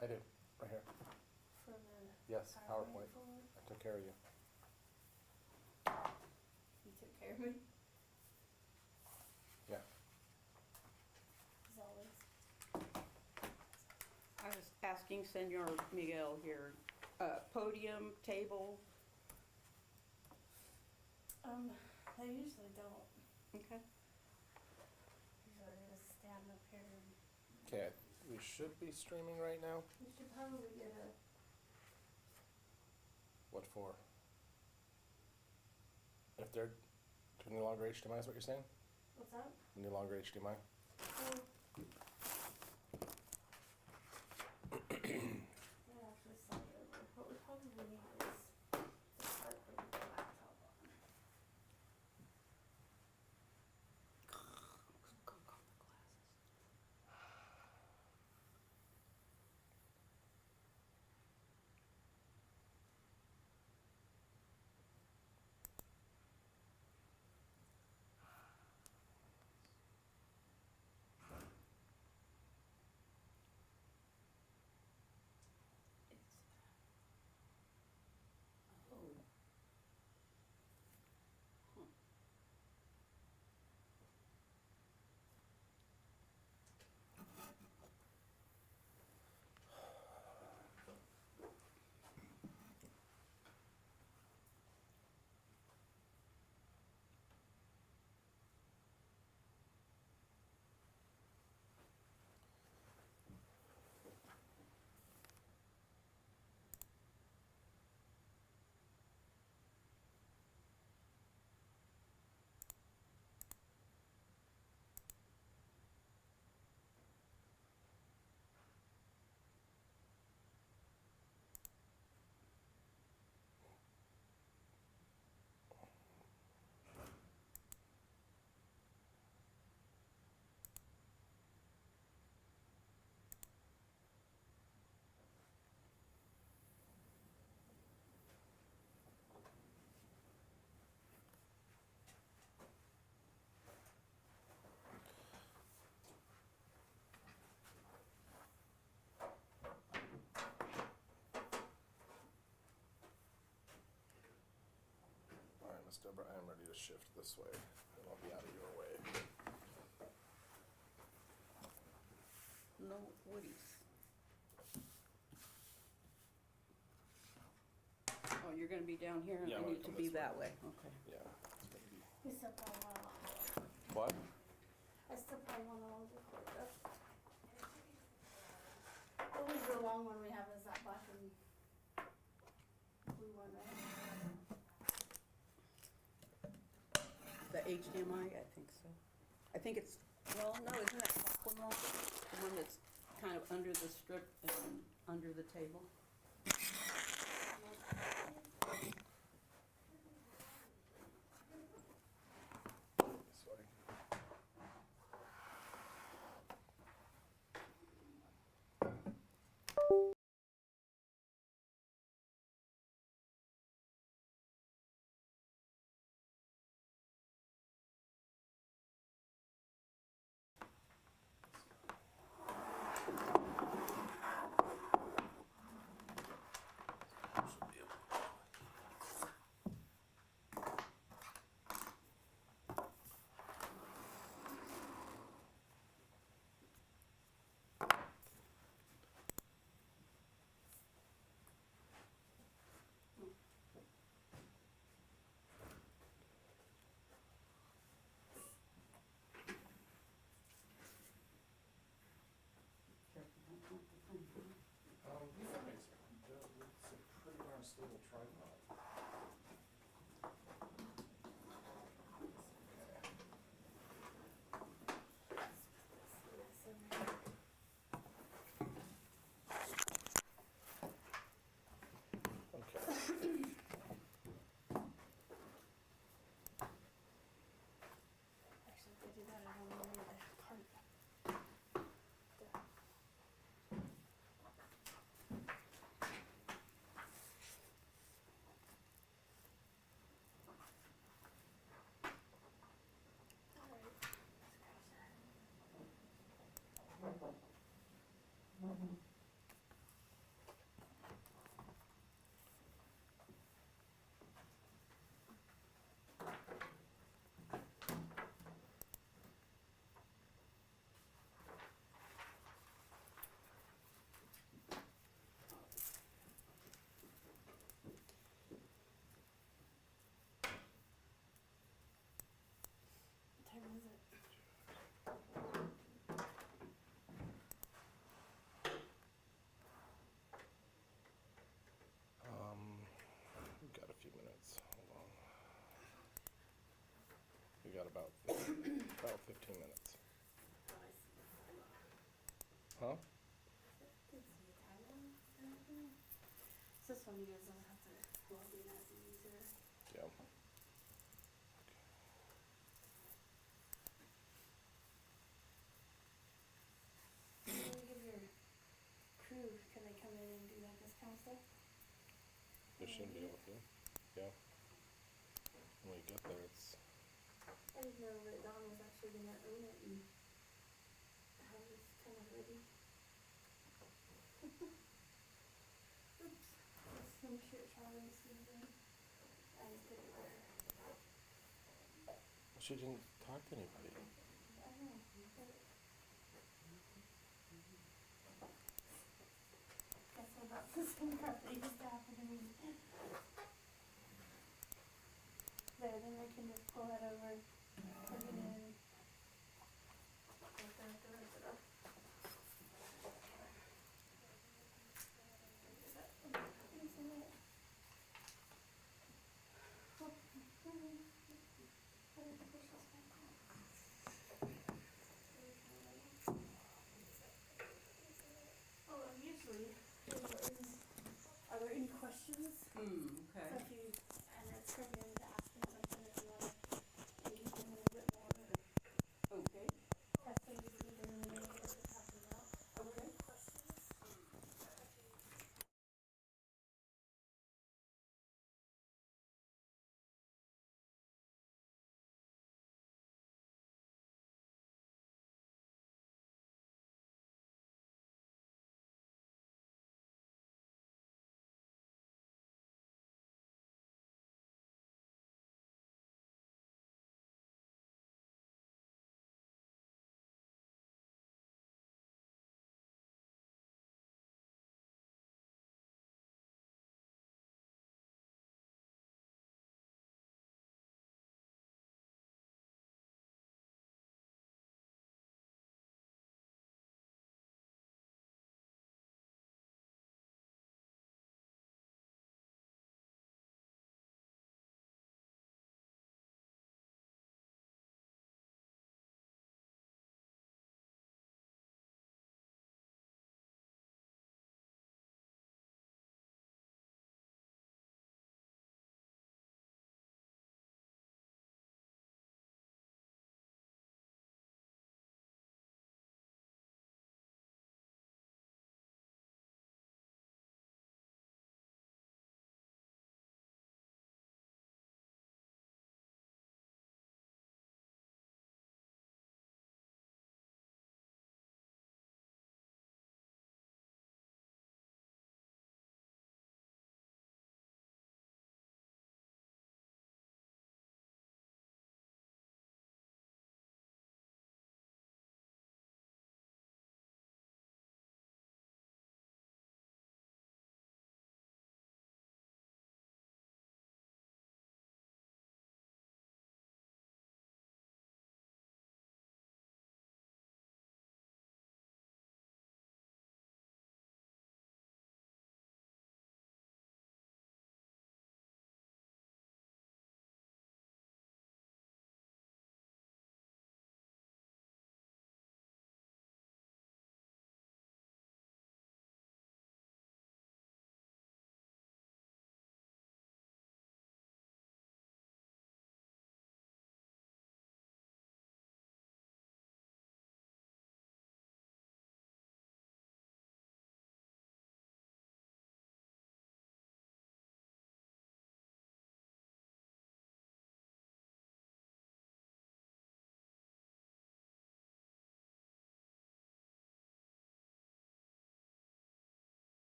I do, right here. For the Yes, PowerPoint. folder? I took care of you. You took care of me, Yeah. as always. I was asking Senor Miguel here, podium, table, They usually don't. okay? Usually they just stand up here and Okay, we should be streaming right now. we should probably get a, What for? If they're no longer HDMI, is what you're saying? what's that? No longer HDMI? Well, they actually sent it over. What we probably need is the part for the laptop on. Oh. Huh. All right, Miss Deborah, I'm ready to shift this way, and I'll be out of your way. No Woodies. Oh, you're gonna be down here and Yeah, I I'm gonna need to come be this way. that way, okay. Yeah, it's gonna be. We still probably want all, What? I still probably want all of the cord though. Always the long one we have is that black and blue one, right? The HDMI, I think so. I think it's, well, no, isn't that black one long? The one that's kind of under the strip and under the table? This way. Should be able to. It's a pretty darn stable tripod. Okay. Actually, if I do that, I don't know where the card. about 15 minutes. Oh, I see. Huh? Can see the title and everything. So this one you guys don't have to log in as a user. Yeah. Can you give your crew, can they come in and do like this kind of stuff? They should be able to. Yeah. When we get there, it's. I didn't know that Don was actually gonna own it and have this kind of ready. Oops. Some shit Charlie season. I just put it there. She didn't talk to anybody. I know, but. Guess what about the same crap that used to happen to me. There, then I can just pull that over, plug it in. Like that, the rest of it. Isn't it? Oh, how did I push this back on? Oh, usually, are there any questions? Okay. If you, and it's for him to ask him something if you wanna engage him a little bit more. Okay. Testing to see if there's anything that we're talking about. Okay.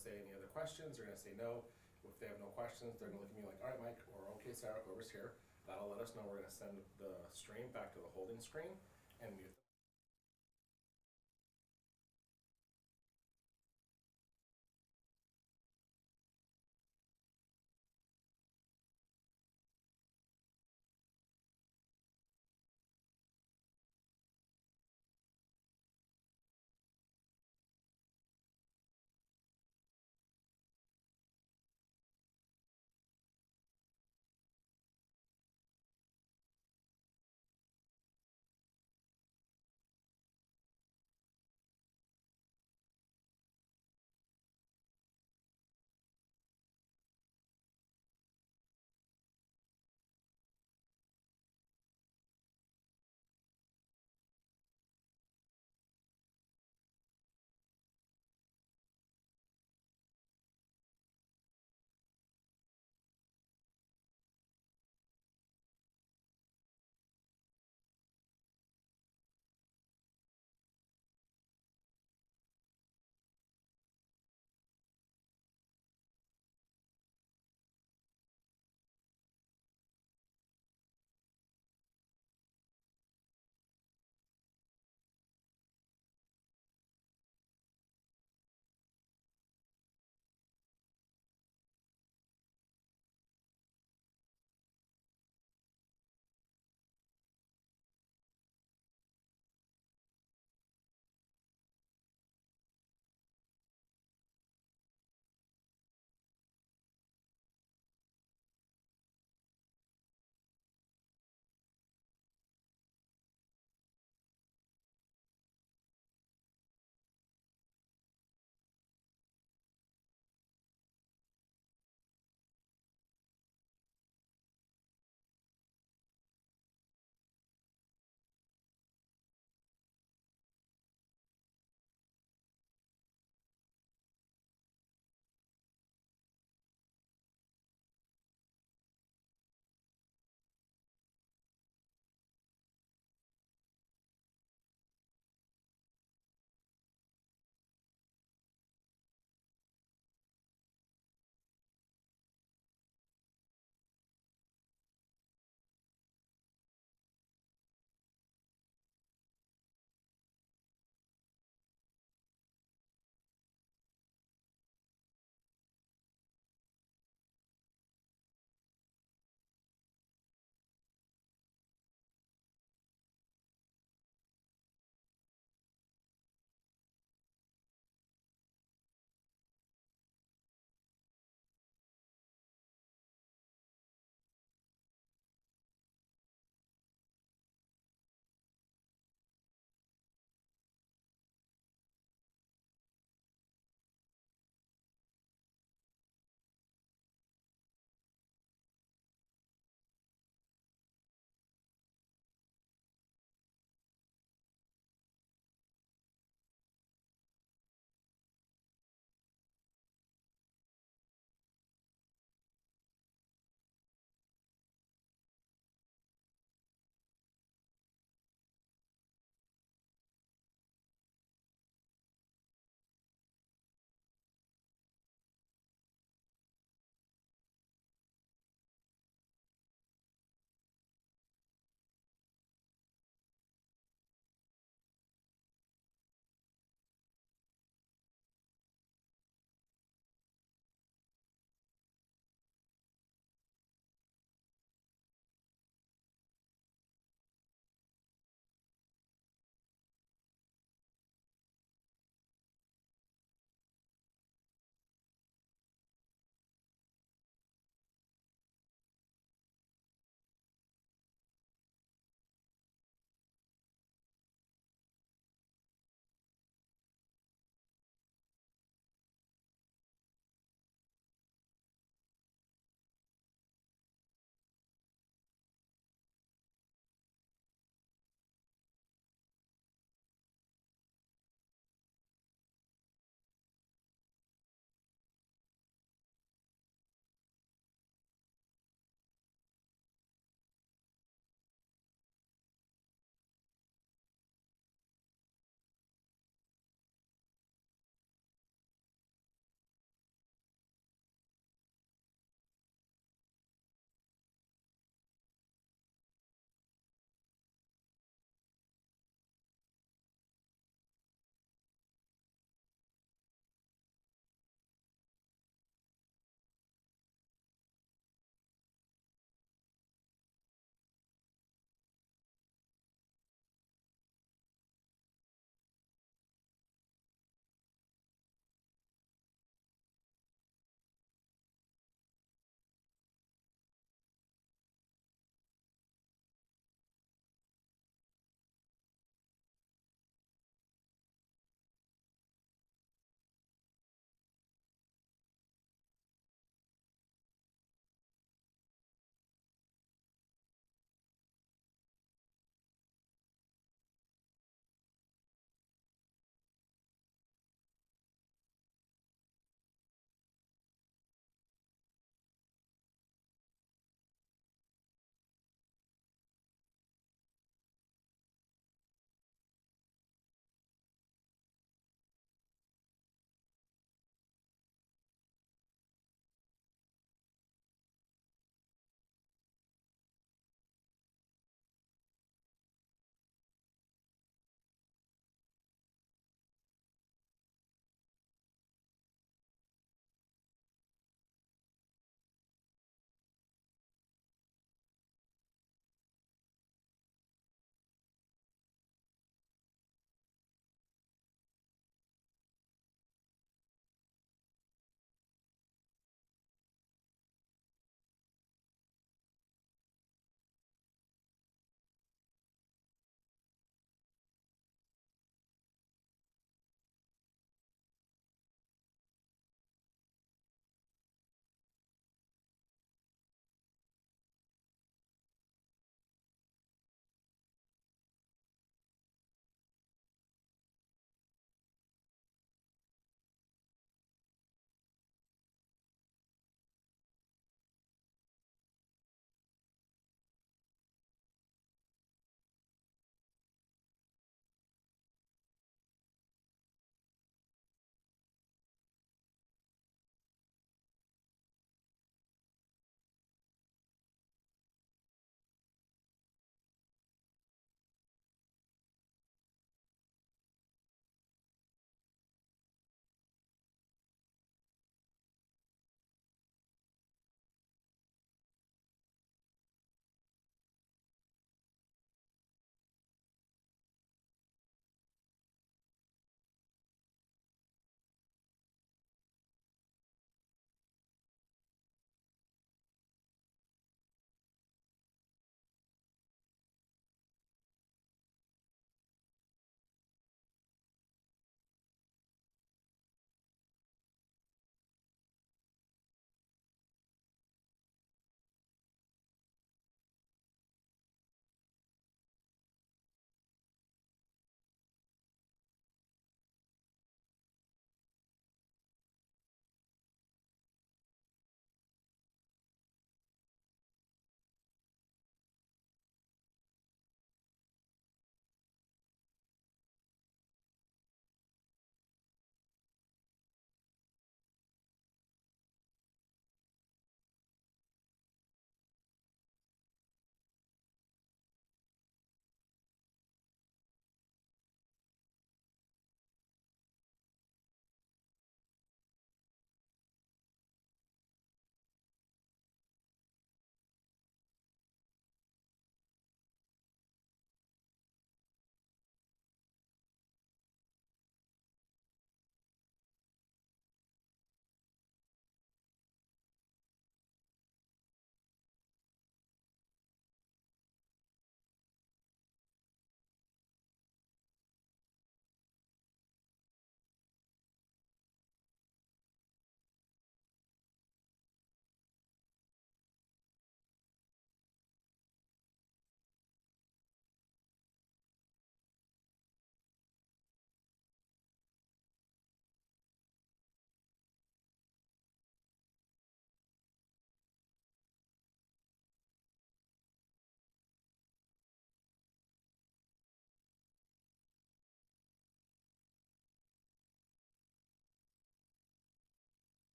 say any other questions, they're gonna say no. If they have no questions, they're gonna look at me like, all right, Mike, or okay, Sarah, whoever's here. That'll let us know we're gonna send the stream back to the holding screen and mute them.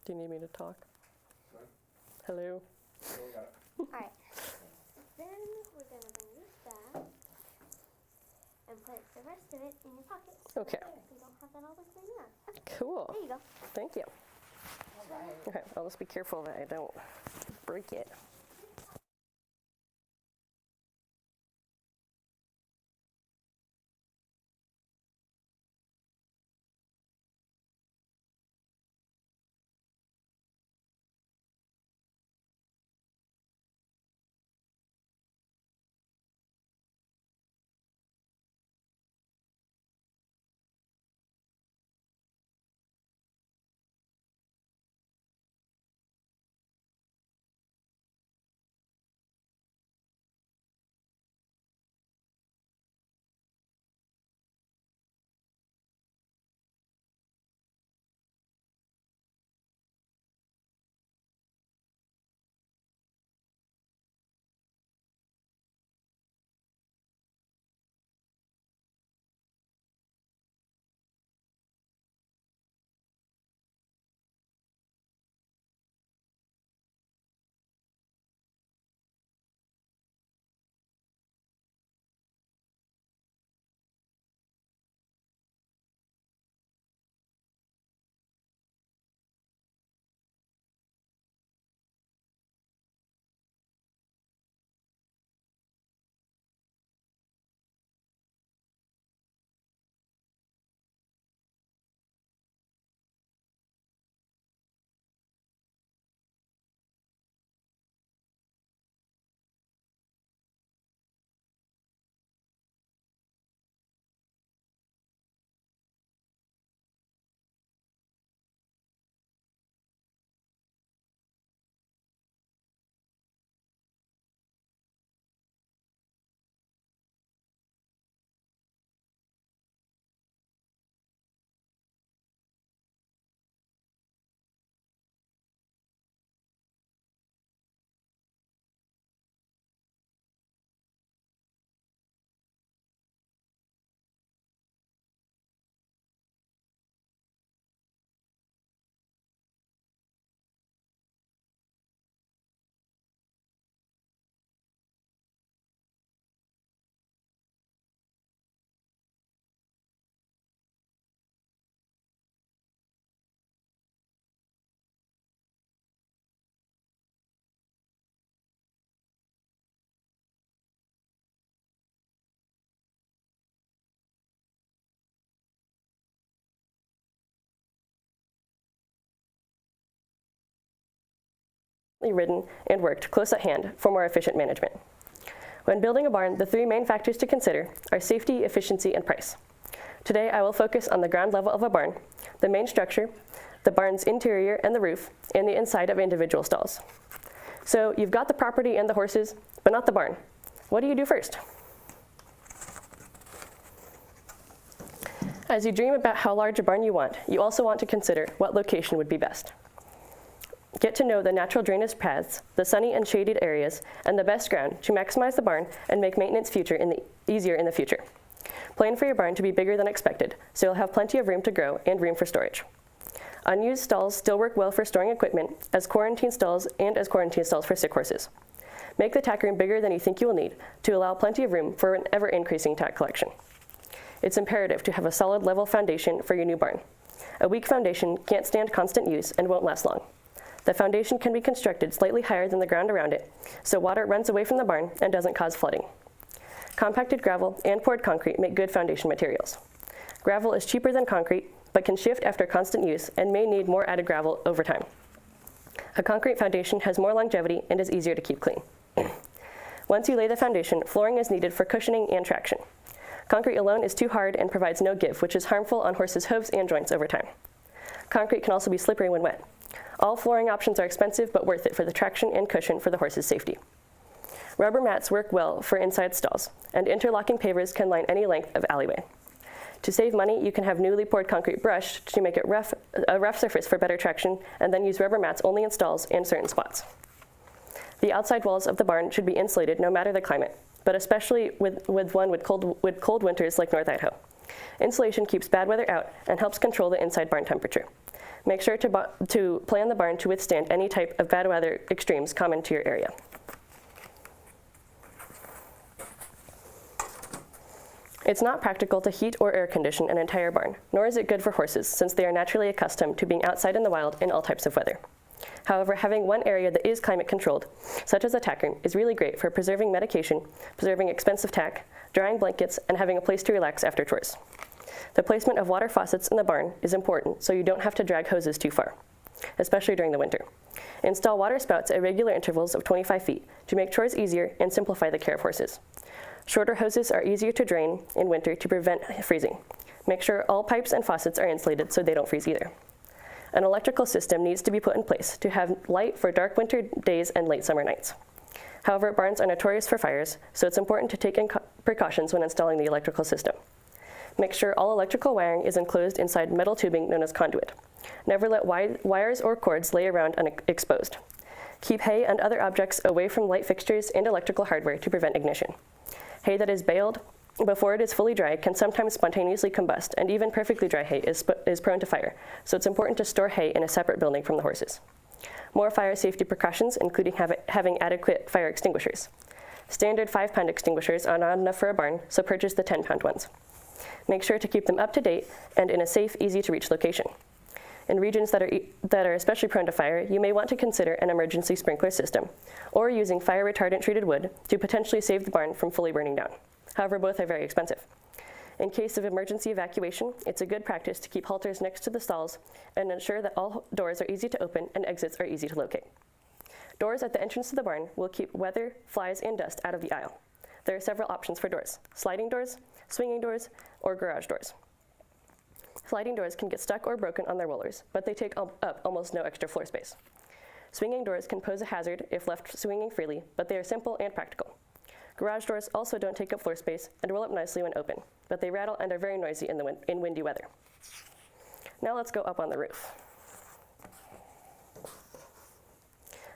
Do you need me to talk? Good. Hello? So we got it. Alright, then we're gonna bring this back and put the rest of it in your pocket. Okay. So you don't have that all the way around. Cool. There you go. Thank you. Okay, I'll just be careful that I don't break it. Ridden and worked close at hand for more efficient management. When building a barn, the three main factors to consider are safety, efficiency, and price. Today, I will focus on the ground level of a barn, the main structure, the barn's interior and the roof, and the inside of individual stalls. So you've got the property and the horses, but not the barn. What do you do first? As you dream about how large a barn you want, you also want to consider what location would be best. Get to know the natural drainage paths, the sunny and shaded areas, and the best ground to maximize the barn and make maintenance easier in the future. Plan for your barn to be bigger than expected, so you'll have plenty of room to grow and room for storage. Unused stalls still work well for storing equipment as quarantine stalls for sick horses. Make the tack room bigger than you think you will need to allow plenty of room for an ever-increasing tack collection. It's imperative to have a solid level foundation for your new barn. A weak foundation can't stand constant use and won't last long. The foundation can be constructed slightly higher than the ground around it, so water runs away from the barn and doesn't cause flooding. Compacted gravel and poured concrete make good foundation materials. Gravel is cheaper than concrete, but can shift after constant use and may need more added gravel over time. A concrete foundation has more longevity and is easier to keep clean. Once you lay the foundation, flooring is needed for cushioning and traction. Concrete alone is too hard and provides no give, which is harmful on horses' hooves and joints over time. Concrete can also be slippery when wet. All flooring options are expensive, but worth it for the traction and cushion for the horse's safety. Rubber mats work well for inside stalls, and interlocking pavers can line any length of alleyway. To save money, you can have newly poured concrete brushed to make it a rough surface for better traction, and then use rubber mats only in stalls and certain spots. The outside walls of the barn should be insulated no matter the climate, but especially with cold winters like North Idaho. Insulation keeps bad weather out and helps control the inside barn temperature. Make sure to plan the barn to withstand any type of bad weather extremes common to your area. It's not practical to heat or air condition an entire barn, nor is it good for horses since they are naturally accustomed to being outside in the wild in all types of weather. However, having one area that is climate controlled, such as a tack room, is really great for preserving medication, preserving expensive tack, drying blankets, and having a place to relax after chores. The placement of water faucets in the barn is important so you don't have to drag hoses too far, especially during the winter. Install water spouts at regular intervals of 25 feet to make chores easier and simplify the care of horses. Shorter hoses are easier to drain in winter to prevent freezing. Make sure all pipes and faucets are insulated so they don't freeze either. An electrical system needs to be put in place to have light for dark winter days and late summer nights. However, barns are notorious for fires, so it's important to take precautions when installing the electrical system. Make sure all electrical wiring is enclosed inside metal tubing known as conduit. Never let wires or cords lay around unexposed. Keep hay and other objects away from light fixtures and electrical hardware to prevent ignition. Hay that is baled before it is fully dry can sometimes spontaneously combust, and even perfectly dry hay is prone to fire, so it's important to store hay in a separate building from the horses. More fire safety precautions, including having adequate fire extinguishers. Standard 5-pound extinguishers are not enough for a barn, so purchase the 10-pound ones. Make sure to keep them up to date and in a safe, easy-to-reach location. In regions that are especially prone to fire, you may want to consider an emergency sprinkler system, or using fire-retardant treated wood to potentially save the barn from fully burning down. However, both are very expensive. In case of emergency evacuation, it's a good practice to keep halters next to the stalls and ensure that all doors are easy to open and exits are easy to locate. Doors at the entrance to the barn will keep weather, flies, and dust out of the aisle. There are several options for doors: sliding doors, swinging doors, or garage doors. Sliding doors can get stuck or broken on their rollers, but they take up almost no extra floor space. Swinging doors can pose a hazard if left swinging freely, but they are simple and practical. Garage doors also don't take up floor space and roll up nicely when open, but they rattle and are very noisy in windy weather. Now let's go up on the roof.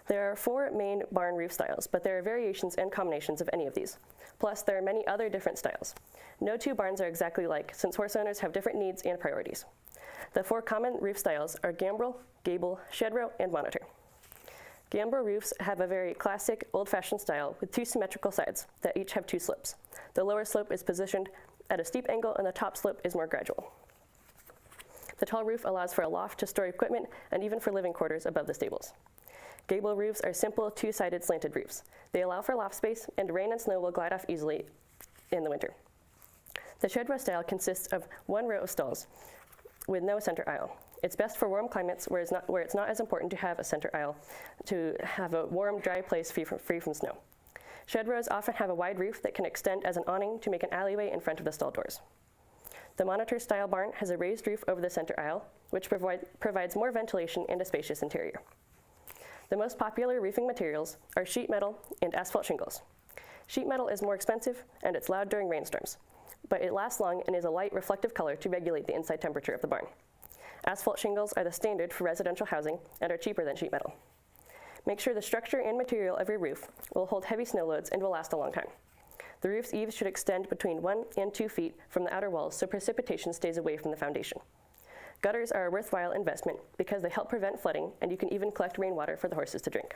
There are 4 main barn roof styles, but there are variations and combinations of any of these. Plus, there are many other different styles. No 2 barns are exactly alike, since horse owners have different needs and priorities. The 4 common roof styles are gambrel, gable, shed row, and monitor. Gambrel roofs have a very classic, old-fashioned style with 2 symmetrical sides that each have 2 slopes. The lower slope is positioned at a steep angle, and the top slope is more gradual. The tall roof allows for a loft to store equipment and even for living quarters above the stables. Gable roofs are simple, 2-sided slanted roofs. They allow for loft space, and rain and snow will glide off easily in the winter. The shed row style consists of 1 row of stalls with no center aisle. It's best for warm climates where it's not as important to have a center aisle to have a warm, dry place free from snow. Shed rows often have a wide roof that can extend as an awning to make an alleyway in front of the stall doors. The monitor style barn has a raised roof over the center aisle, which provides more ventilation and a spacious interior. The most popular roofing materials are sheet metal and asphalt shingles. Sheet metal is more expensive and it's loud during rainstorms, but it lasts long and is a light reflective color to regulate the inside temperature of the barn. Asphalt shingles are the standard for residential housing and are cheaper than sheet metal. Make sure the structure and material of your roof will hold heavy snow loads and will last a long time. The roof's eaves should extend between 1 and 2 feet from the outer walls so precipitation stays away from the foundation. Gutters are a worthwhile investment because they help prevent flooding, and you can even collect rainwater for the horses to drink.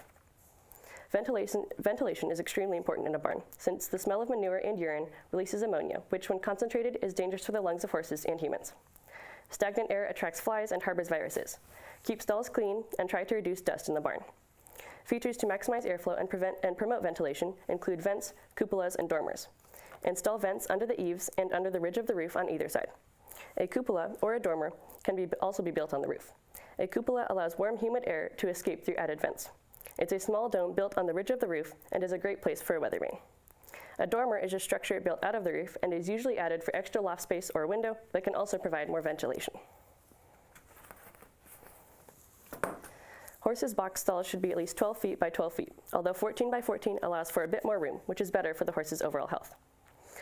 Ventilation is extremely important in a barn, since the smell of manure and urine releases ammonia, which when concentrated is dangerous for the lungs of horses and humans. Stagnant air attracts flies and harbors viruses. Keep stalls clean and try to reduce dust in the barn. Features to maximize airflow and promote ventilation include vents, cupolas, and dormers. Install vents under the eaves and under the ridge of the roof on either side. A cupola, or a dormer, can also be built on the roof. A cupola allows warm, humid air to escape through added vents. It's a small dome built on the ridge of the roof and is a great place for a weather vane. A dormer is a structure built out of the roof and is usually added for extra loft space or a window that can also provide more ventilation. Horses' box stalls should be at least 12 feet by 12 feet, although 14 by 14 allows for a bit more room, which is better for the horse's overall health.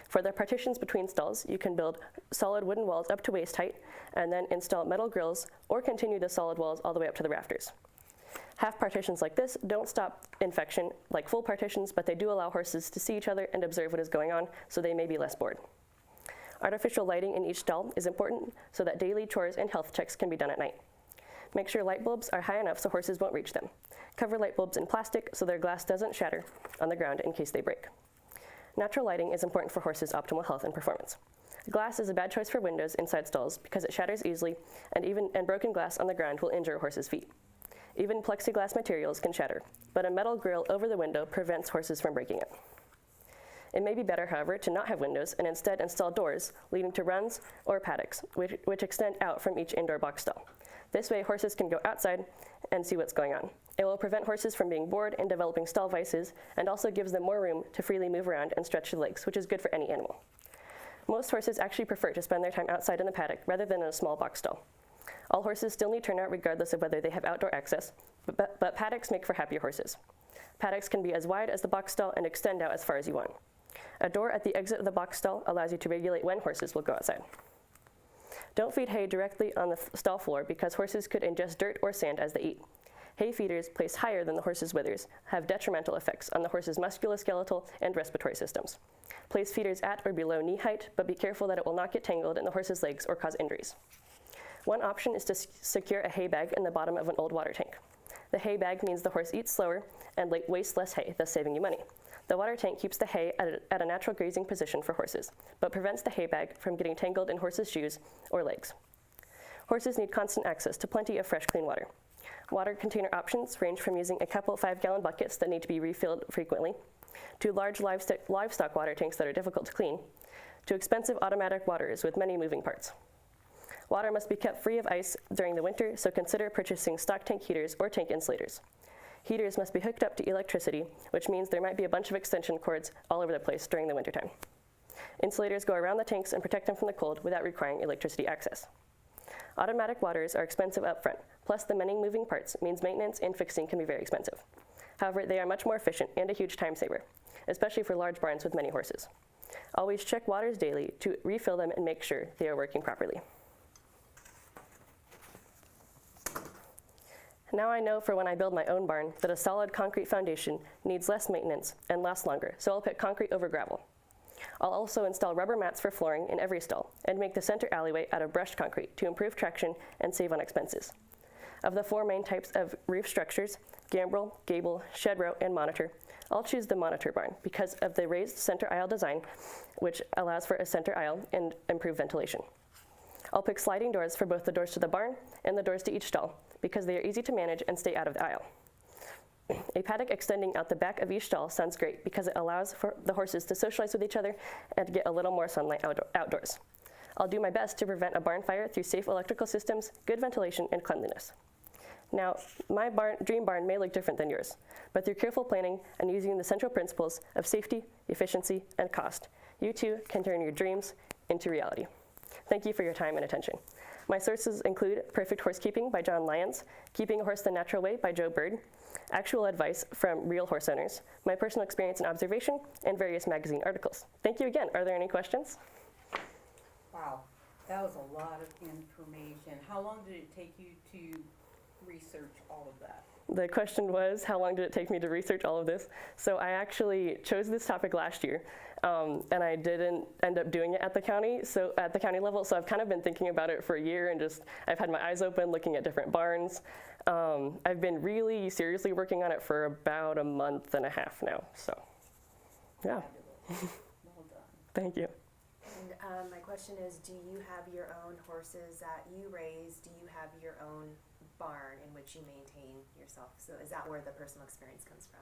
For the partitions between stalls, you can build solid wooden walls up to waist height and then install metal grills or continue the solid walls all the way up to the rafters. Half partitions like this don't stop infection like full partitions, but they do allow horses to see each other and observe what is going on, so they may be less bored. Artificial lighting in each stall is important so that daily chores and health checks can be done at night. Make sure light bulbs are high enough so horses won't reach them. Cover light bulbs in plastic so their glass doesn't shatter on the ground in case they break. Natural lighting is important for horses' optimal health and performance. Glass is a bad choice for windows inside stalls because it shatters easily, and broken glass on the ground will injure a horse's feet. Even plexiglass materials can shatter, but a metal grille over the window prevents horses from breaking it. It may be better, however, to not have windows and instead install doors leading to runs or paddocks, which extend out from each indoor box stall. This way, horses can go outside and see what's going on. It will prevent horses from being bored and developing stall vices, and also gives them more room to freely move around and stretch their legs, which is good for any animal. Most horses actually prefer to spend their time outside in the paddock rather than in a small box stall. All horses still need turnout regardless of whether they have outdoor access, but paddocks make for happier horses. Paddocks can be as wide as the box stall and extend out as far as you want. A door at the exit of the box stall allows you to regulate when horses will go outside. Don't feed hay directly on the stall floor because horses could ingest dirt or sand as they eat. Hay feeders placed higher than the horse's withers have detrimental effects on the horse's musculoskeletal and respiratory systems. Place feeders at or below knee height, but be careful that it will not get tangled in the horse's legs or cause injuries. One option is to secure a hay bag in the bottom of an old water tank. The hay bag means the horse eats slower and wastes less hay, thus saving you money. The water tank keeps the hay at a natural grazing position for horses, but prevents the hay bag from getting tangled in horses' shoes or legs. Horses need constant access to plenty of fresh, clean water. Water container options range from using a couple 5-gallon buckets that need to be refilled frequently, to large livestock water tanks that are difficult to clean, to expensive automatic waters with many moving parts. Water must be kept free of ice during the winter, so consider purchasing stock tank heaters or tank insulators. Heaters must be hooked up to electricity, which means there might be a bunch of extension cords all over the place during the wintertime. Insulators go around the tanks and protect them from the cold without requiring electricity access. Automatic waters are expensive up front, plus the many moving parts means maintenance and fixing can be very expensive. However, they are much more efficient and a huge time saver, especially for large barns with many horses. Always check waters daily to refill them and make sure they are working properly. Now I know for when I build my own barn that a solid concrete foundation needs less maintenance and lasts longer, so I'll pick concrete over gravel. I'll also install rubber mats for flooring in every stall and make the center alleyway out of brushed concrete to improve traction and save on expenses. Of the 4 main types of roof structures, gambrel, gable, shed row, and monitor, I'll choose the monitor barn because of the raised center aisle design, which allows for a center aisle and improved ventilation. I'll pick sliding doors for both the doors to the barn and the doors to each stall because they are easy to manage and stay out of the aisle. A paddock extending out the back of each stall sounds great because it allows for the horses to socialize with each other and to get a little more sunlight outdoors. I'll do my best to prevent a barn fire through safe electrical systems, good ventilation, and cleanliness. Now, my dream barn may look different than yours, but through careful planning and using the central principles of safety, efficiency, and cost, you too can turn your dreams into reality. Thank you for your time and attention. My sources include Perfect Horsekeeping by John Lyons, Keeping a Horse the Natural Way by Joe Bird, actual advice from real horse owners, my personal experience and observation, and various magazine articles. Thank you again. Are there any questions? Wow, that was a lot of information. How long did it take you to research all of that? The question was, how long did it take me to research all of this? So I actually chose this topic last year, and I didn't end up doing it at the county level, so I've kind of been thinking about it for a year and I've had my eyes open looking at different barns. I've been really seriously working on it for about a month and a half now, so yeah. Well done. Thank you. And my question is, do you have your own horses that you raise? Do you have your own barn in which you maintain yourself? So is that where the personal experience comes from?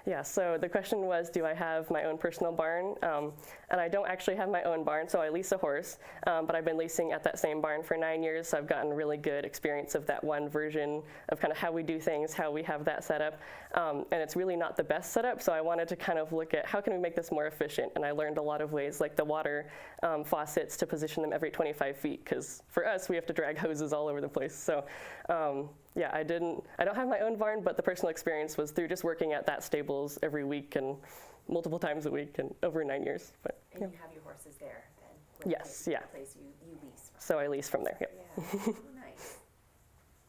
Yeah, so the question was, do I have my own personal barn? And I don't actually have my own barn, so I lease a horse, but I've been leasing at that same barn for 9 years, so I've gotten really good experience of that one version of kind of how we do things, how we have that set up. And it's really not the best setup, so I wanted to kind of look at how can we make this more efficient, and I learned a lot of ways, like the water faucets, to position them every 25 feet, because for us, we have to drag hoses all over the place. So yeah, I don't have my own barn, but the personal experience was through just working at that stables every week and multiple times a week and over 9 years. But, And yeah. you have your horses there then? Yes, yeah. The place you lease from? So I lease from there, yep. Yeah, nice.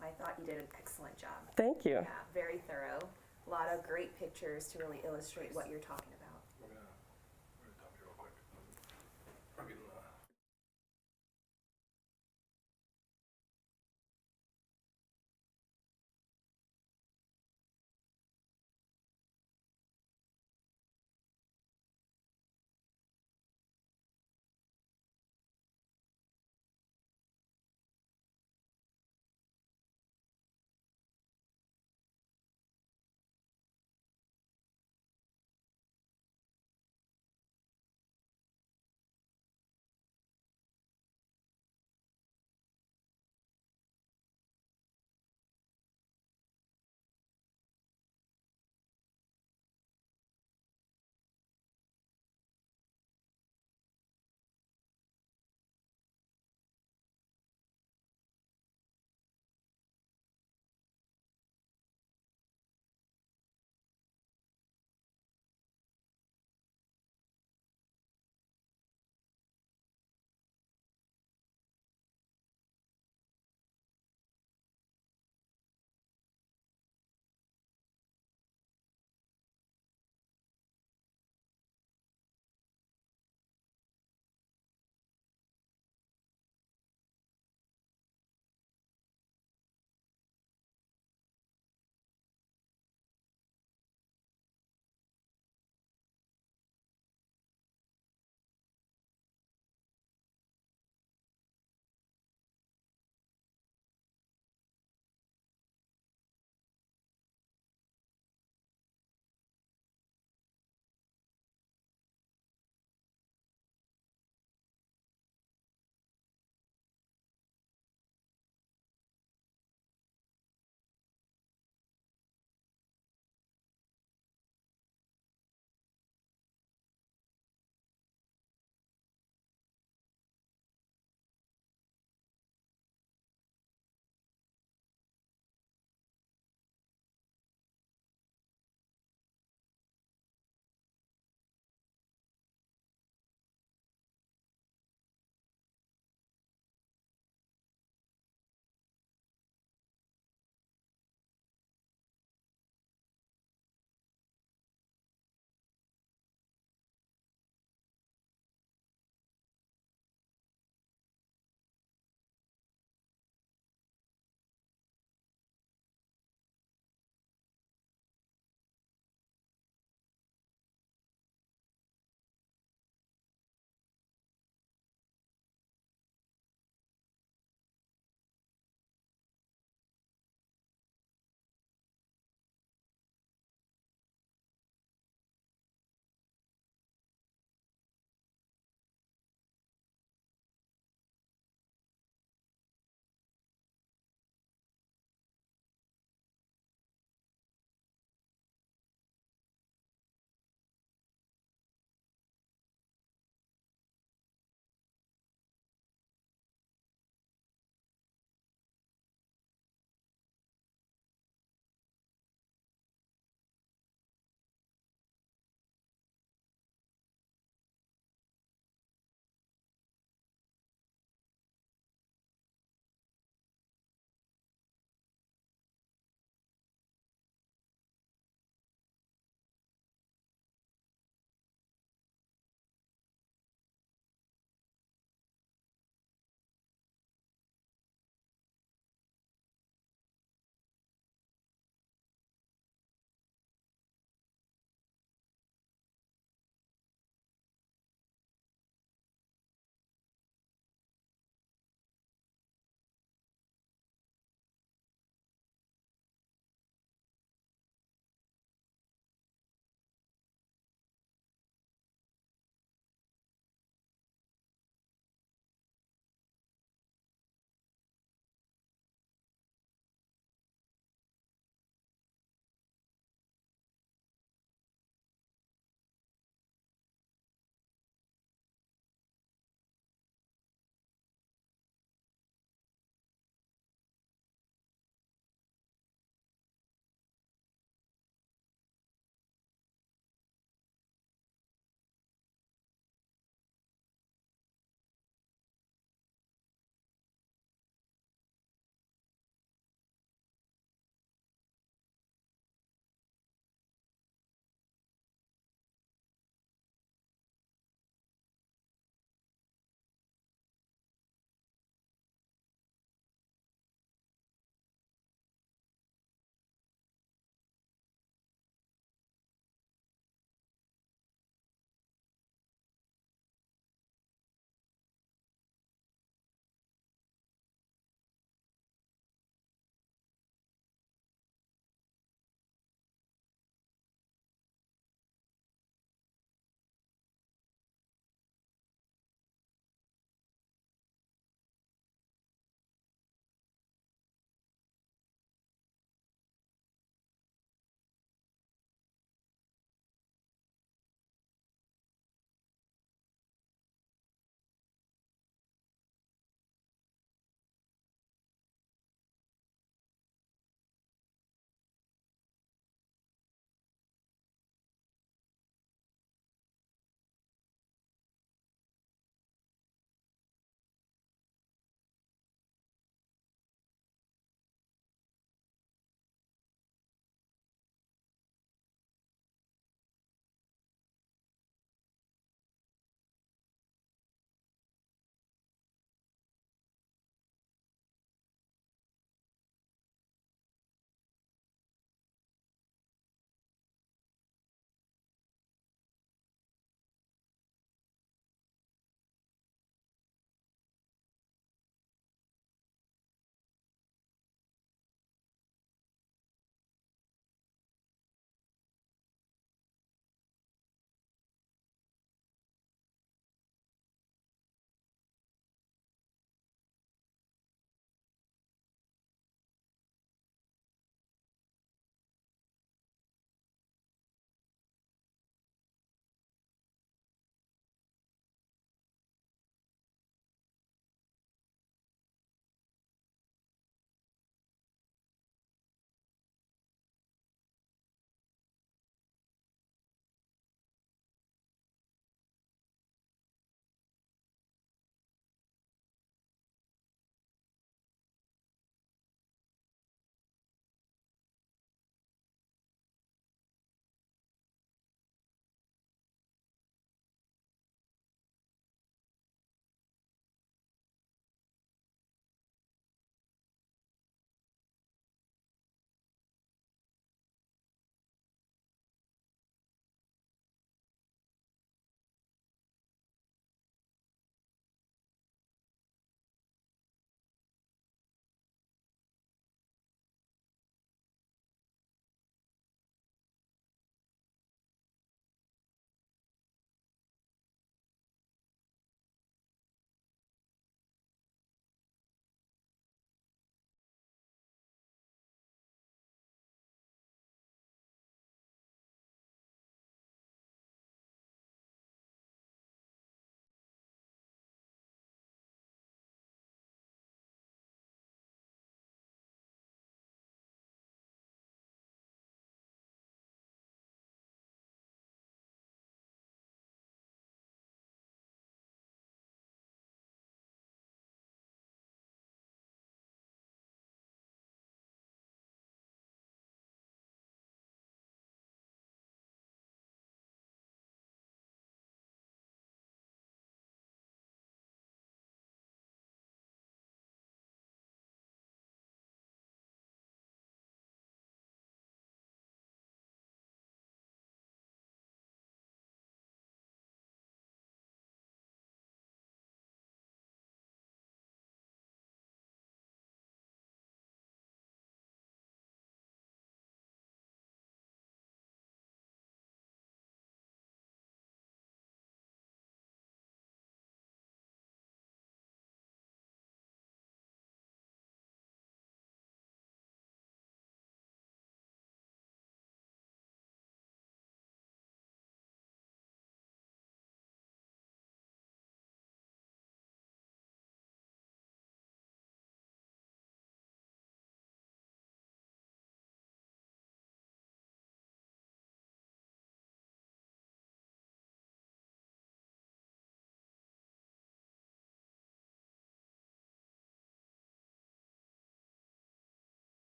I thought you did an excellent job. Thank you. Yeah, very thorough. A lot of great pictures to really illustrate what you're talking about.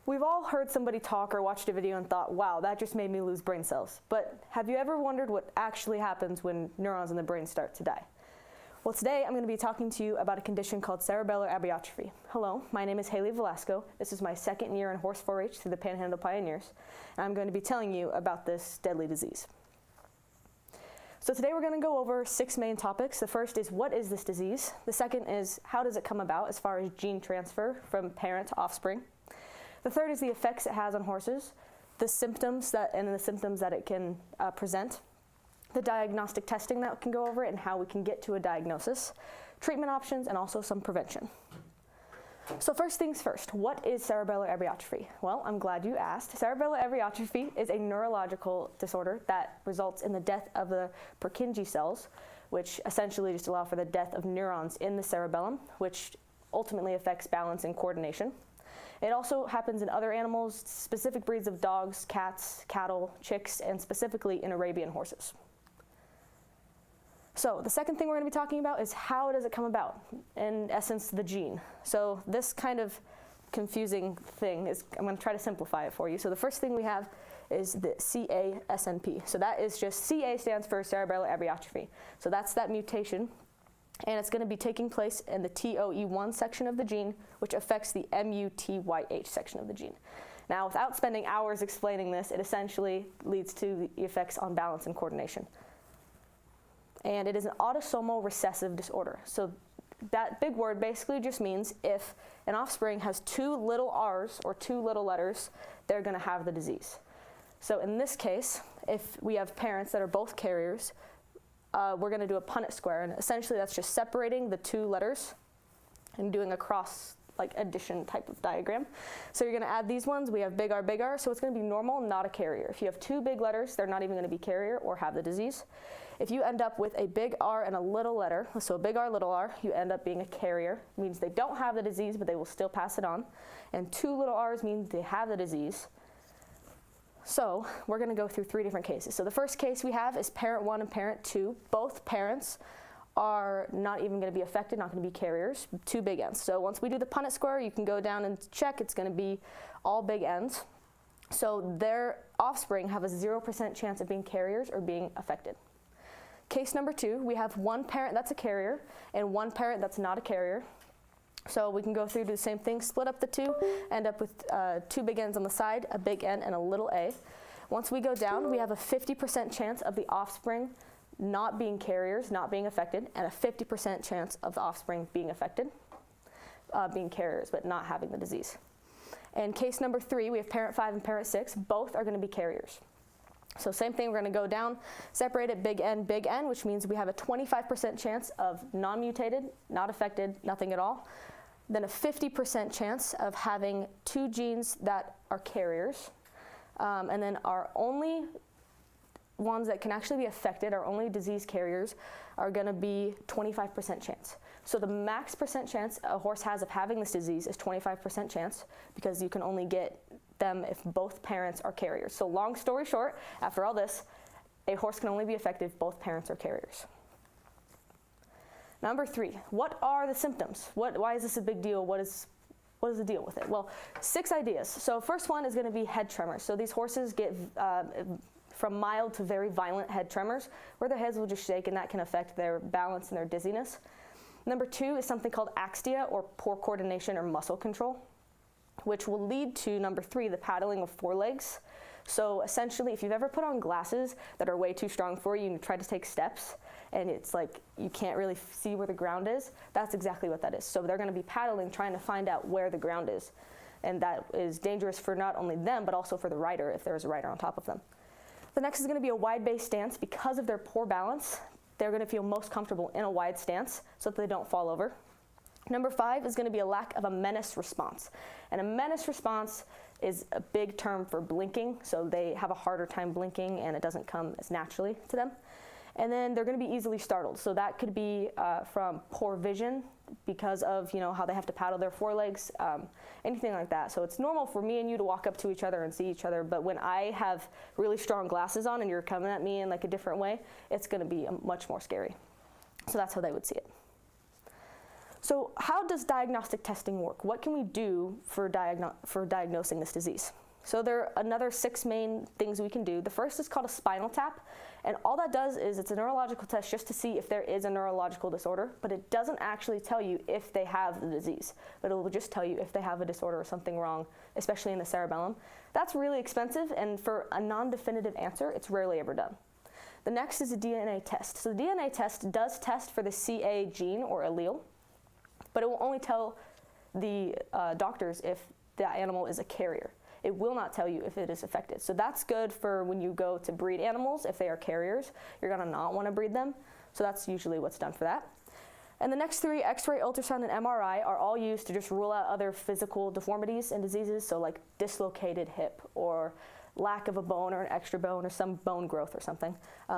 We've all heard somebody talk or watched a video and thought, wow, that just made me lose brain cells. But have you ever wondered what actually happens when neurons in the brain start to die? Well, today I'm going to be talking to you about a condition called cerebellar amyotrophy. Hello, my name is Haley Velasco. This is my second year in Horse 4-H through the Panhandle Pioneers, and I'm going to be telling you about this deadly disease. So today we're going to go over 6 main topics. The first is, what is this disease? The second is, how does it come about as far as gene transfer from parent to offspring? The third is the effects it has on horses, the symptoms that it can present, the diagnostic testing that can go over it and how we can get to a diagnosis, treatment options, and also some prevention. So first things first, what is cerebellar amyotrophy? Well, I'm glad you asked. Cerebellar amyotrophy is a neurological disorder that results in the death of the Purkinje cells, which essentially just allow for the death of neurons in the cerebellum, which ultimately affects balance and coordination. It also happens in other animals, specific breeds of dogs, cats, cattle, chicks, and specifically in Arabian horses. So the second thing we're going to be talking about is, how does it come about? In essence, the gene. So this kind of confusing thing is, I'm going to try to simplify it for you. So the first thing we have is the CASNP. So that is just, CA stands for cerebellar amyotrophy. So that's that mutation, and it's going to be taking place in the TOE1 section of the gene, which affects the MUTYH section of the gene. Now, without spending hours explaining this, it essentially leads to the effects on balance and coordination. And it is an autosomal recessive disorder. So that big word basically just means if an offspring has 2 little r's or 2 little letters, they're going to have the disease. So in this case, if we have parents that are both carriers, we're going to do a Punnett square, and essentially that's just separating the 2 letters and doing a cross addition type of diagram. So you're going to add these ones. We have big R, so it's going to be normal, not a carrier. If you have 2 big letters, they're not even going to be carrier or have the disease. If you end up with a big R and a little letter, so a big R, little r, you end up being a carrier. It means they don't have the disease, but they will still pass it on. And 2 little r's means they have the disease. So we're going to go through 3 different cases. So the first case we have is parent 1 and parent 2. Both parents are not even going to be affected, not going to be carriers, 2 big N's. So once we do the Punnett square, you can go down and check. It's going to be all big N's. So their offspring have a 0% chance of being carriers or being affected. Case number 2, we have 1 parent that's a carrier and 1 parent that's not a carrier. So we can go through, do the same thing, split up the 2, end up with 2 big N's on the side, a big N and a little a. Once we go down, we have a 50% chance of the offspring not being carriers, not being affected, and a 50% chance of the offspring being affected, being carriers, but not having the disease. And case number 3, we have parent 5 and parent 6. Both are going to be carriers. So same thing, we're going to go down, separate it, big N, which means we have a 25% chance of non-mutated, not affected, nothing at all. Then a 50% chance of having 2 genes that are carriers. And then our only ones that can actually be affected, our only disease carriers, are going to be 25% chance. So the max percent chance a horse has of having this disease is 25% chance, because you can only get them if both parents are carriers. So long story short, after all this, a horse can only be affected if both parents are carriers. Number 3, what are the symptoms? Why is this a big deal? What is the deal with it? Well, 6 ideas. So first one is going to be head tremors. So these horses get from mild to very violent head tremors, where their heads will just shake, and that can affect their balance and their dizziness. Number 2 is something called axtia, or poor coordination or muscle control, which will lead to number 3, the paddling of forelegs. So essentially, if you've ever put on glasses that are way too strong for you and you try to take steps, and it's like you can't really see where the ground is, that's exactly what that is. So they're going to be paddling, trying to find out where the ground is. And that is dangerous for not only them, but also for the rider, if there's a rider on top of them. The next is going to be a wide-based stance. Because of their poor balance, they're going to feel most comfortable in a wide stance so that they don't fall over. Number 5 is going to be a lack of a menace response. And a menace response is a big term for blinking, so they have a harder time blinking and it doesn't come as naturally to them. And then they're going to be easily startled. So that could be from poor vision because of how they have to paddle their forelegs, anything like that. So it's normal for me and you to walk up to each other and see each other, but when I have really strong glasses on and you're coming at me in like a different way, it's going to be much more scary. So that's how they would see it. So how does diagnostic testing work? What can we do for diagnosing this disease? So there are another 6 main things we can do. The first is called a spinal tap, and all that does is it's a neurological test just to see if there is a neurological disorder, but it doesn't actually tell you if they have the disease, but it will just tell you if they have a disorder or something wrong, especially in the cerebellum. That's really expensive, and for a non-definitive answer, it's rarely ever done. The next is a DNA test. So the DNA test does test for the CA gene or allele, but it will only tell the doctors if the animal is a carrier. It will not tell you if it is affected. So that's good for when you go to breed animals. If they are carriers, you're gonna not wanna breed them. So that's usually what's done for that. And the next 3, X-ray, ultrasound, and MRI, are all used to just rule out other physical deformities and diseases, so like dislocated hip or lack of a bone or an extra bone or some bone growth or something.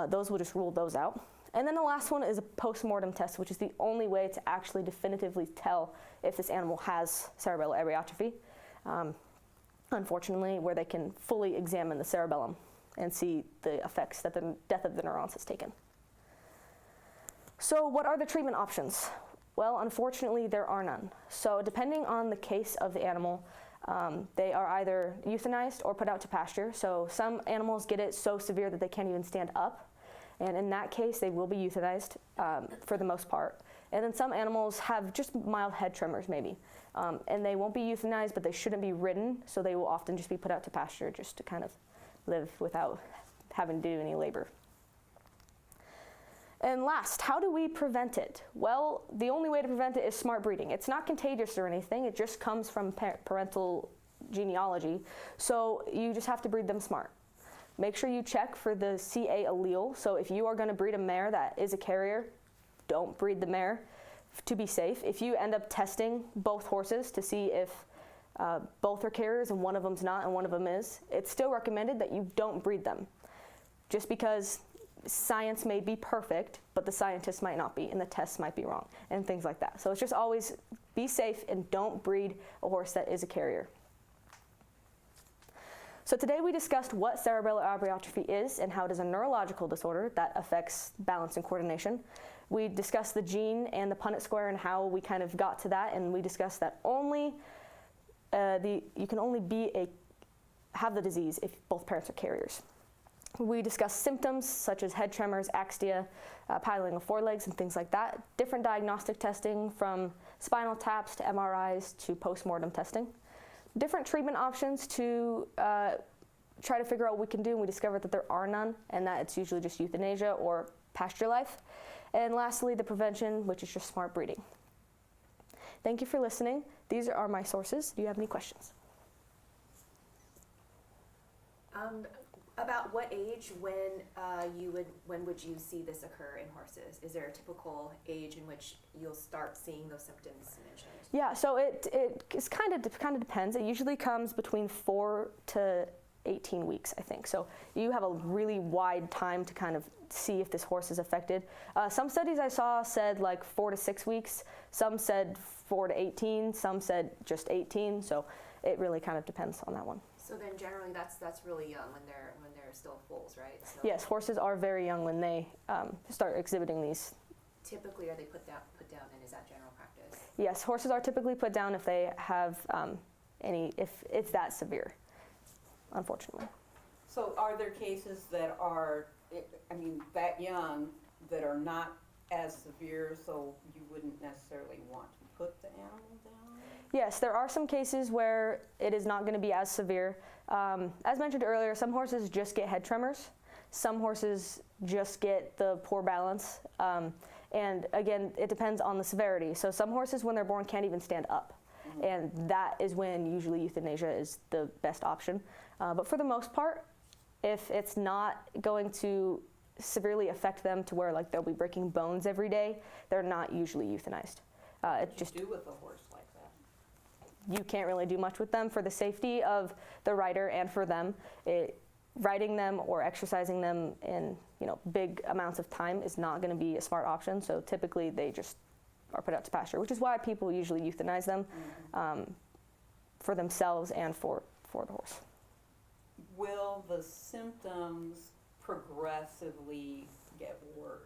Those will just rule those out. And then the last one is a post-mortem test, which is the only way to actually definitively tell if this animal has cerebellar amyotrophy. Unfortunately, where they can fully examine the cerebellum and see the effects that the death of the neurons has taken. So what are the treatment options? Well, unfortunately, there are none. So depending on the case of the animal, they are either euthanized or put out to pasture. So some animals get it so severe that they can't even stand up. And in that case, they will be euthanized for the most part. And then some animals have just mild head tremors maybe. And they won't be euthanized, but they shouldn't be ridden. So they will often just be put out to pasture just to kind of live without having to do any labor. And last, how do we prevent it? Well, the only way to prevent it is smart breeding. It's not contagious or anything. It just comes from parental genealogy. So you just have to breed them smart. Make sure you check for the CA allele. So if you are going to breed a mare that is a carrier, don't breed the mare to be safe. If you end up testing both horses to see if both are carriers and one of them's not and one of them is, it's still recommended that you don't breed them. Just because science may be perfect, but the scientists might not be, and the tests might be wrong, and things like that. So it's just always be safe and don't breed a horse that is a carrier. So today we discussed what cerebellar amyotrophy is and how it is a neurological disorder that affects balance and coordination. We discussed the gene and the Punnett square and how we kind of got to that, and we discussed that only you can only have the disease if both parents are carriers. We discussed symptoms such as head tremors, axtia, piling of forelegs, and things like that. Different diagnostic testing from spinal taps to MRIs to post-mortem testing. Different treatment options to try to figure out what we can do, and we discovered that there are none, and that it's usually just euthanasia or pasture life. And lastly, the prevention, which is just smart breeding. Thank you for listening. These are my sources. Do you have any questions? About what age, when would you see this occur in horses? Is there a typical age in which you'll start seeing those symptoms mentioned? Yeah, so it kind of depends. It usually comes between 4 to 18 weeks, I think. So you have a really wide time to kind of see if this horse is affected. Some studies I saw said like 4 to 6 weeks. Some said 4 to 18. Some said just 18. So it really kind of depends on that one. So then generally that's really young when they're still foals, right? So Yes, horses are very young when they start exhibiting these. typically are they put down and is that general practice? Yes, horses are typically put down if they have if it's that severe, unfortunately. So are there cases that are, that young, that are not as severe, so you wouldn't necessarily want to put the animal down? Yes, there are some cases where it is not going to be as severe. As mentioned earlier, some horses just get head tremors. Some horses just get the poor balance. And again, it depends on the severity. So some horses, when they're born, can't even stand up. Mm-hmm. And that is when usually euthanasia is the best option. But for the most part, if it's not going to severely affect them to where like they'll be breaking bones every day, they're not usually euthanized. What do you do with a horse like that? You can't really do much with them for the safety of the rider and for them. Riding them or exercising them in big amounts of time is not going to be a smart option. So typically they just are put out to pasture, which is why people usually euthanize them for themselves and for the horse. Will the symptoms progressively get worse?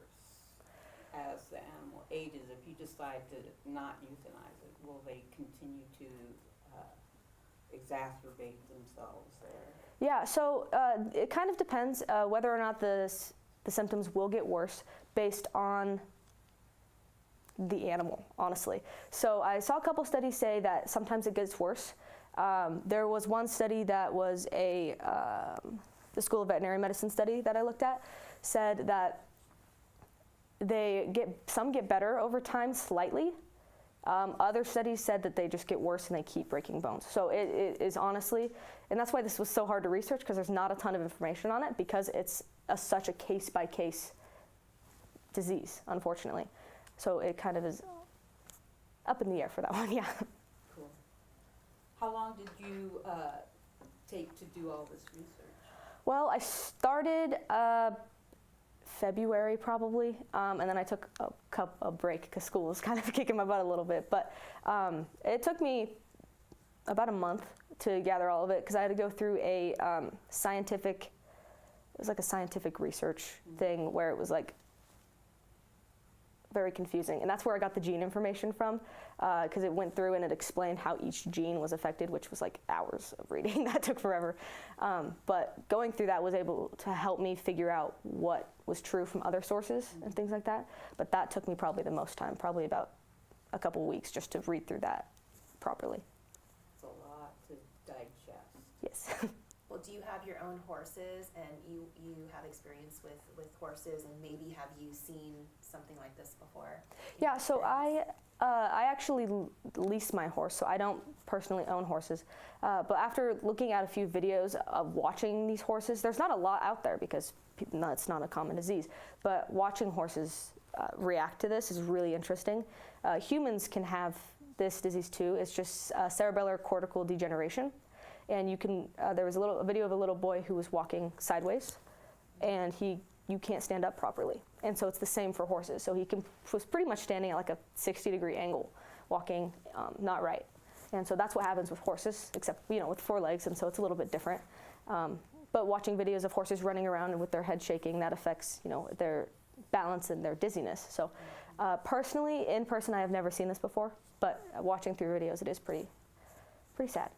as the animal ages, if you decide to not euthanize it, will they continue to exacerbate themselves there? Yeah, so it kind of depends whether or not the symptoms will get worse based on the animal, honestly. So I saw a couple studies say that sometimes it gets worse. There was one study that was the School of Veterinary Medicine study that I looked at, said that some get better over time slightly. Other studies said that they just get worse and they keep breaking bones. So it is honestly, and that's why this was so hard to research, because there's not a ton of information on it, because it's such a case-by-case disease, unfortunately. So it kind of is up in the air for that one, yeah. Cool. How long did you take to do all this research? Well, I started February probably, and then I took a break because school was kind of kicking my butt a little bit. But it took me about a month to gather all of it, because I had to go through a scientific research thing where it was like very confusing. And that's where I got the gene information from, because it went through and it explained how each gene was affected, which was like hours of reading. That took forever. But going through that was able to help me figure out what was true from other sources and things like that. But that took me probably the most time, probably about a couple weeks just to read through that properly. It's a lot to digest. Yes. Well, do you have your own horses, and you have experience with horses, and maybe have you seen something like this before? Yeah, so I actually lease my horse, so I don't personally own horses. But after looking at a few videos of watching these horses, there's not a lot out there because it's not a common disease, but watching horses react to this is really interesting. Humans can have this disease too. It's just cerebellar cortical degeneration. And you can, there was a video of a little boy who was walking sideways, and you can't stand up properly. And so it's the same for horses. So he was pretty much standing at like a 60-degree angle, walking not right. And so that's what happens with horses, except with 4 legs, and so it's a little bit different. But watching videos of horses running around and with their head shaking, that affects their balance and their dizziness. So personally, in person, I have never seen this before, but watching through videos, it is pretty sad.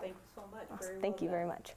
Thank you so much. Awesome. Thank you very much.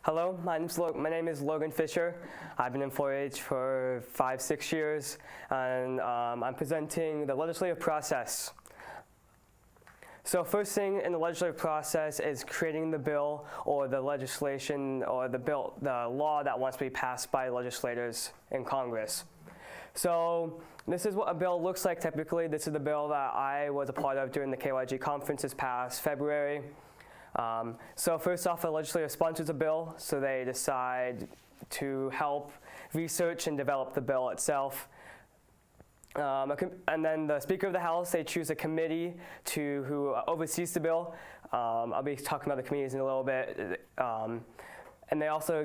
Hello, my name is Logan Fisher. I've been in 4-H for 5-6 years, and I'm presenting the legislative process. So first thing in the legislative process is creating the bill or the legislation or the law that wants to be passed by legislators in Congress. So this is what a bill looks like typically. This is the bill that I was a part of during the KYG conference this past February. So first off, the legislature sponsors a bill, so they decide to help research and develop the bill itself. And then the Speaker of the House, they choose a committee who oversees the bill. I'll be talking about the committees in a little bit. And they also,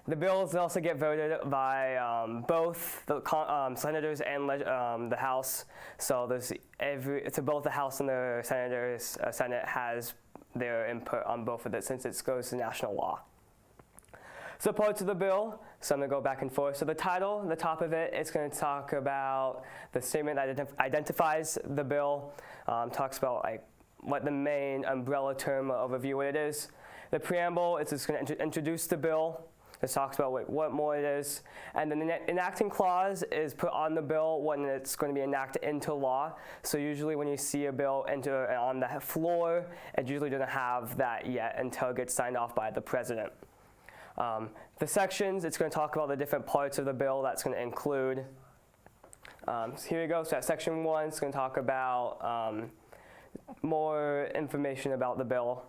the bills also get voted by both the senators and the House. So both the House and the Senate has their input on both of it since it goes to national law. So parts of the bill, so I'm going to go back and forth. So the title, the top of it, it's going to talk about the statement that identifies the bill, talks about like what the main umbrella term overview what it is. The preamble is just going to introduce the bill. It talks about what more it is. And then the enacting clause is put on the bill when it's going to be enacted into law. So usually when you see a bill enter on the floor, it usually doesn't have that yet until it gets signed off by the president. The sections, it's going to talk about the different parts of the bill that's going to include. So here we go. So at section 1, it's going to talk about more information about the bill.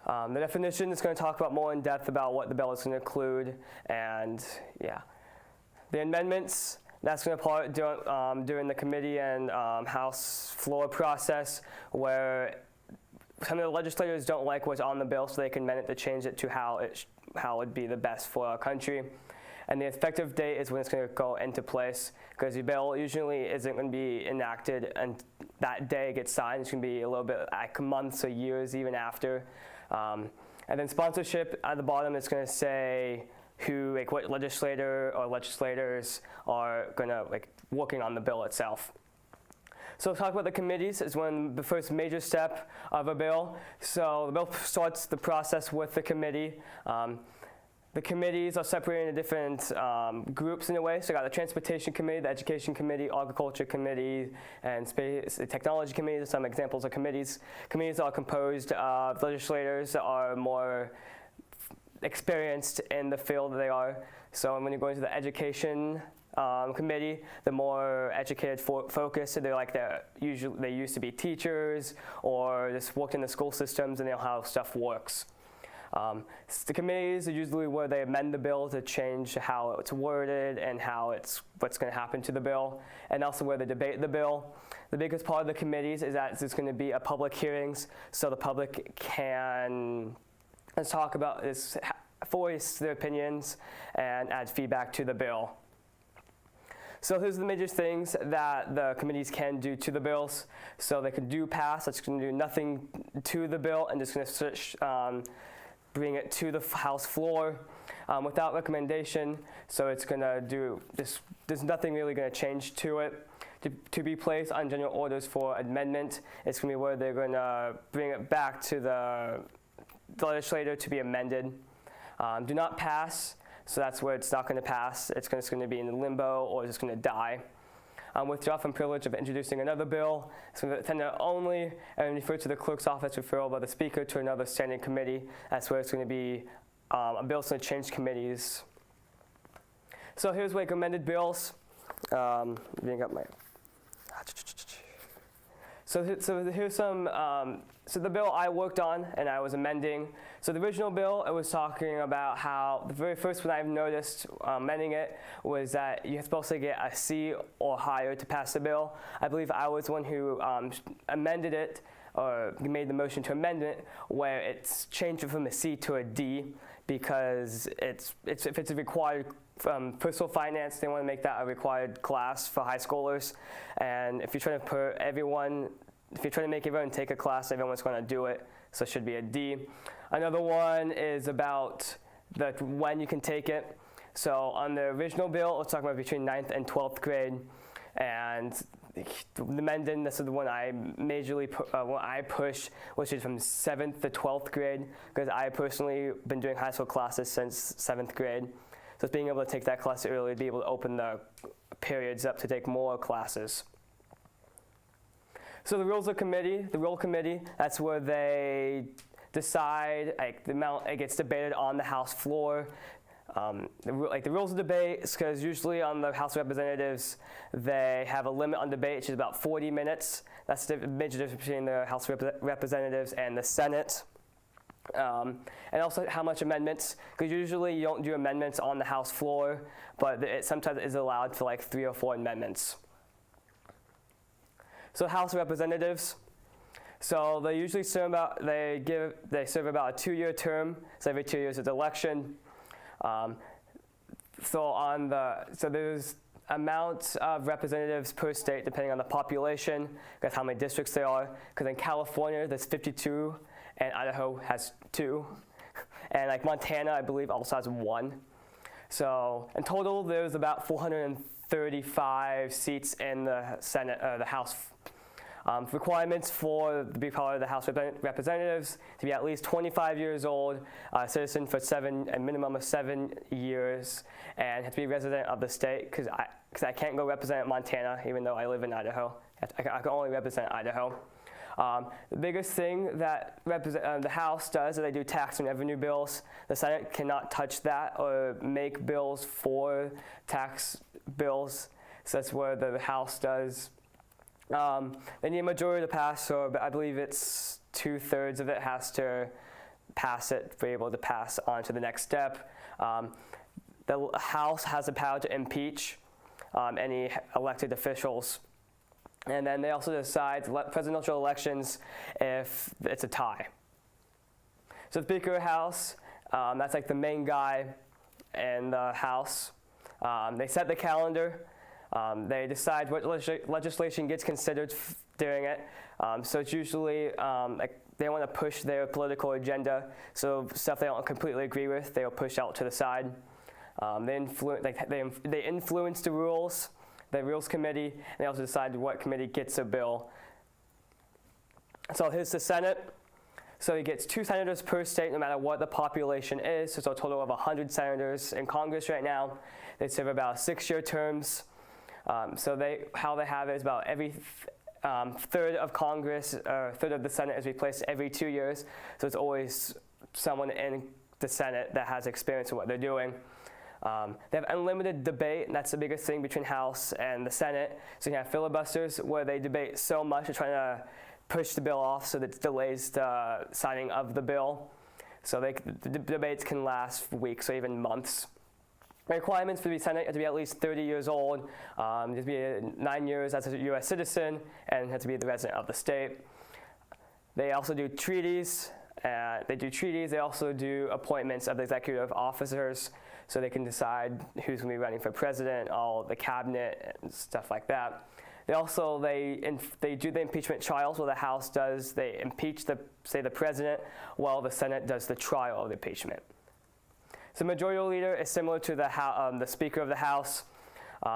The definition is going to talk about more in depth about what the bill is going to include, and yeah. The amendments, that's going to part during the committee and House floor process, where some of the legislators don't like what's on the bill, so they can amend it to change it to how it would be the best for our country. And the effective date is when it's going to go into place, because the bill usually isn't going to be enacted and that day it gets signed. It's going to be a little bit like months or years even after. And then sponsorship at the bottom is going to say what legislator or legislators are going to working on the bill itself. So talk about the committees is the first major step of a bill. So the bill starts the process with the committee. The committees are separated into different groups in a way. So you got the Transportation Committee, the Education Committee, Agriculture Committee, and Space Technology Committee. Some examples of committees. Committees are composed of legislators that are more experienced in the field that they are. So when you go into the Education Committee, the more educated focus. So they used to be teachers or just worked in the school systems and they know how stuff works. The committees are usually where they amend the bill to change how it's worded and what's going to happen to the bill, and also where they debate the bill. The biggest part of the committees is that there's going to be a public hearings, so the public can talk about this, voice their opinions, and add feedback to the bill. So here's the major things that the committees can do to the bills. So they can pass, that's going to do nothing to the bill, and just going to bring it to the House floor without recommendation. So it's going to there's nothing really going to change to it. To be placed on general orders for amendment, it's going to be where they're going to bring it back to the legislator to be amended. Do not pass, so that's where it's not going to pass. It's just going to be in limbo or it's going to die. Withdraw from privilege of introducing another bill. It's going to attend only and refer to the clerk's office referral by the speaker to another standing committee. That's where it's going to be a bill's going to change committees. So here's recommended bills. Bring up my. So here's some. So the bill I worked on and I was amending. So the original bill, it was talking about how the very first one I've noticed amending it was that you're supposed to get a C or higher to pass the bill. I believe I was the one who amended it or made the motion to amend it, where it's changed from a C to a D because if it's a required personal finance, they want to make that a required class for high schoolers. And if you're trying to make everyone take a class, everyone's going to do it, so it should be a D. Another one is about when you can take it. So on the original bill, it's talking about between 9th and 12th grade. And the Mendon, this is the one I majorly one I push, which is from 7th to 12th grade, because I personally been doing high school classes since 7th grade. So it's being able to take that class early, be able to open the periods up to take more classes. So the rules of committee, the rule committee, that's where they decide, like the amount it gets debated on the House floor. The rules of debate, because usually on the House of Representatives, they have a limit on debate, which is about 40 minutes. That's the major difference between the House of Representatives and the Senate. And also how much amendments, because usually you don't do amendments on the House floor, but it sometimes is allowed for like 3 or 4 amendments. So House of Representatives, so they usually serve about, they serve about a 2-year term, so every 2 years is election. So there's amount of representatives per state depending on the population, that's how many districts there are, because in California there's 52, and Idaho has 2, and like Montana I believe also has 1. So in total there's about 435 seats in the Senate, the House. Requirements for to be part of the House of Representatives, to be at least 25 years old, a citizen for a minimum of 7 years, and have to be a resident of the state, because I can't go represent Montana even though I live in Idaho. I can only represent Idaho. The biggest thing that the House does is they do tax and revenue bills. The Senate cannot touch that or make bills for tax bills, so that's where the House does. They need a majority to pass, so I believe it's 2/3 of it has to pass it to be able to pass on to the next step. The House has the power to impeach any elected officials. And then they also decide presidential elections if it's a tie. So the Speaker of the House, that's like the main guy in the House. They set the calendar. They decide what legislation gets considered during it. So it's usually like they want to push their political agenda. So stuff they don't completely agree with, they'll push out to the side. They influence the rules, the Rules Committee, and they also decide what committee gets a bill. So here's the Senate. So he gets 2 senators per state, no matter what the population is. So it's a total of 100 senators in Congress right now. They serve about 6-year terms. So how they have it is about every third of Congress, third of the Senate is replaced every 2 years. So it's always someone in the Senate that has experience in what they're doing. They have unlimited debate, and that's the biggest thing between House and the Senate. So you have filibusters where they debate so much, they're trying to push the bill off so that it delays the signing of the bill. So the debates can last weeks or even months. Requirements for the Senate have to be at least 30 years old, you have to be 9 years as a U.S. citizen, and have to be the resident of the state. They also do treaties. They also do appointments of the executive officers, so they can decide who's going to be running for president, all the cabinet, and stuff like that. They do the impeachment trials, where the House does, they impeach the president, while the Senate does the trial of the impeachment. So majority leader is similar to the Speaker of the House.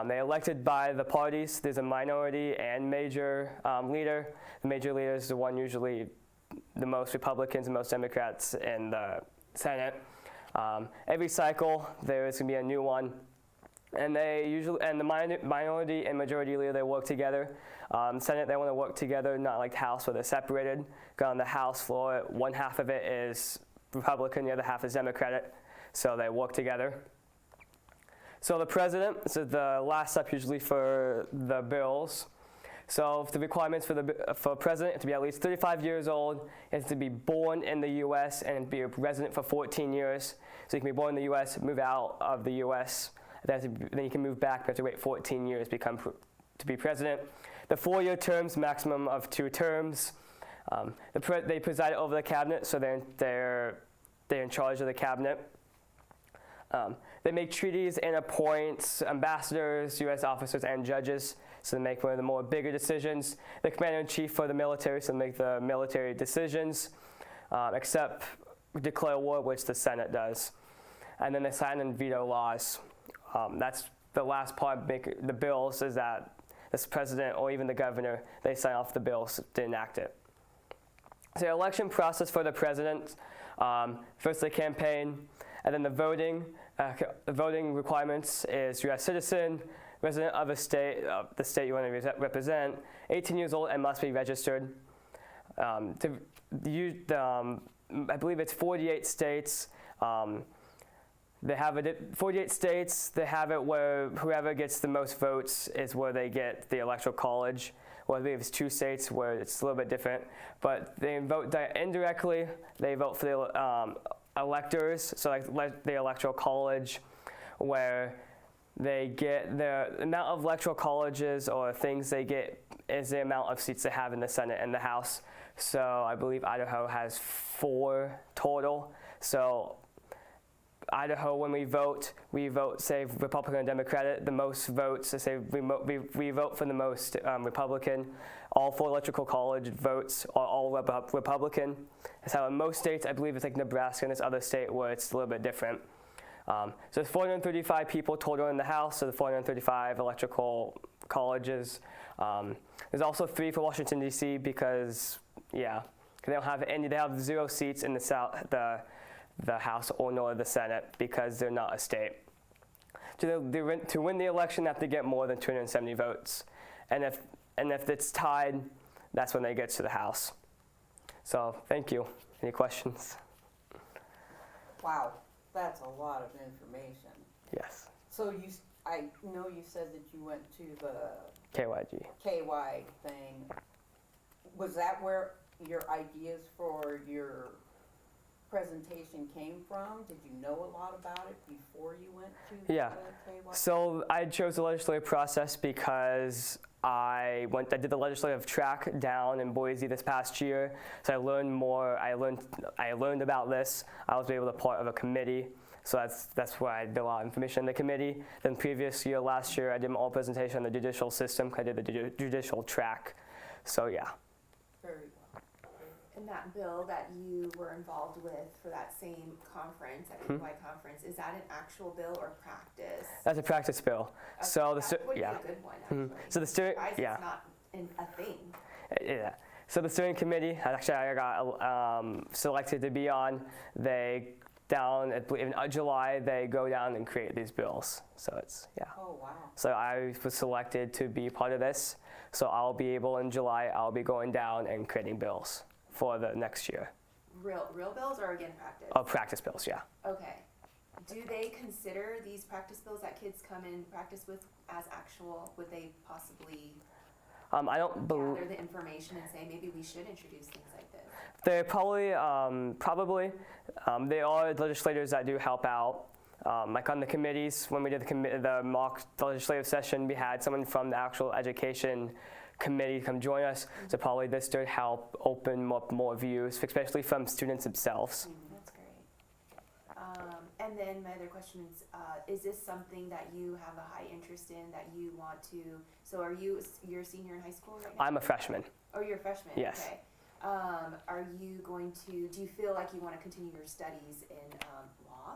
They're elected by the parties. There's a minority and major leader. The major leader is the one usually the most Republicans and most Democrats in the Senate. Every cycle there is going to be a new one. And the minority and majority leader, they work together. Senate, they want to work together, not like the House where they're separated. On the House floor, one half of it is Republican, the other half is Democratic. So they work together. So the president, this is the last step usually for the bills. So the requirements for president to be at least 35 years old, is to be born in the U.S. and be a resident for 14 years. So you can be born in the U.S., move out of the U.S., then you can move back, but you have to wait 14 years to be president. The 4-year terms, maximum of 2 terms. They preside over the cabinet, so they're in charge of the cabinet. They make treaties and appoint ambassadors, U.S. officers, and judges, so they make one of the more bigger decisions. The commander-in-chief for the military, so they make the military decisions, except declare war, which the Senate does. And then they sign and veto laws. That's the last part of the bills, is that this president or even the governor, they sign off the bill to enact it. So the election process for the president, first the campaign, and then the voting. The voting requirements is U.S. citizen, resident of the state you want to represent, 18 years old and must be registered. I believe it's 48 states. They have 48 states. They have it where whoever gets the most votes is where they get the electoral college. Well, I believe it's 2 states where it's a little bit different. But they vote indirectly. They vote for the electors, so like the electoral college, where they get the amount of electoral colleges or things they get is the amount of seats they have in the Senate and the House. So I believe Idaho has 4 total. So Idaho, when we vote, say, Republican or Democratic. The most votes, say, we vote for the most Republican. All 4 electoral college votes are all Republican. So in most states, I believe it's like Nebraska and this other state where it's a little bit different. So there's 435 people total in the House, so the 435 electoral colleges. There's also 3 for Washington, D.C. because, yeah, they don't have any, they have 0 seats in the South, the House or nor the Senate because they're not a state. To win the election, they have to get more than 270 votes. And if it's tied, that's when they get to the House. So thank you. Any questions? Wow, that's a lot of information. Yes. So I know you said that you went to the KYG. KY thing. Was that where your ideas for your presentation came from? Did you know a lot about it before you went to the KY? So I chose the legislative process because I did the legislative track down in Boise this past year. So I learned more. I learned about this. I was able to be part of a committee. So that's where I did a lot of information in the committee. Then last year, I did my own presentation on the judicial system. I did the judicial track. So yeah. Very well. And that bill that you were involved with for that same conference, that KY conference, is that an actual bill or practice? That's a practice bill. Okay, So that would be a good one, actually. So the steering, Surprised yeah. it's not a thing. Yeah. So the steering committee, actually I got selected to be on. They in July, they go down and create these bills. So it's, yeah. Oh, wow. So I was selected to be part of this. So I'll be able, in July, I'll be going down and creating bills for the next year. Real bills or again practice? Oh, practice bills, yeah. Okay. Do they consider these practice bills that kids come in practice with as actual? Would they possibly I don't believe gather the information and say maybe we should introduce things like this? they're probably, there are legislators that do help out. Like on the committees, when we did the mock legislative session, we had someone from the actual education committee come join us. So probably this did help open up more views, especially from students themselves. That's great. And then my other question is this something that you have a high interest in, that you want to, so you're a senior in high school right now? I'm a freshman. Oh, you're a freshman? Yes. Okay. Are you do you feel like you want to continue your studies in law?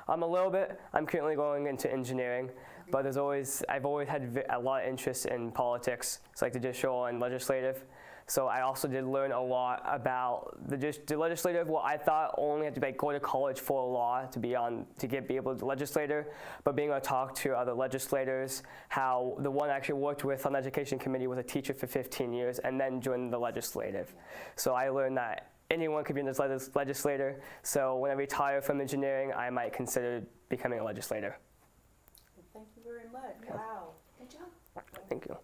A little bit. I'm currently going into engineering, but I've always had a lot of interest in politics, so like the judicial and legislative. So I also did learn a lot about the legislative. Well, I thought only had to go to college for law to be able to be legislator, but being able to talk to other legislators, how the one I actually worked with on the education committee was a teacher for 15 years and then joined the legislative. So I learned that anyone could be a legislator. So when I retire from engineering, I might consider becoming a legislator. Thank you very much. Wow. Good job. Thank you.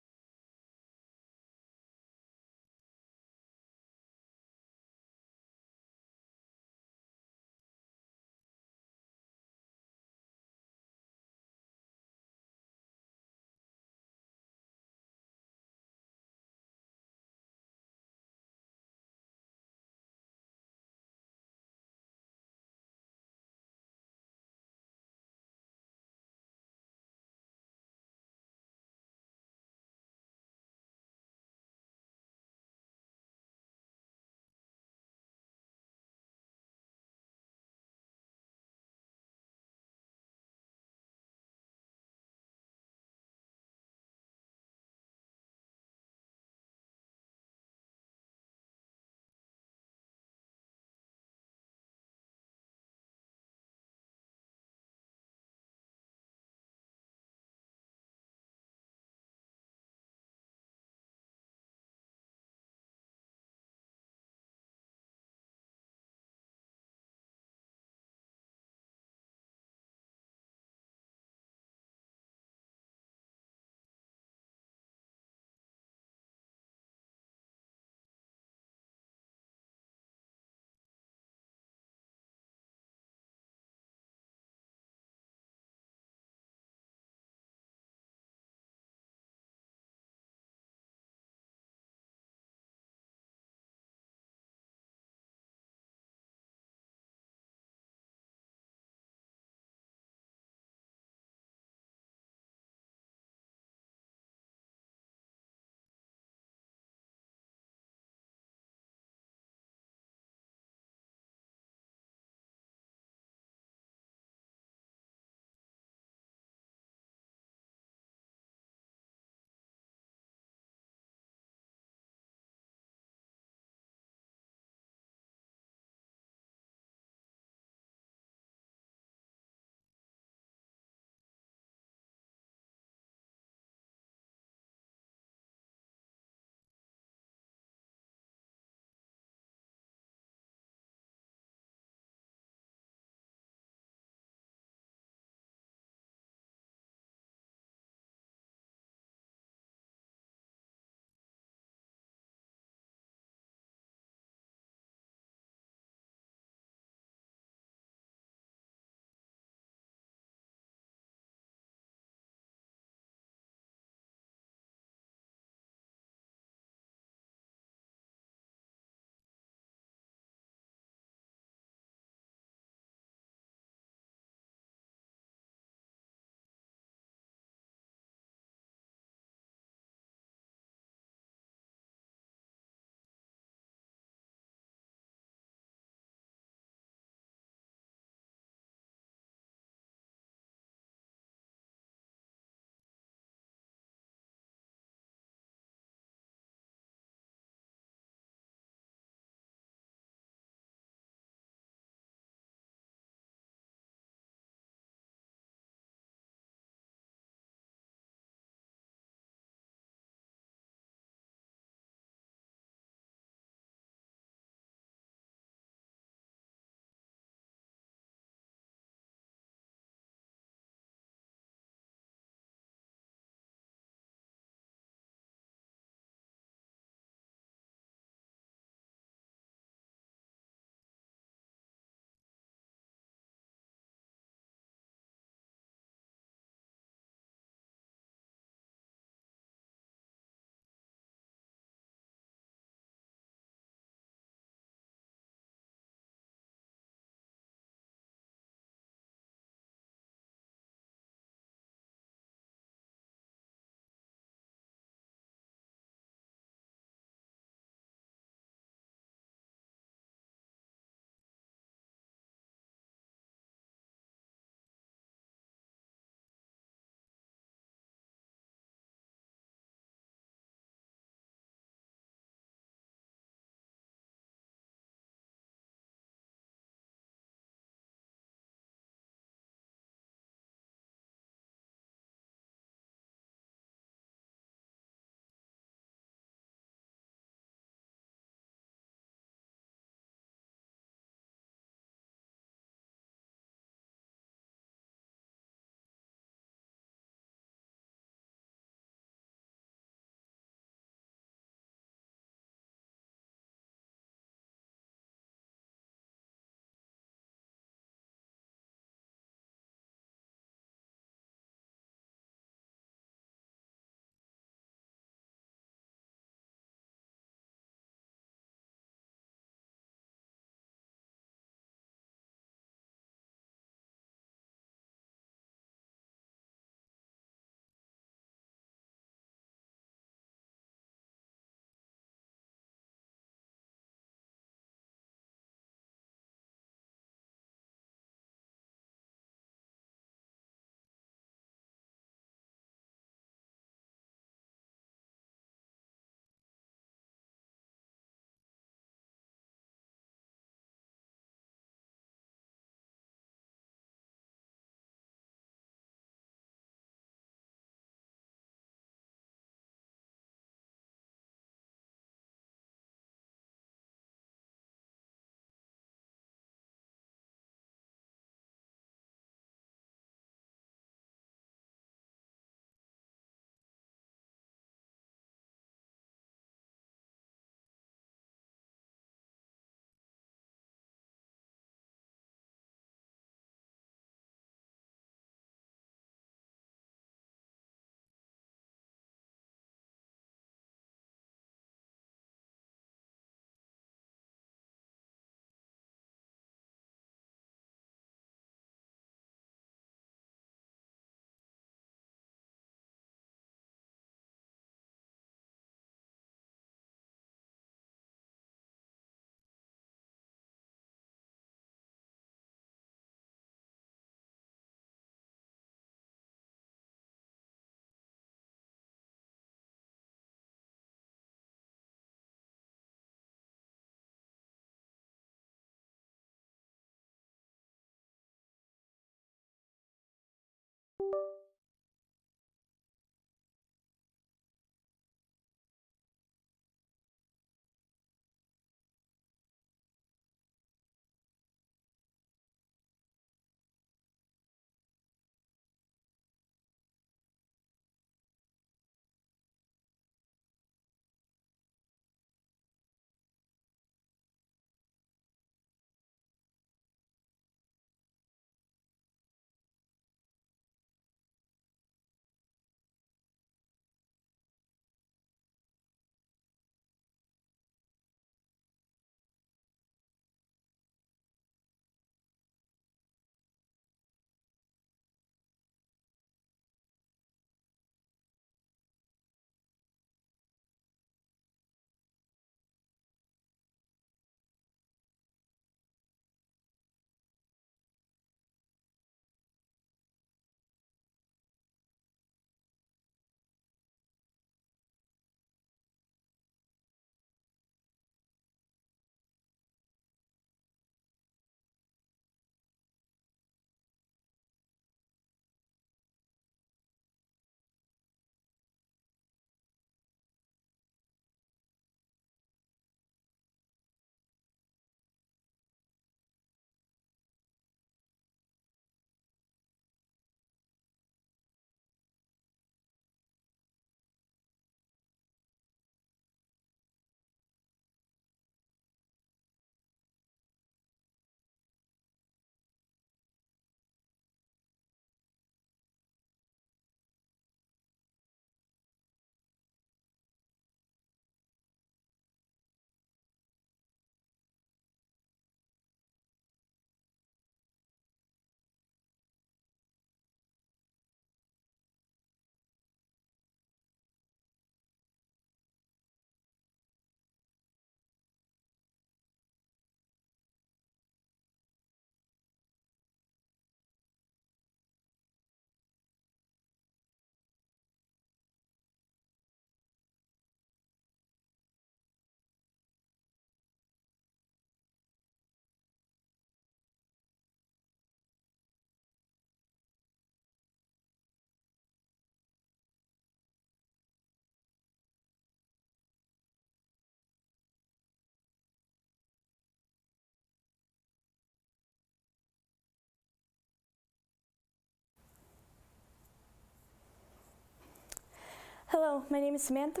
Hello, my name is Samantha.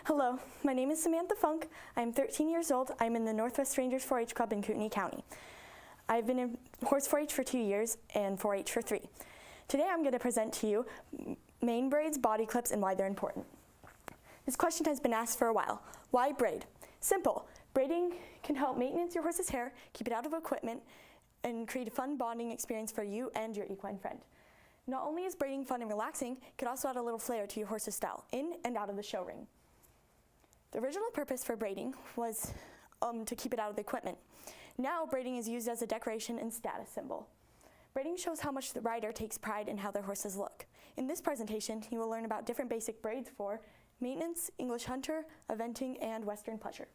Hello, my name is Samantha Funk. I'm 13 years old. I'm in the Northwest Rangers 4-H Club in Kootenai County. I've been in horse 4-H for 2 years and 4-H for 3. Today I'm going to present to you mane braids, body clips, and why they're important. This question has been asked for a while. Why braid? Simple. Braiding can help maintenance your horse's hair, keep it out of equipment, and create a fun bonding experience for you and your equine friend. Not only is braiding fun and relaxing, it could also add a little flair to your horse's style, in and out of the show ring. The original purpose for braiding was to keep it out of the equipment. Now braiding is used as a decoration and status symbol. Braiding shows how much the rider takes pride in how their horses look. In this presentation, you will learn about different basic braids for maintenance, English hunter, eventing, and Western pleasure.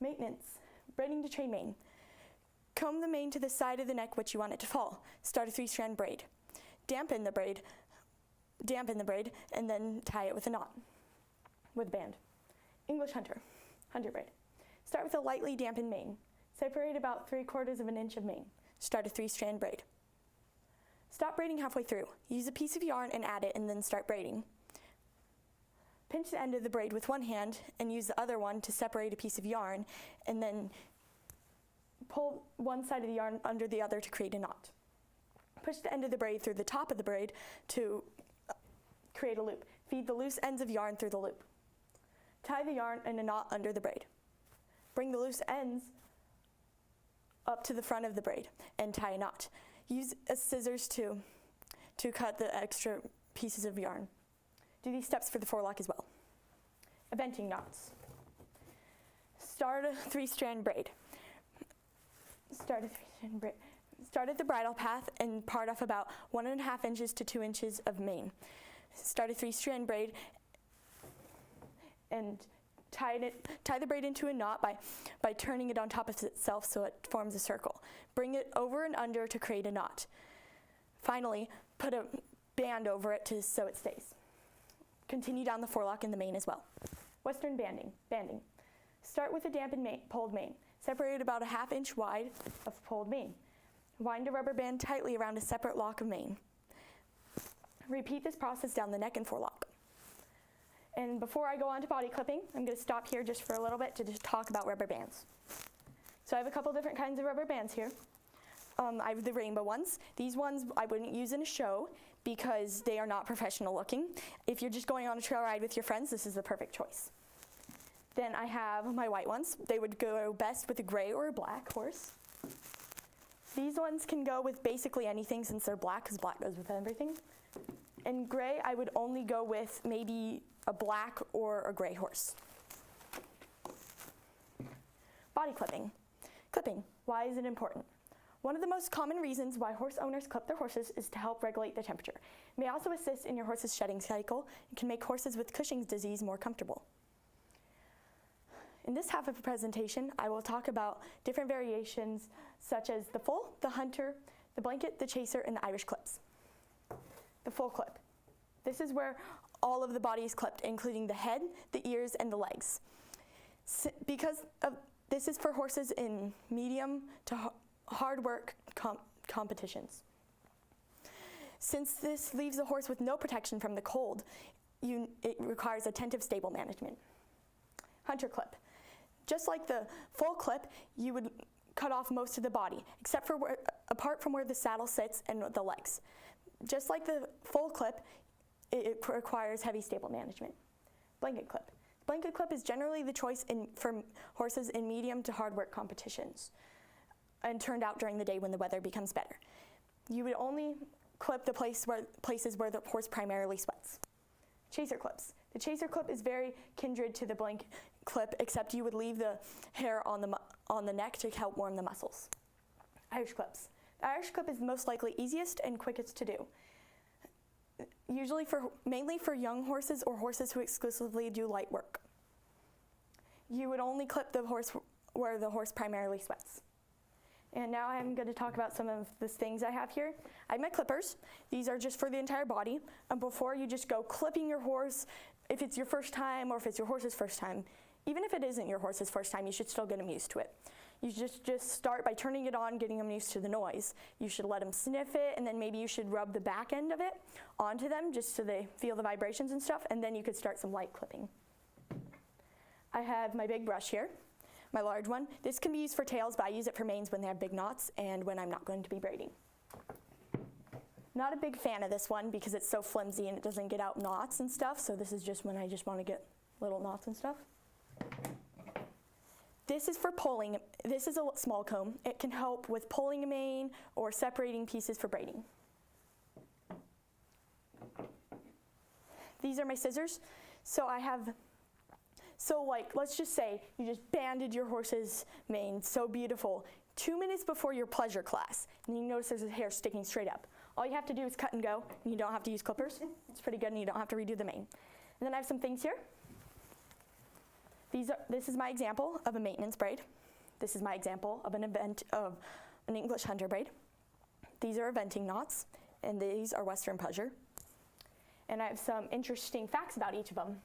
Maintenance. Braiding to train mane. Comb the mane to the side of the neck which you want it to fall. Start a 3-strand braid. Dampen the braid, and then tie it with a knot, with a band. English hunter braid. Start with a lightly dampened mane. Separate about 3/4 of an inch of mane. Start a 3-strand braid. Stop braiding halfway through. Use a piece of yarn and add it, and then start braiding. Pinch the end of the braid with one hand and use the other one to separate a piece of yarn, and then pull one side of the yarn under the other to create a knot. Push the end of the braid through the top of the braid to create a loop. Feed the loose ends of yarn through the loop. Tie the yarn in a knot under the braid. Bring the loose ends up to the front of the braid and tie a knot. Use scissors to cut the extra pieces of yarn. Do these steps for the forelock as well. Eventing knots. Start a 3-strand braid. Start at the bridle path and part off about 1.5 inches to 2 inches of mane. Start a 3-strand braid and tie the braid into a knot by turning it on top of itself so it forms a circle. Bring it over and under to create a knot. Finally, put a band over it so it stays. Continue down the forelock and the mane as well. Western banding. Start with a dampened polled mane. Separate about 1/2 inch wide of polled mane. Wind a rubber band tightly around a separate lock of mane. Repeat this process down the neck and forelock. And before I go on to body clipping, I'm going to stop here just for a little bit to just talk about rubber bands. So I have a couple different kinds of rubber bands here. I have the rainbow ones. These ones I wouldn't use in a show because they are not professional looking. If you're just going on a trail ride with your friends, this is the perfect choice. Then I have my white ones. They would go best with a gray or a black horse. These ones can go with basically anything since they're black, because black goes with everything. And gray, I would only go with maybe a black or a gray horse. Body clipping. Clipping, why is it important? One of the most common reasons why horse owners clip their horses is to help regulate the temperature. It may also assist in your horse's shedding cycle and can make horses with Cushing's disease more comfortable. In this half of the presentation, I will talk about different variations such as the full, the hunter, the blanket, the chaser, and the Irish clips. The full clip. This is where all of the body is clipped, including the head, the ears, and the legs. This is for horses in medium to hard work competitions. Since this leaves the horse with no protection from the cold, it requires attentive stable management. Hunter clip. Just like the full clip, you would cut off most of the body, except for apart from where the saddle sits and the legs. Just like the full clip, it requires heavy stable management. Blanket clip. Blanket clip is generally the choice for horses in medium to hard work competitions and turned out during the day when the weather becomes better. You would only clip the places where the horse primarily sweats. Chaser clips. The chaser clip is very kindred to the blanket clip, except you would leave the hair on the neck to help warm the muscles. Irish clips. The Irish clip is most likely easiest and quickest to do. Usually mainly for young horses or horses who exclusively do light work. You would only clip the horse where the horse primarily sweats. And now I'm going to talk about some of the things I have here. I have my clippers. These are just for the entire body. And before you just go clipping your horse, if it's your first time or if it's your horse's first time, even if it isn't your horse's first time, you should still get them used to it. You just start by turning it on, getting them used to the noise. You should let them sniff it, and then maybe you should rub the back end of it onto them just so they feel the vibrations and stuff, and then you could start some light clipping. I have my big brush here, my large one. This can be used for tails, but I use it for manes when they have big knots and when I'm not going to be braiding. Not a big fan of this one because it's so flimsy and it doesn't get out knots and stuff, so this is just when I just want to get little knots and stuff. This is for pulling. This is a small comb. It can help with pulling a mane or separating pieces for braiding. These are my scissors. So let's just say you just banded your horse's mane, so beautiful, 2 minutes before your pleasure class, and you notice there's a hair sticking straight up. All you have to do is cut and go, and you don't have to use clippers. It's pretty good, and you don't have to redo the mane. And then I have some things here. This is my example of a maintenance braid. This is my example of an English hunter braid. These are eventing knots, and these are Western pleasure. And I have some interesting facts about each of them.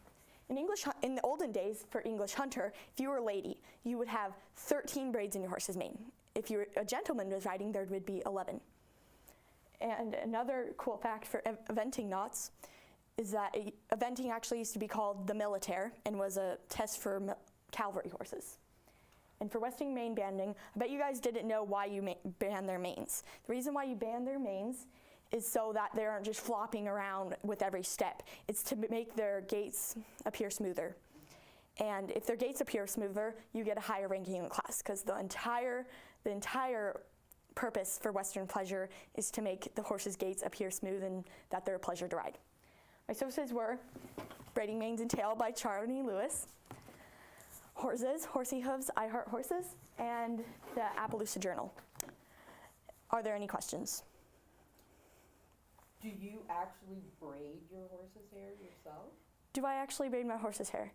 In the olden days, for English hunter, if you were a lady, you would have 13 braids in your horse's mane. If you were a gentleman was riding, there would be 11. And another cool fact for eventing knots is that eventing actually used to be called the militaire and was a test for cavalry horses. And for Western mane banding, I bet you guys didn't know why you band their manes. The reason why you band their manes is so that they aren't just flopping around with every step. It's to make their gaits appear smoother. And if their gaits appear smoother, you get a higher ranking in the class, because the entire purpose for Western pleasure is to make the horse's gaits appear smooth and that they're a pleasure to ride. My sources were Braiding Manes and Tail by Charlie Lewis, Horses, Horsey Hooves, I Heart Horses, and the Appaloosa Journal. Are there any questions? Do you actually braid your horse's hair yourself? Do I actually braid my horse's hair?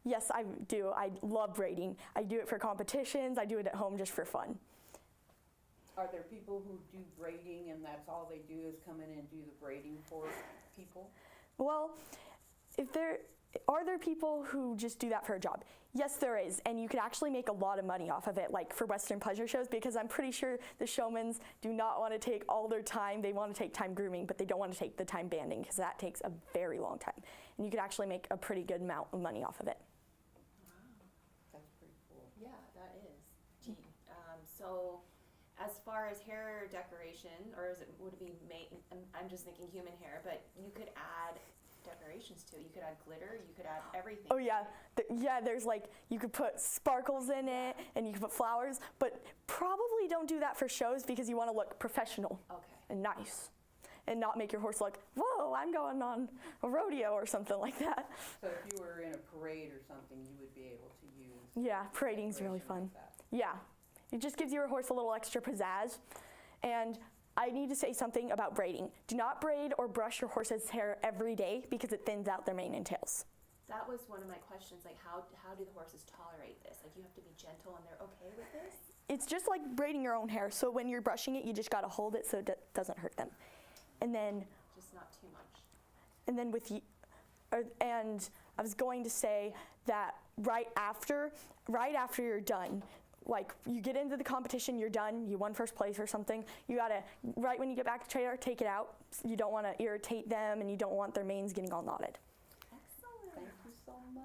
Yes, I do. I love braiding. I do it for competitions. I do it at home just for fun. Are there people who do braiding and that's all they do is come in and do the braiding for people? Well, are there people who just do that for a job? Yes, there is, and you could actually make a lot of money off of it, like for Western pleasure shows, because I'm pretty sure the showmans do not want to take all their time. They want to take time grooming, but they don't want to take the time banding, because that takes a very long time. And you could actually make a pretty good amount of money off of it. That's pretty cool. Yeah, that is. So as far as hair decoration, or would it be I'm just thinking human hair, but you could add decorations too. You could add glitter, you could add everything. Oh yeah, there's like, you could put sparkles in it, and you could put flowers, but probably don't do that for shows because you want to look professional and nice, and not make your horse look, whoa, I'm going on a rodeo or something like that. So if you were in a parade or something, you would be able to use. Yeah, parading's really fun. Like that. Yeah, it just gives your horse a little extra pizzazz. And I need to say something about braiding. Do not braid or brush your horse's hair every day because it thins out their mane and tails. That was one of my questions, like how do the horses tolerate this? Like you have to be gentle and they're okay with this? It's just like braiding your own hair. So when you're brushing it, you just gotta hold it so it doesn't hurt them. And then just not too much. And then and I was going to say that right after you're done, like you get into the competition, you're done, you won first place or something, you gotta, right when you get back to trailer, take it out. You don't wanna irritate them and you don't want their manes getting all knotted. Excellent. Thank you so much.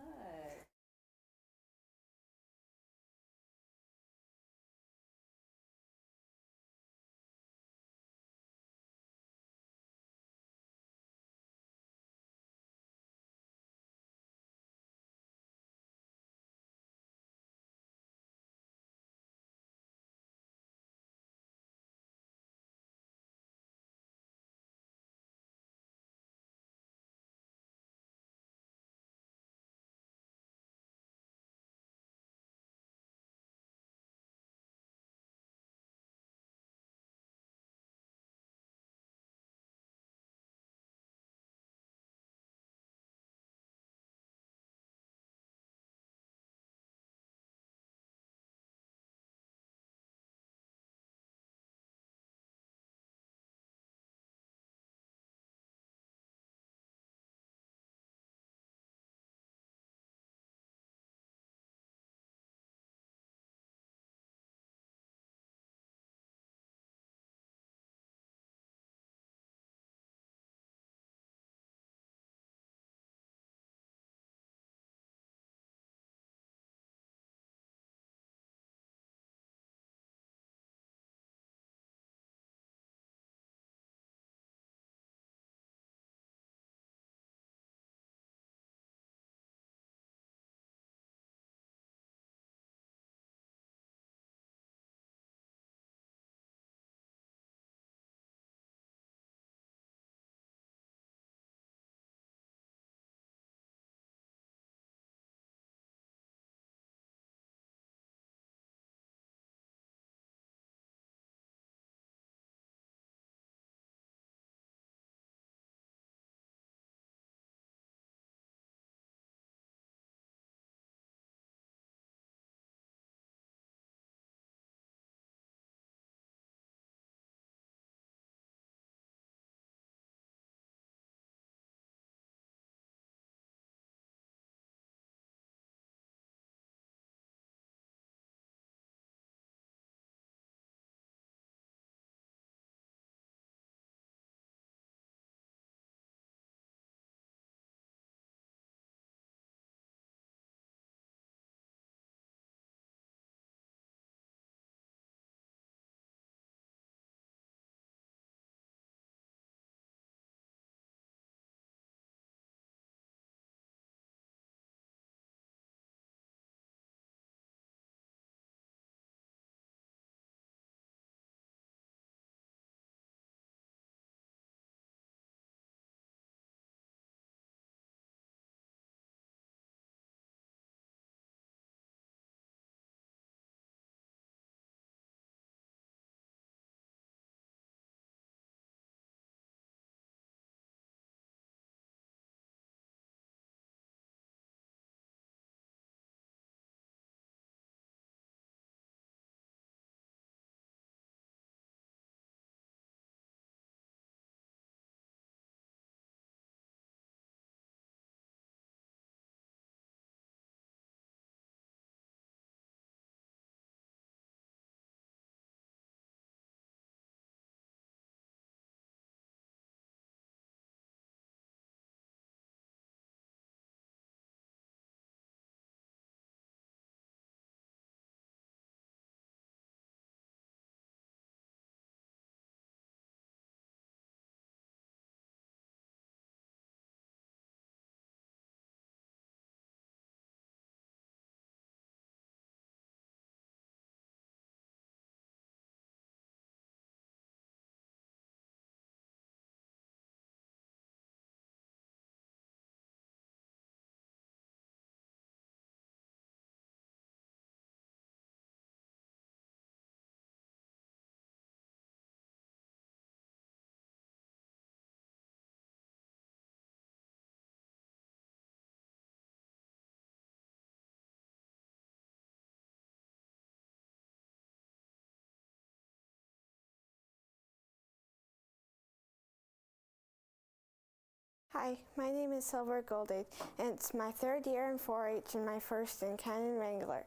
Hi, my name is Silver Goldade, and it's my 3rd year in 4-H and my first in Canyon Wrangler.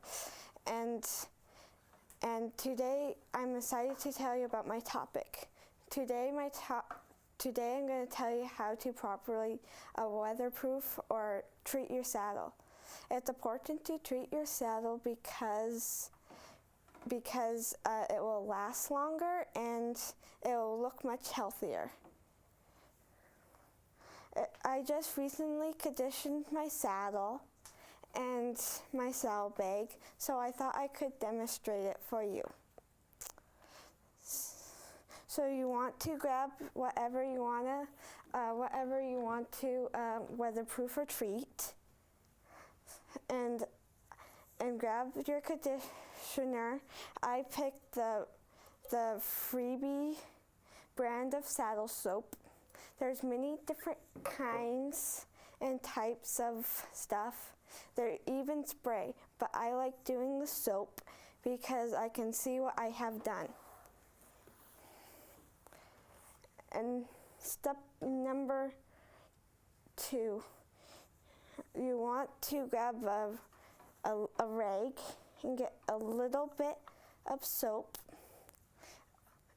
And today I'm excited to tell you about my topic. Today I'm going to tell you how to properly weatherproof or treat your saddle. It's important to treat your saddle because it will last longer and it will look much healthier. I just recently conditioned my saddle and my saddlebag, so I thought I could demonstrate it for you. So you want to grab whatever you want to weatherproof or treat, and grab your conditioner. I picked the Freebie brand of saddle soap. There's many different kinds and types of stuff. There's even spray, but I like doing the soap because I can see what I have done. And step number 2, you want to grab a rag and get a little bit of soap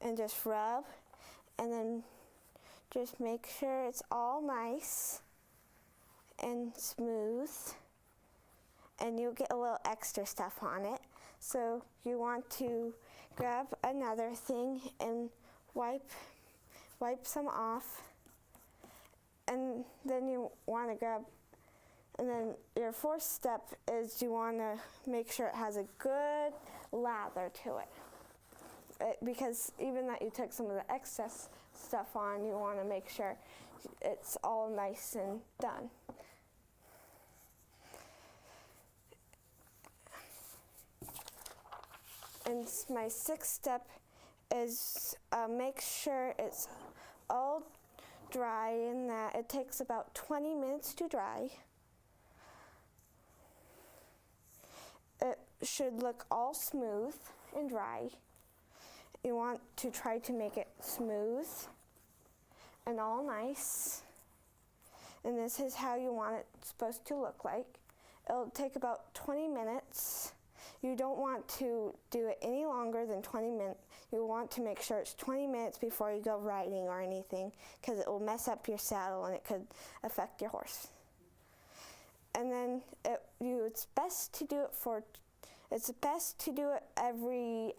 and just rub, and then just make sure it's all nice and smooth, and you'll get a little extra stuff on it. So you want to grab another thing and wipe some off, and then you want to grab, and then your 4th step is you want to make sure it has a good lather to it. Because even that you took some of the excess stuff on, you want to make sure it's all nice and done. And my 6th step is make sure it's all dry, and that it takes about 20 minutes to dry. It should look all smooth and dry. You want to try to make it smooth and all nice. And this is how you want it supposed to look like. It'll take about 20 minutes. You don't want to do it any longer than 20 minutes. You want to make sure it's 20 minutes before you go riding or anything, because it will mess up your saddle and it could affect your horse. And then it's best to do it every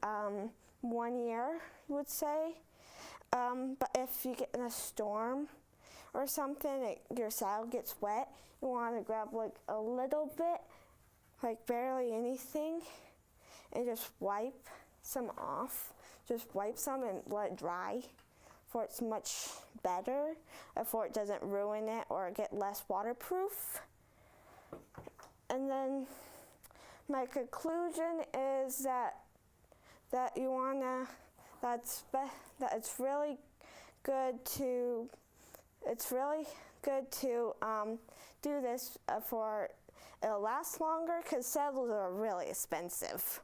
1 year, you would say. But if you get in a storm or something, your saddle gets wet, you want to grab like a little bit, like barely anything, and just wipe some off. Just wipe some and let it dry, for it's much better, for it doesn't ruin it or get less waterproof. And then my conclusion is that it's really good to do this for it'll last longer, because saddles are really expensive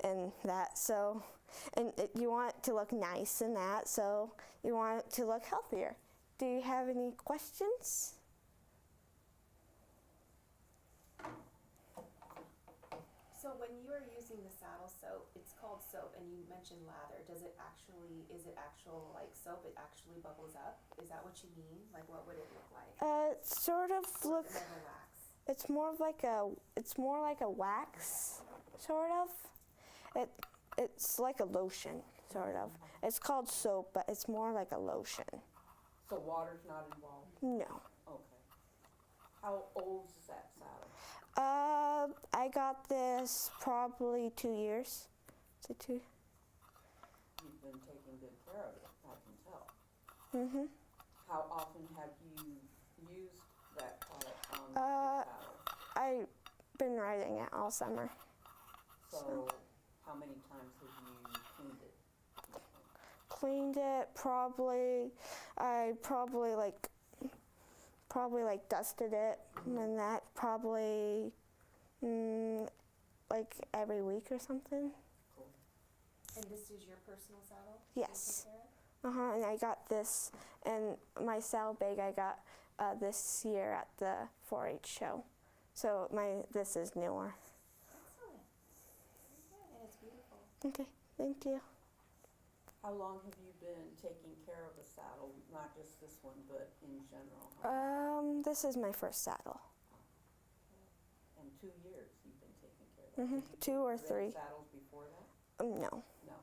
and that. So, and you want it to look nice and that, so you want it to look healthier. Do you have any questions? So when you are using the saddle soap, it's called soap, and you mentioned lather. Is it actual like soap? It actually bubbles up? Is that what you mean? Like, what would it look like? It sort of look. Like a wax? It's more like a wax, sort of. It's like a lotion, sort of. It's called soap, but it's more like a lotion. So water's not involved? No. Okay. How old is that saddle? I got this probably 2 years. Is it 2? You've been taking good care of it, I can tell. Mhm. How often have you used that product on your saddle? I've been riding it all summer. So how many times have you cleaned it? Cleaned it I probably like dusted it, and that probably like every week or something. Cool. And this is your personal saddle? Yes. And I got this, and my saddlebag I got this year at the 4-H show. So this is newer. Excellent. Very good, and it's beautiful. Okay, thank you. How long have you been taking care of a saddle? Not just this one, but in general? This is my first saddle. And 2 years you've been taking care of it. Did you 2 do or red 3. saddles before that? No. No.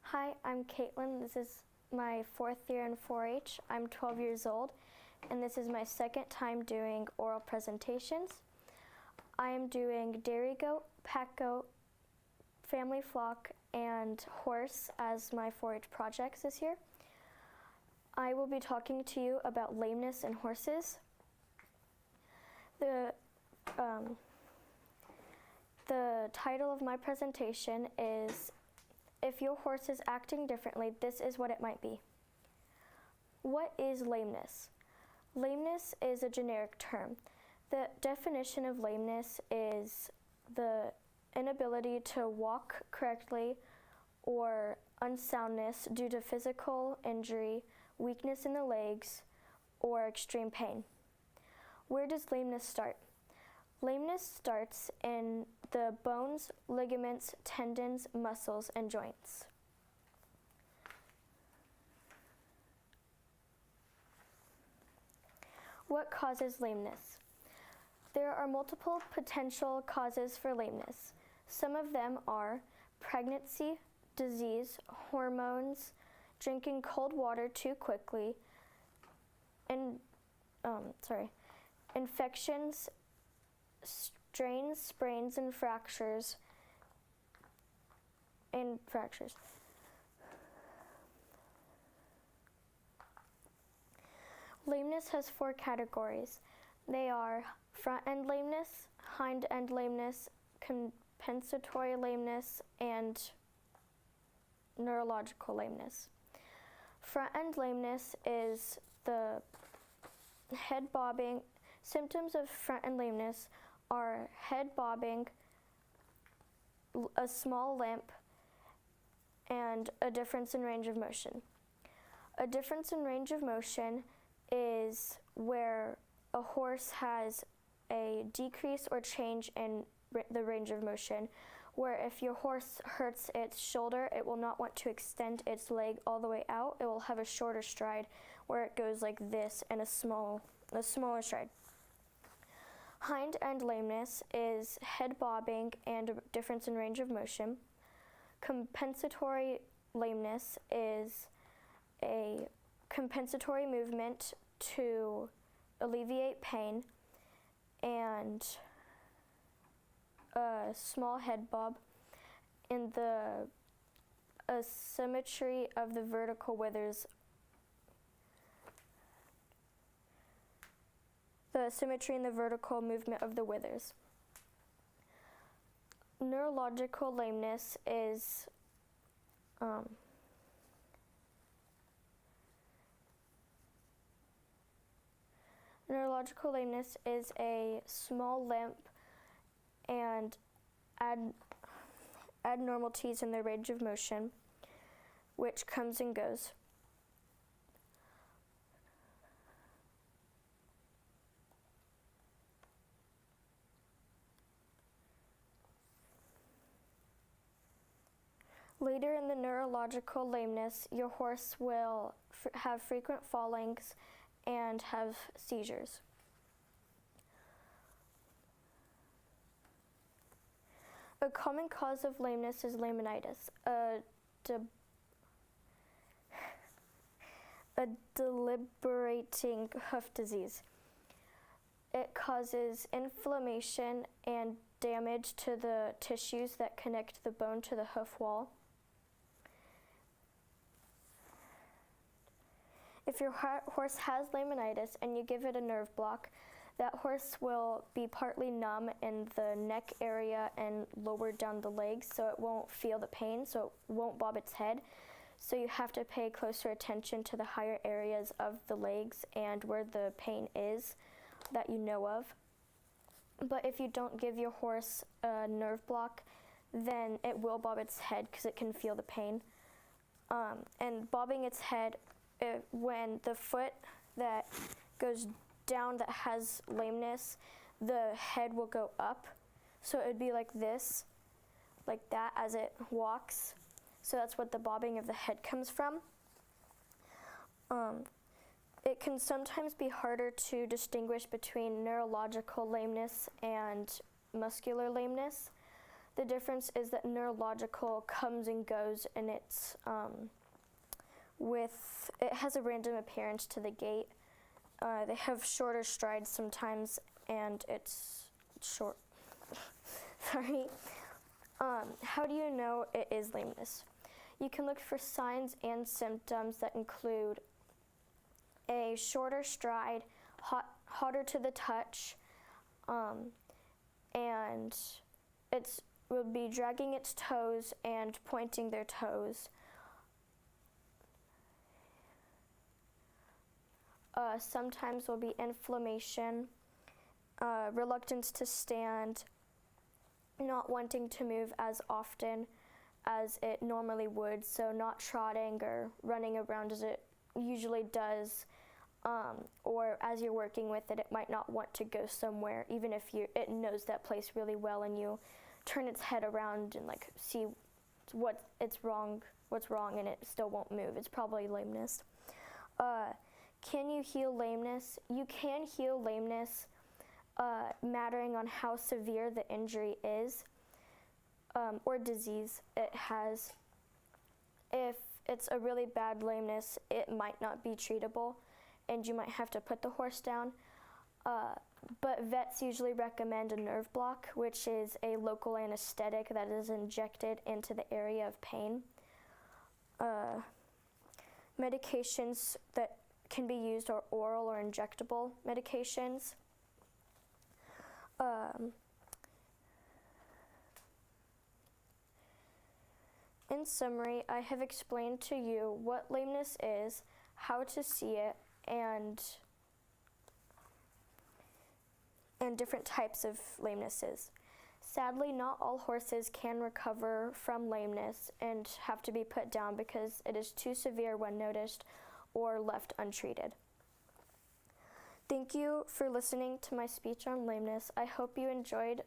Hi, I'm Caitlin. This is my 4th year in 4-H. I'm 12 years old, and this is my 2nd time doing oral presentations. I am doing dairy goat, pack goat, family flock, and horse as my 4-H projects this year. I will be talking to you about lameness in horses. The title of my presentation is If Your Horse is Acting Differently, This is What It Might Be. What is lameness? Lameness is a generic term. The definition of lameness is the inability to walk correctly or unsoundness due to physical injury, weakness in the legs, or extreme pain. Where does lameness start? Lameness starts in the bones, ligaments, tendons, muscles, and joints. What causes lameness? There are multiple potential causes for lameness. Some of them are pregnancy, disease, hormones, drinking cold water too quickly, infections, strains, sprains, and fractures. Lameness has 4 categories. They are front end lameness, hind end lameness, compensatory lameness, and neurological lameness. Front end lameness is the head bobbing. Symptoms of front end lameness are head bobbing, a small limp, and a difference in range of motion. A difference in range of motion is where a horse has a decrease or change in the range of motion, where if your horse hurts its shoulder, it will not want to extend its leg all the way out. It will have a shorter stride where it goes like this and a smaller stride. Hind end lameness is head bobbing and a difference in range of motion. Compensatory lameness is a compensatory movement to alleviate pain and a small head bob. In the asymmetry of the vertical withers, the symmetry in the vertical movement of the withers. Neurological lameness is a small limp and abnormalities in the range of motion, which comes and goes. Later in the neurological lameness, your horse will have frequent fallings and have seizures. A common cause of lameness is laminitis, a deliberating hoof disease. It causes inflammation and damage to the tissues that connect the bone to the hoof wall. If your horse has laminitis and you give it a nerve block, that horse will be partly numb in the neck area and lower down the legs, so it won't feel the pain, so it won't bob its head. So you have to pay closer attention to the higher areas of the legs and where the pain is that you know of. But if you don't give your horse a nerve block, then it will bob its head because it can feel the pain. And bobbing its head, when the foot that goes down that has lameness, the head will go up. So it would be like this, like that as it walks. So that's what the bobbing of the head comes from. It can sometimes be harder to distinguish between neurological lameness and muscular lameness. The difference is that neurological comes and goes, and it's it has a random appearance to the gait. They have shorter strides sometimes, and it's short. Sorry. How do you know it is lameness? You can look for signs and symptoms that include a shorter stride, hotter to the touch, and it will be dragging its toes and pointing their toes. Sometimes will be inflammation, reluctance to stand, not wanting to move as often as it normally would, so not trotting or running around as it usually does, or as you're working with it, it might not want to go somewhere, even if it knows that place really well, and you turn its head around and like see what's wrong, and it still won't move. It's probably lameness. Can you heal lameness? You can heal lameness, mattering on how severe the injury is, or disease it has. if it's a really bad lameness, it might not be treatable and you might have to put the horse down. But vets usually recommend a nerve block, which is a local anesthetic that is injected into the area of pain. Medications that can be used are oral or injectable medications. In summary, I have explained to you what lameness is, how to see it, and different types of lamenesses. Sadly, not all horses can recover from lameness and have to be put down because it is too severe when noticed or left untreated. Thank you for listening to my speech on lameness. I hope you enjoyed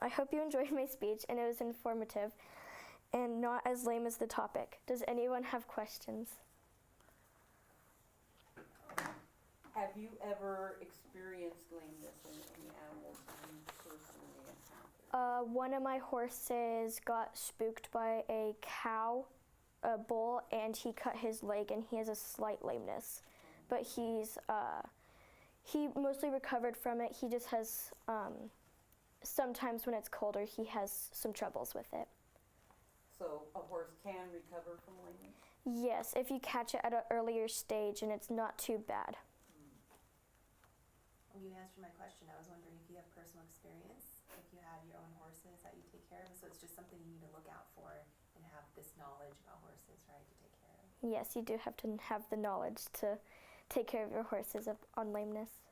my speech and it was informative and not as lame as the topic. Does anyone have questions? Have you ever experienced lameness in any animals you personally encountered? One of my horses got spooked by a bull, and he cut his leg, and he has a slight lameness. But he mostly recovered from it. He just has, sometimes when it's colder, he has some troubles with it. So a horse can recover from lameness? Yes, if you catch it at an earlier stage and it's not too bad. You answered my question. I was wondering if you have personal experience, if you have your own horses that you take care of. So it's just something you need to look out for and have this knowledge about horses, right, to take care of. Yes, you do have to have the knowledge to take care of your horses on lameness.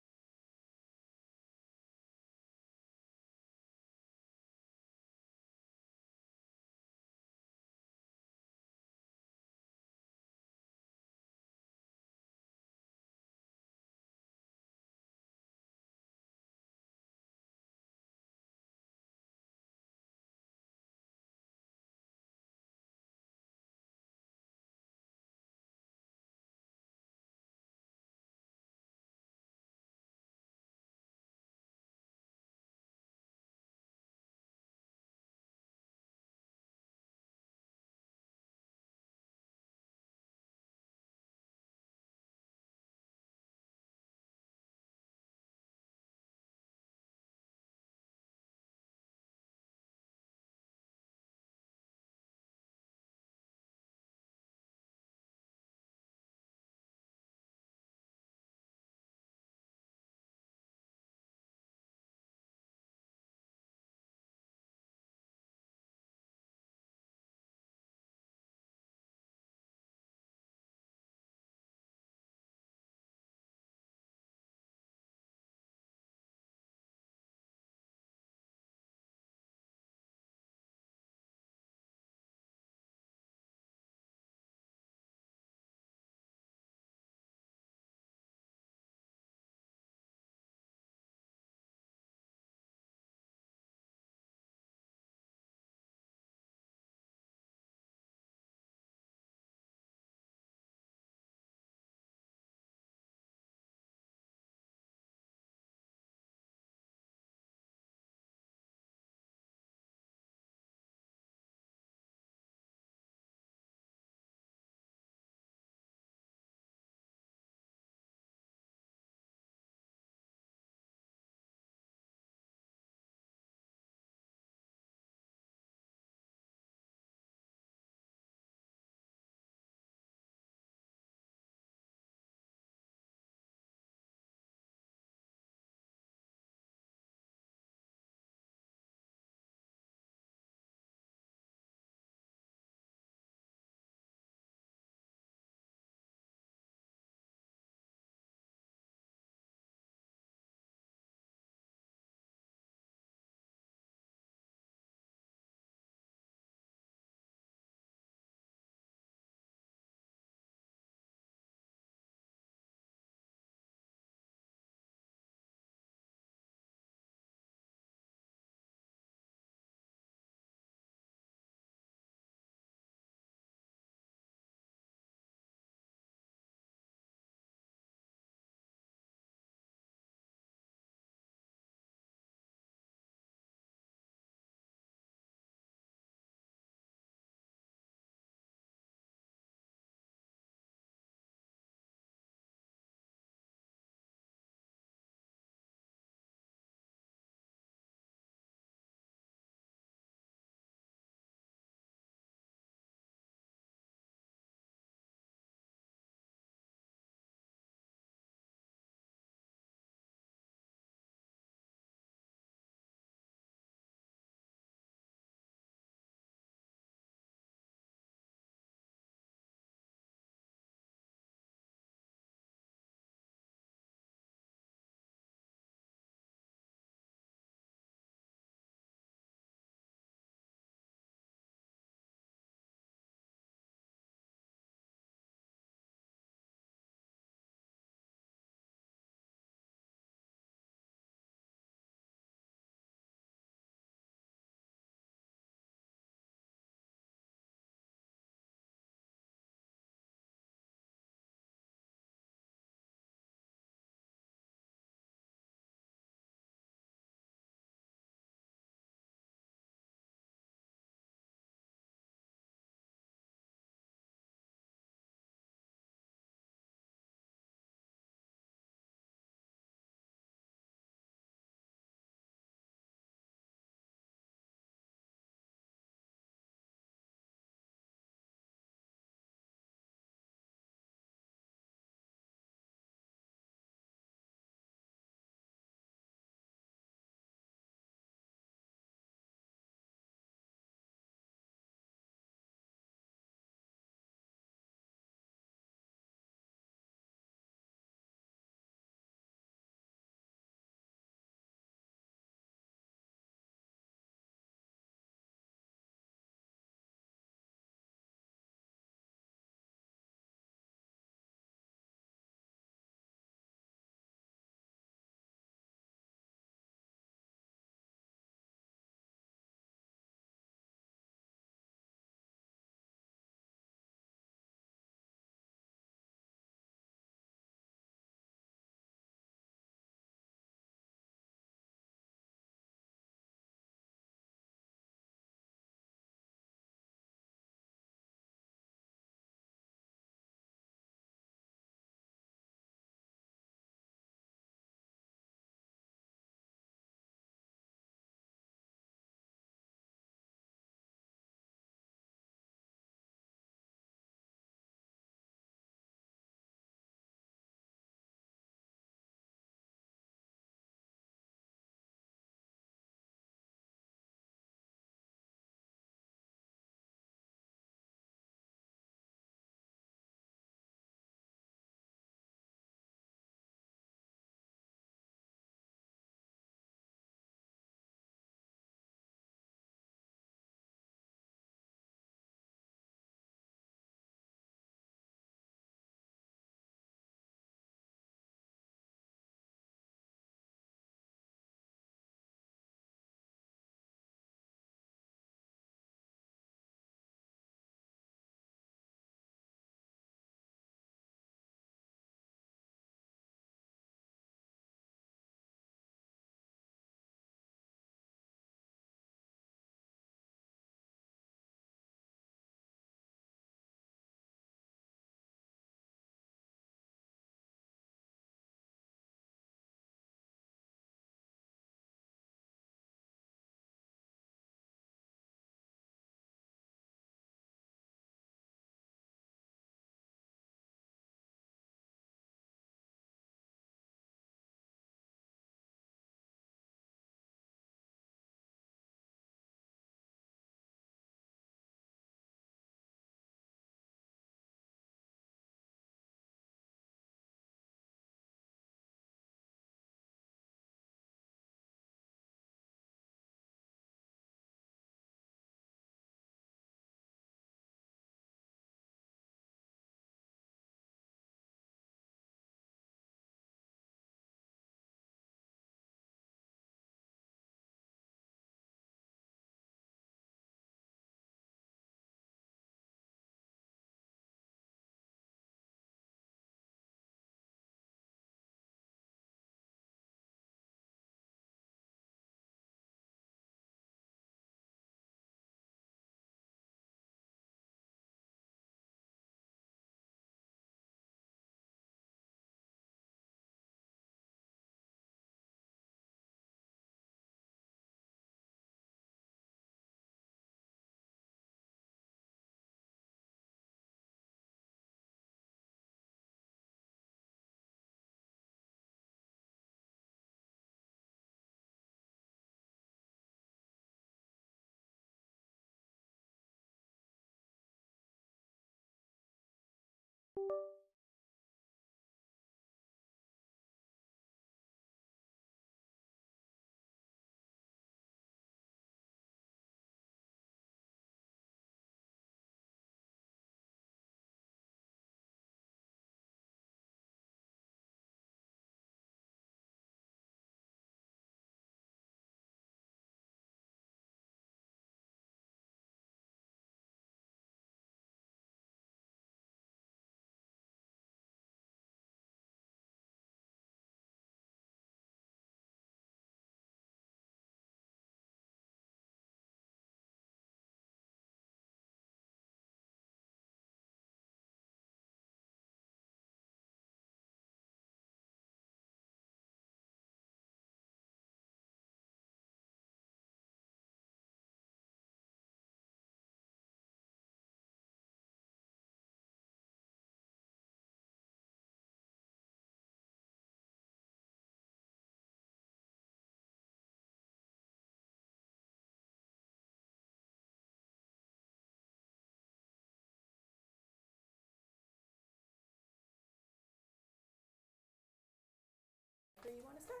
you want to start?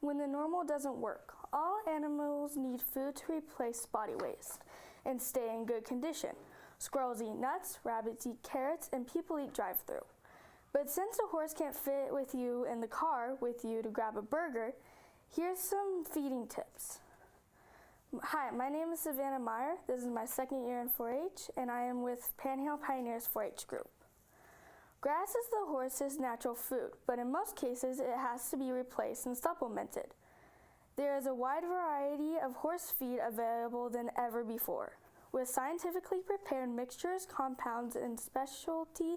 When the normal doesn't work, all animals need food to replace body waste and stay in good condition. Squirrels eat nuts, rabbits eat carrots, and people eat drive-through. But since a horse can't fit with you in the car with you to grab a burger, here's some feeding tips. Hi, my name is Savannah Meyer. This is my second year in 4-H, and I am with Panhandle Pioneers 4-H group. Grass is the horse's natural food, but in most cases it has to be replaced and supplemented. There is a wide variety of horse feed available than ever before. With scientifically prepared mixtures, compounds, and specialty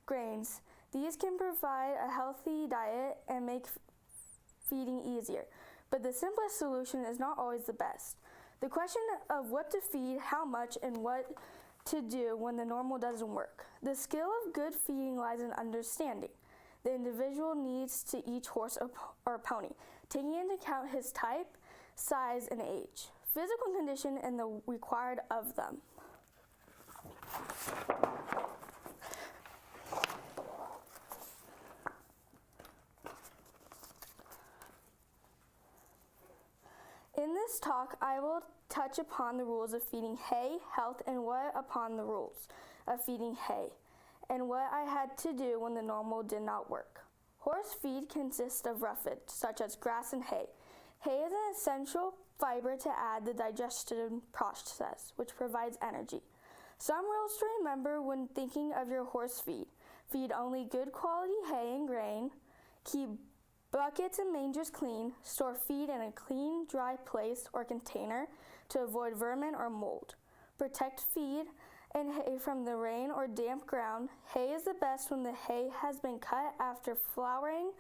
grains, these can provide a healthy diet and make feeding easier. But the simplest solution is not always the best. The question of what to feed, how much, and what to do when the normal doesn't work. The skill of good feeding lies in understanding the individual needs to each horse or pony, taking into account his type, size, and age, physical condition, and the required of them. In this talk, I will touch upon the rules of feeding hay, health, and what upon the rules of feeding hay, and what I had to do when the normal did not work. Horse feed consists of roughage, such as grass and hay. Hay is an essential fiber to add the digestion process, which provides energy. Some rules to remember when thinking of your horse feed. Feed only good quality hay and grain. Keep buckets and mangers clean. Store feed in a clean, dry place or container to avoid vermin or mold. Protect feed and hay from the rain or damp ground. Hay is the best when the hay has been cut after flowering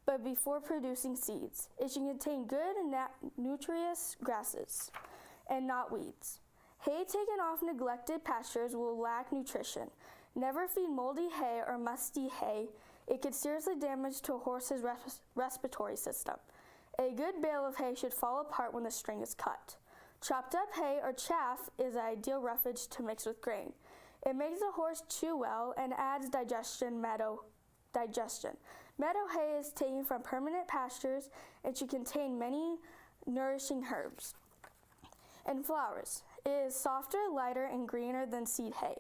but before producing seeds. It should contain good and nutritious grasses and not weeds. Hay taken off neglected pastures will lack nutrition. Never feed moldy hay or musty hay. It could seriously damage to a horse's respiratory system. A good bale of hay should fall apart when the string is cut. Chopped up hay or chaff is ideal roughage to mix with grain. It makes the horse chew well and adds digestion. Meadow hay is taken from permanent pastures and should contain many nourishing herbs and flowers. It is softer, lighter, and greener than seed hay,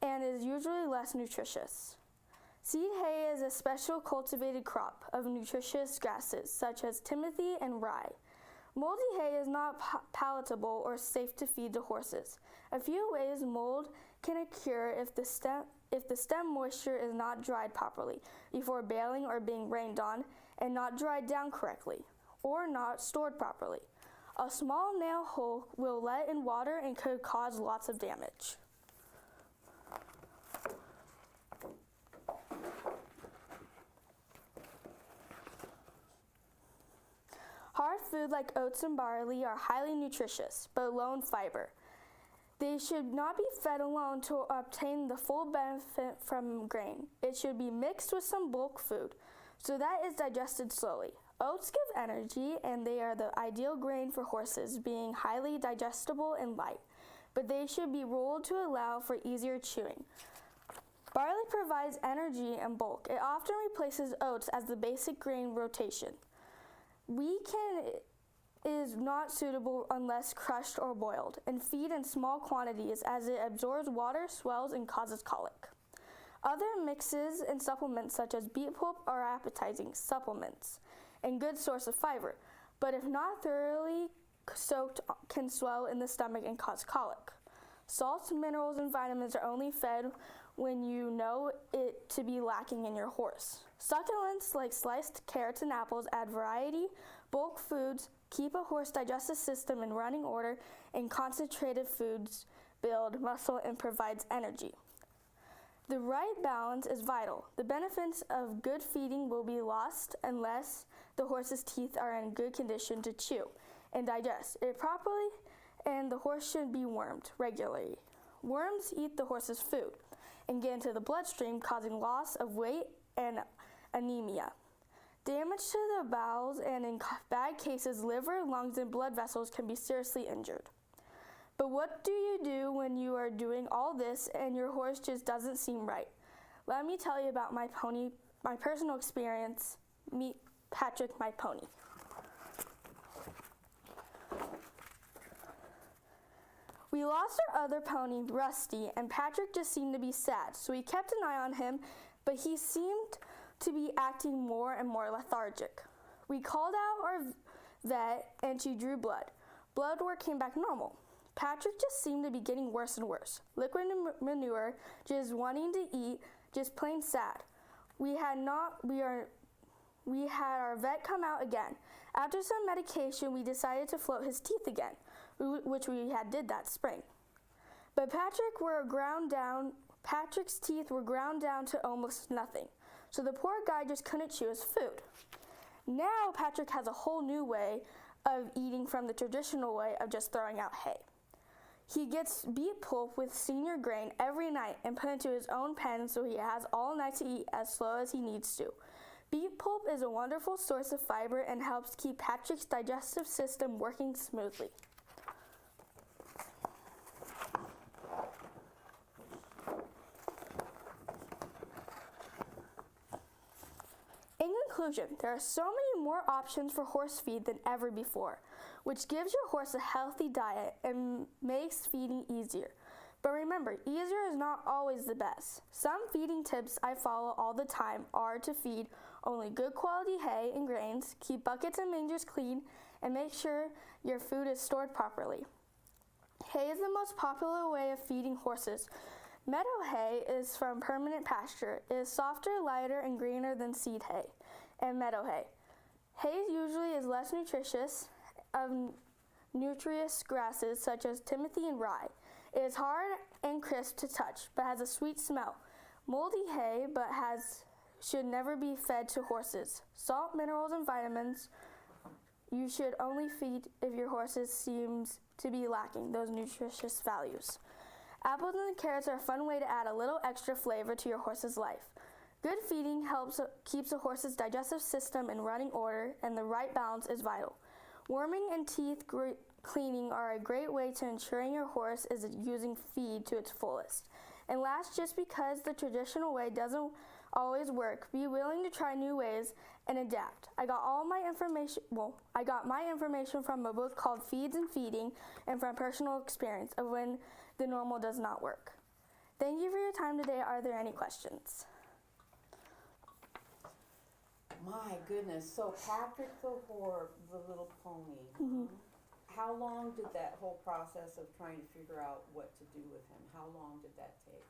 and is usually less nutritious. Seed hay is a special cultivated crop of nutritious grasses such as timothy and rye. Moldy hay is not palatable or safe to feed to horses. A few ways mold can occur if the stem moisture is not dried properly before baling or being rained on and not dried down correctly or not stored properly. A small nail hole will let in water and could cause lots of damage. Hard food like oats and barley are highly nutritious, but low in fiber. They should not be fed alone to obtain the full benefit from grain. It should be mixed with some bulk food, so that is digested slowly. Oats give energy, and they are the ideal grain for horses, being highly digestible and light, but they should be rolled to allow for easier chewing. Barley provides energy and bulk. It often replaces oats as the basic grain rotation. Wheat is not suitable unless crushed or boiled, and feed in small quantities as it absorbs water, swells, and causes colic. Other mixes and supplements such as beet pulp are appetizing supplements and good source of fiber, but if not thoroughly soaked can swell in the stomach and cause colic. Salts, minerals, and vitamins are only fed when you know it to be lacking in your horse. Succulents like sliced carrots and apples add variety. Bulk foods keep a horse digestive system in running order, and concentrated foods build muscle and provides energy. The right balance is vital. The benefits of good feeding will be lost unless the horse's teeth are in good condition to chew and digest it properly, and the horse should be wormed regularly. Worms eat the horse's food and get into the bloodstream, causing loss of weight and anemia. Damage to the bowels, and in bad cases, liver, lungs, and blood vessels can be seriously injured. But what do you do when you are doing all this and your horse just doesn't seem right? Let me tell you about my personal experience. Patrick, my pony. We lost our other pony, Rusty, and Patrick just seemed to be sad, so we kept an eye on him, but he seemed to be acting more and more lethargic. We called out our vet, and she drew blood. Blood work came back normal. Patrick just seemed to be getting worse and worse. Liquid manure, just wanting to eat, just plain sad. We had our vet come out again. After some medication, we decided to float his teeth again, which we had did that spring. But Patrick's teeth were ground down to almost nothing. So the poor guy just couldn't chew his food. Now Patrick has a whole new way of eating from the traditional way of just throwing out hay. He gets beet pulp with senior grain every night and put into his own pen so he has all night to eat as slow as he needs to. Beet pulp is a wonderful source of fiber and helps keep Patrick's digestive system working smoothly. In conclusion, there are so many more options for horse feed than ever before, which gives your horse a healthy diet and makes feeding easier. But remember, easier is not always the best. Some feeding tips I follow all the time are to feed only good quality hay and grains, keep buckets and mangers clean, and make sure your food is stored properly. Hay is the most popular way of feeding horses. Meadow hay is from permanent pasture. It is softer, lighter, and greener than seed hay and meadow hay. Hay usually is less nutritious of nutritious grasses such as timothy and rye. It is hard and crisp to touch, but has a sweet smell. Moldy hay, but should never be fed to horses. Salt, minerals, and vitamins you should only feed if your horses seems to be lacking those nutritious values. Apples and carrots are a fun way to add a little extra flavor to your horse's life. Good feeding keeps a horse's digestive system in running order, and the right balance is vital. Warming and teeth cleaning are a great way to ensuring your horse is using feed to its fullest. And last, just because the traditional way doesn't always work, be willing to try new ways and adapt. I got my information from a book called Feeds and Feeding and from personal experience of when the normal does not work. Thank you for your time today. Are there any questions? My goodness, so Patrick the little pony, how long did that whole process of trying to figure out what to do with him, how long did that take?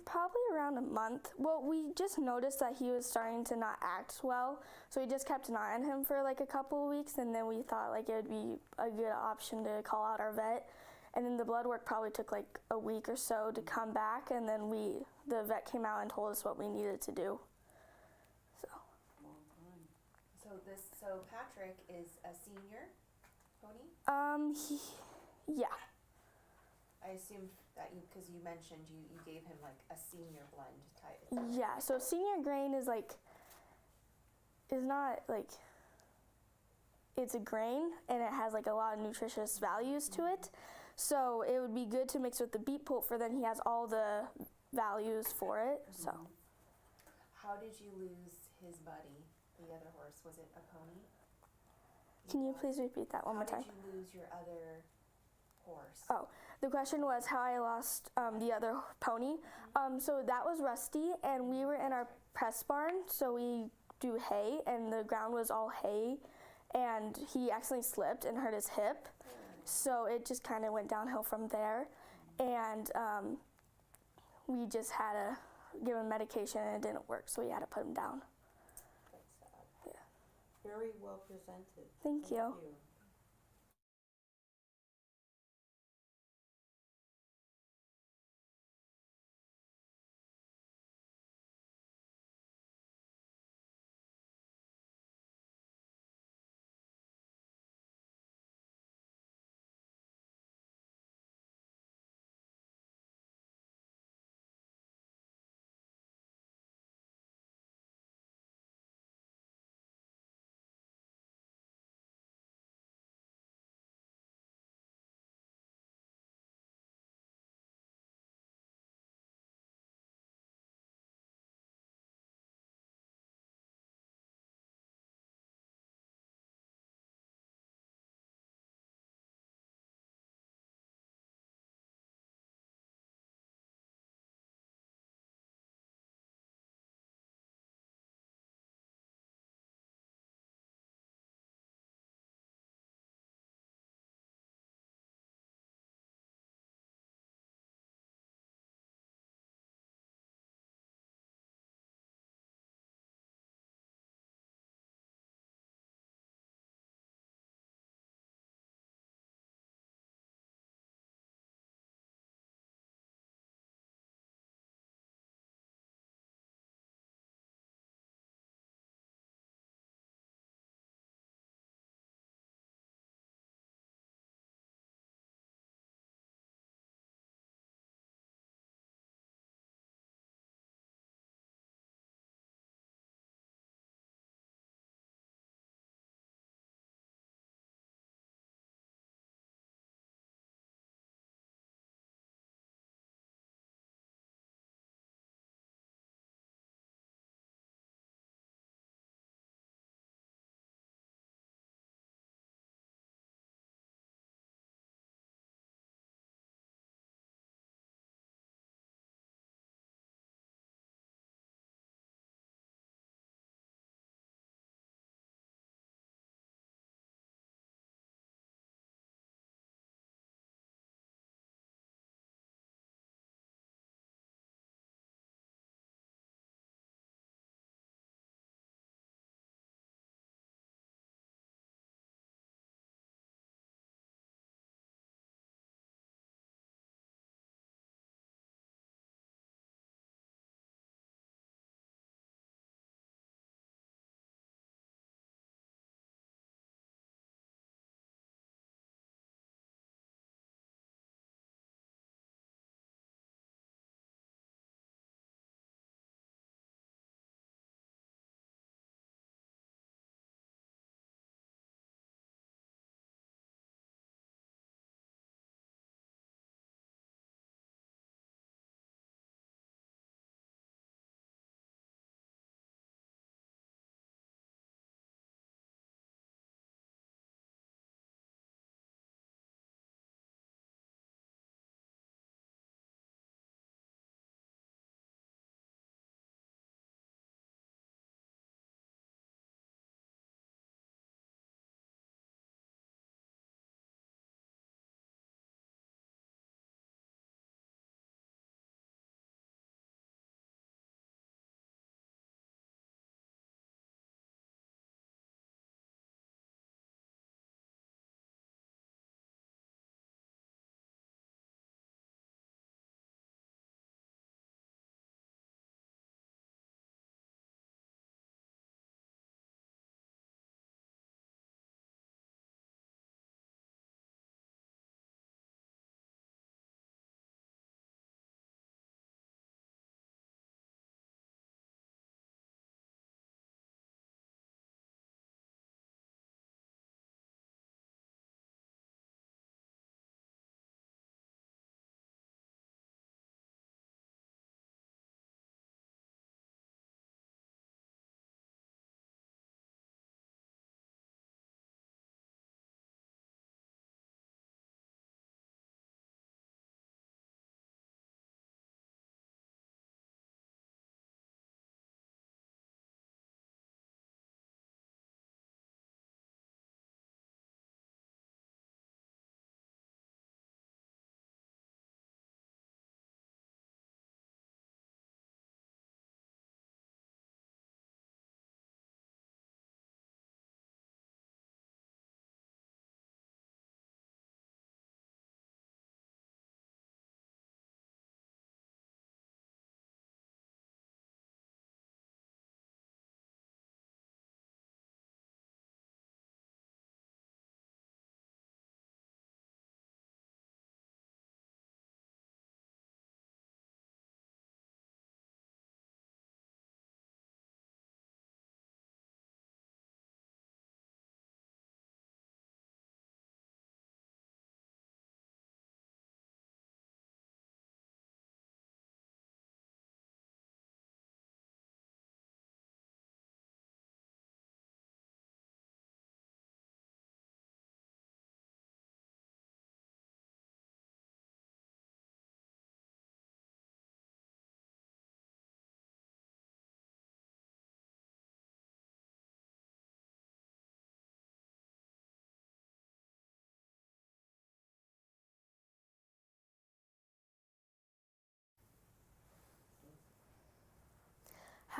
Probably around a month. Well, we just noticed that he was starting to not act well, so we just kept an eye on him for like a couple of weeks, and then we thought like it would be a good option to call out our vet. And then the blood work probably took like a week or so to come back, and then the vet came out and told us what we needed to do. So Patrick is a senior pony? Yeah. I assumed that because you mentioned you gave him like a senior blend type. Yeah, so senior grain is not like, it's a grain and it has like a lot of nutritious values to it. So it would be good to mix with the beet pulp, for then he has all the values for it, so. How did you lose his buddy, the other horse? Was it a pony? Can you please repeat that one more time? How did you lose your other horse? Oh, the question was how I lost the other pony. So that was Rusty, and we were in our press barn, so we do hay, and the ground was all hay, and he accidentally slipped and hurt his hip. So it just kind of went downhill from there, and we just had to give him medication, and it didn't work, so we had to put him down. That's sad. Yeah. Very well presented. Thank you.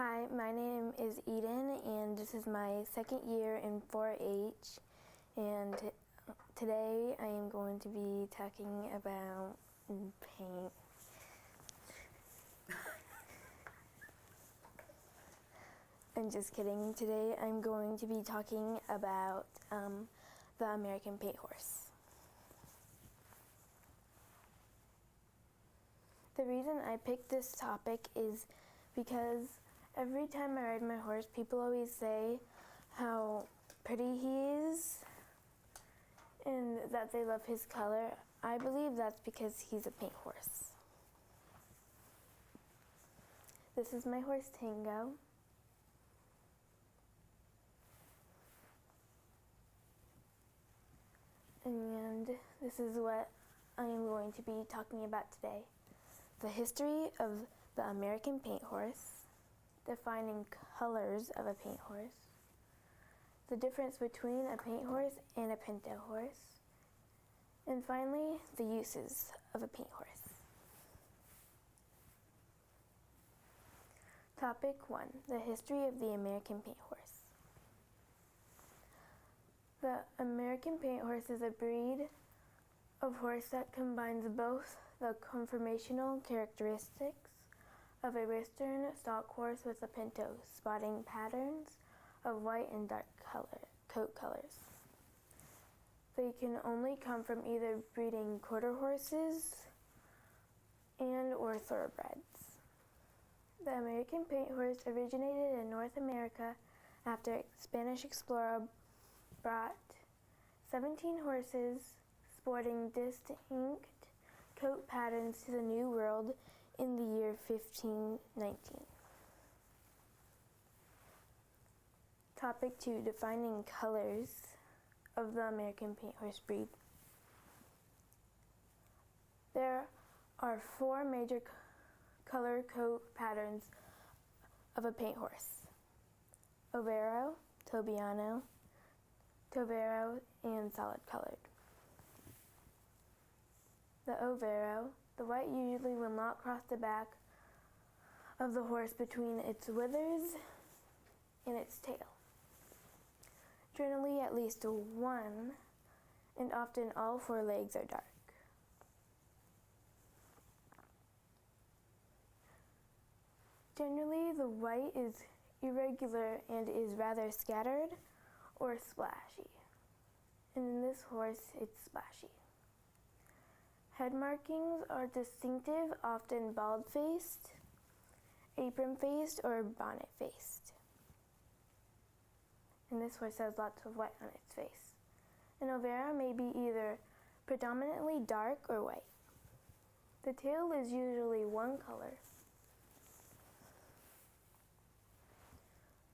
Hi, my name is Eden, and this is my second year in 4-H. And today I am going to be talking about paint. I'm just kidding. Today I'm going to be talking about the American paint horse. The reason I picked this topic is because every time I ride my horse, people always say how pretty he is and that they love his color. I believe that's because he's a paint horse. This is my horse Tango. And this is what I am going to be talking about today. The history of the American paint horse, defining colors of a paint horse, the difference between a paint horse and a pinto horse, and finally, the uses of a paint horse. Topic 1, the history of the American paint horse. The American paint horse is a breed of horse that combines both the conformational characteristics of a Western stock horse with a pinto, spotting patterns of white and dark coat colors. They can only come from either breeding quarter horses and or thoroughbreds. The American paint horse originated in North America after a Spanish explorer brought 17 horses sporting distinct coat patterns to the New World in the year 1519. Topic 2, defining colors of the American paint horse breed. There are 4 major color coat patterns of a paint horse: Overo, Tobiano, Tovero, and solid colored. The Overo, the white usually will not cross the back of the horse between its withers and its tail. Generally at least 1, and often all 4 legs are dark. Generally the white is irregular and is rather scattered or splashy. And in this horse, it's splashy. Head markings are distinctive, often bald-faced, apron-faced, or bonnet-faced. And this horse has lots of white on its face. An Overa may be either predominantly dark or white. The tail is usually one color.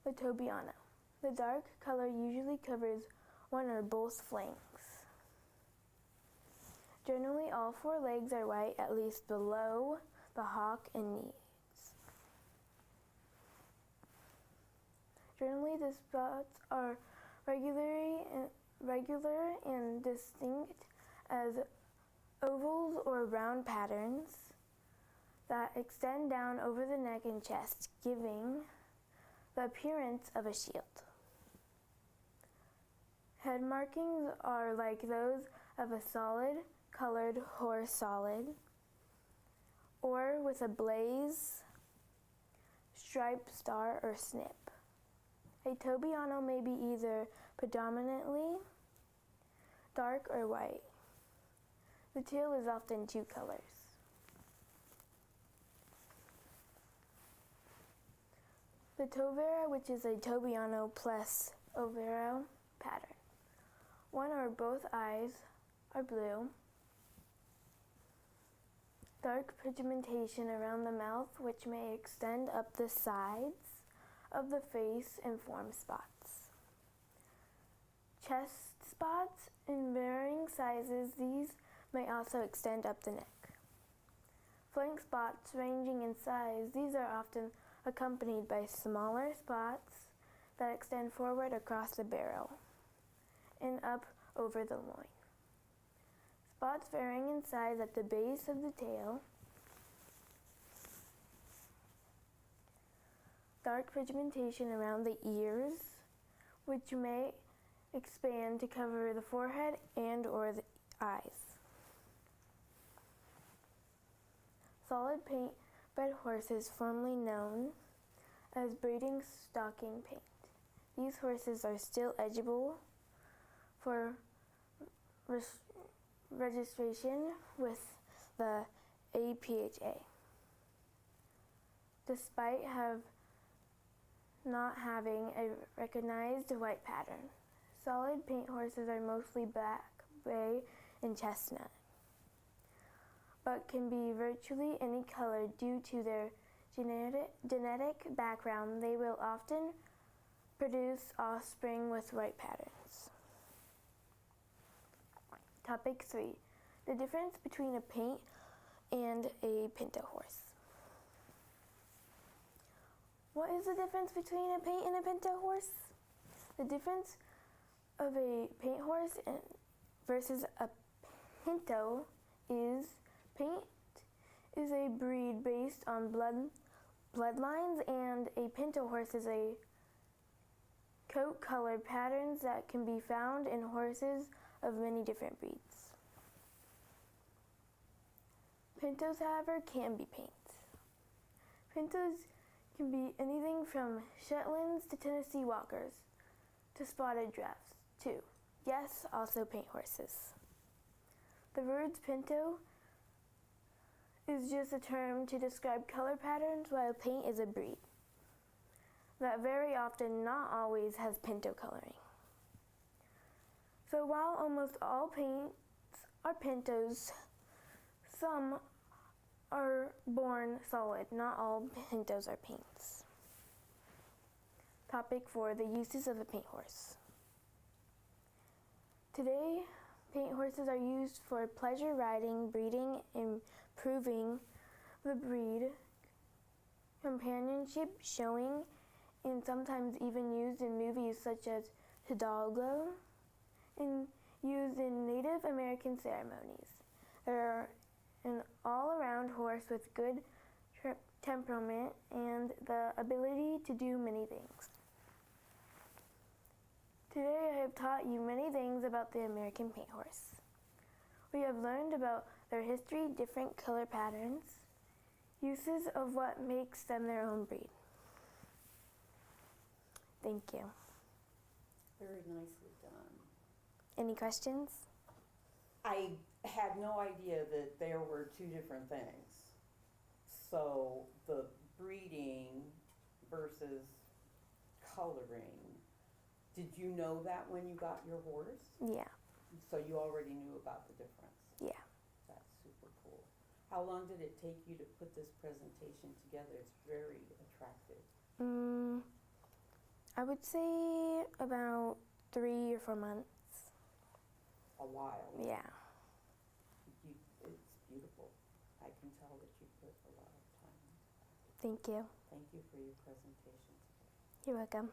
The Tobiano. The dark color usually covers one or both flanks. Generally, all 4 legs are white, at least below the hock and knees. Generally, the spots are regular and distinct as ovals or round patterns that extend down over the neck and chest, giving the appearance of a shield. Head markings are like those of a solid colored horse solid, or with a blaze, stripe, star, or snip. A Tobiano may be either predominantly dark or white. The tail is often 2 colors. The Tovera, which is a Tobiano plus Overo pattern. One or both eyes are blue. Dark pigmentation around the mouth, which may extend up the sides of the face and form spots. Chest spots in varying sizes, these may also extend up the neck. Flank spots ranging in size, these are often accompanied by smaller spots that extend forward across the barrel and up over the loin. Spots varying in size at the base of the tail. dark pigmentation around the ears, which may expand to cover the forehead and or the eyes. Solid paint bred horses, formerly known as breeding stocking paint. These horses are still eligible for registration with the APHA, despite not having a recognized white pattern. Solid paint horses are mostly black, gray, and chestnut, but can be virtually any color due to their genetic background. They will often produce offspring with white patterns. Topic 3. The difference between a paint and a pinto horse. What is the difference between a paint and a pinto horse? The difference of a paint horse versus a pinto is paint is a breed based on bloodlines, and a pinto horse is a coat color patterns that can be found in horses of many different breeds. Pintos, however, can be paints. Pintos can be anything from Shetlands to Tennessee Walkers to spotted drafts too. Yes, also paint horses. The word pinto is just a term to describe color patterns, while paint is a breed that very often, not always, has pinto coloring. So while almost all paints are pintos, some are born solid. Not all pintos are paints. Topic 4. The uses of a paint horse. Today, paint horses are used for pleasure riding, breeding, improving the breed, companionship, showing, and sometimes even used in movies such as Hidalgo, and used in Native American ceremonies. They're an all-around horse with good temperament and the ability to do many things. Today I have taught you many things about the American paint horse. We have learned about their history, different color patterns, uses of what makes them their own breed. Thank you. Very nicely done. Any questions? I had no idea that there were two different things. So the breeding versus coloring, did you know that when you got your horse? Yeah. So you already knew about the difference? Yeah. That's super cool. How long did it take you to put this presentation together? It's very attractive. I would say about 3 or 4 months. A while. Yeah. It's beautiful. I can tell that you put a lot of time into that. Thank you. Thank you for your presentation today. You're welcome.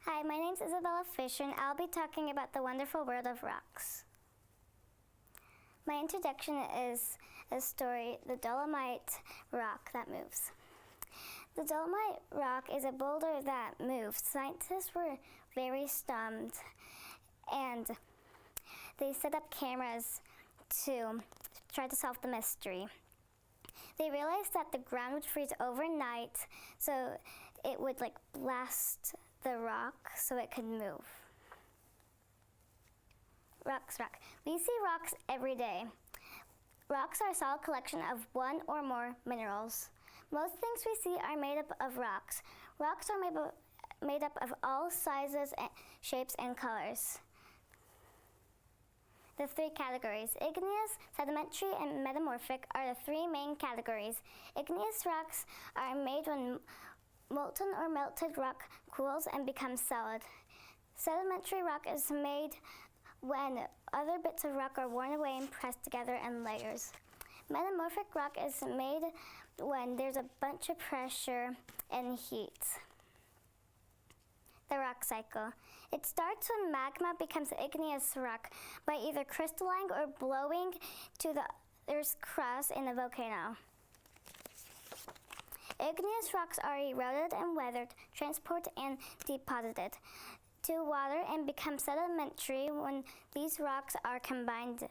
Hi, my name is Isabella Fisher, and I'll be talking about the wonderful world of rocks. My introduction is a story, The Dolomite Rock That Moves. The Dolomite Rock is a boulder that moves. Scientists were very stunned, and they set up cameras to try to solve the mystery. They realized that the ground would freeze overnight, so it would blast the rock so it could move. Rocks, rock. We see rocks every day. Rocks are a solid collection of one or more minerals. Most things we see are made up of rocks. Rocks are made up of all sizes, shapes, and colors. The three categories, igneous, sedimentary, and metamorphic, are the three main categories. Igneous rocks are made when molten or melted rock cools and becomes solid. Sedimentary rock is made when other bits of rock are worn away and pressed together in layers. Metamorphic rock is made when there's a bunch of pressure and heat. The rock cycle. It starts when magma becomes igneous rock by either crystalline or blowing to the Earth's crust in a volcano. Igneous rocks are eroded and weathered, transported and deposited to water and become sedimentary when these rocks are combined.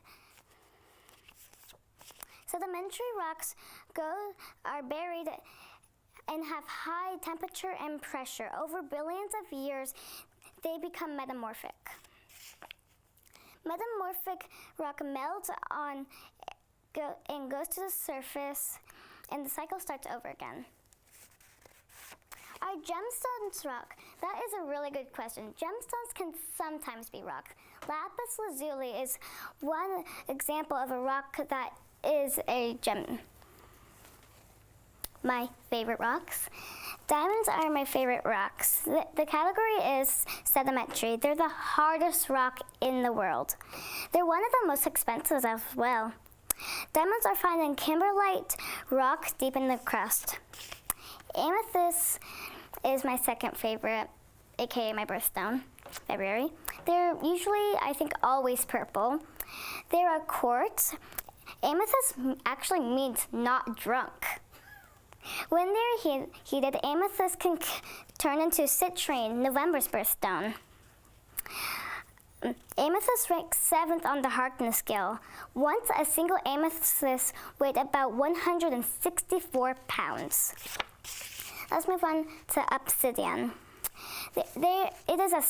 Sedimentary rocks are buried and have high temperature and pressure. Over billions of years, they become metamorphic. Metamorphic rock melts and goes to the surface, and the cycle starts over again. Are gemstones rock? That is a really good question. Gemstones can sometimes be rock. Lapis lazuli is one example of a rock that is a gem. My favorite rocks. Diamonds are my favorite rocks. The category is sedimentary. They're the hardest rock in the world. They're one of the most expensive as well. Diamonds are found in kimberlite rock deep in the crust. Amethyst is my second favorite, aka my birthstone, February. They're usually, I think, always purple. They're a quartz. Amethyst actually means not drunk. When they're heated, amethyst can turn into citrine, November's birthstone. Amethyst ranks 7th on the hardness scale. Once a single amethyst weighed about 164 pounds. Let's move on to obsidian. It is a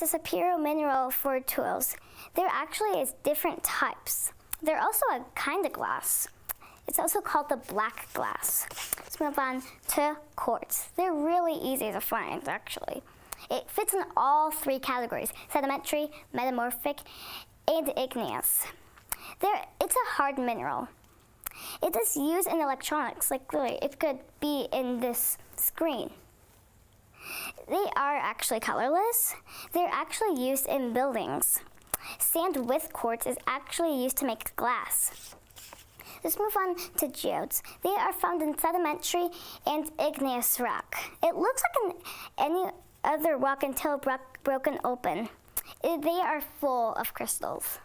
superior mineral for tools. There actually is different types. They're also a kind of glass. It's also called the black glass. Let's move on to quartz. They're really easy to find, actually. It fits in all three categories, sedimentary, metamorphic, and igneous. It's a hard mineral. It is used in electronics, like literally, it could be in this screen. They are actually colorless. They're actually used in buildings. Sand with quartz is actually used to make glass. Let's move on to geodes. They are found in sedimentary and igneous rock. It looks like any other rock until broken open. They are full of crystals.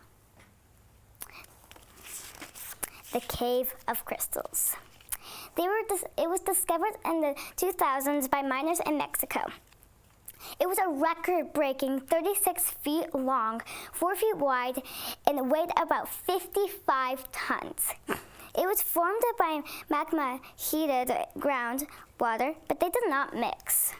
The Cave of Crystals. It was discovered in the 2000s by miners in Mexico. It was a record-breaking 36 feet long, 4 feet wide, and weighed about 55 tons. It was formed by magma-heated groundwater, but they did not mix.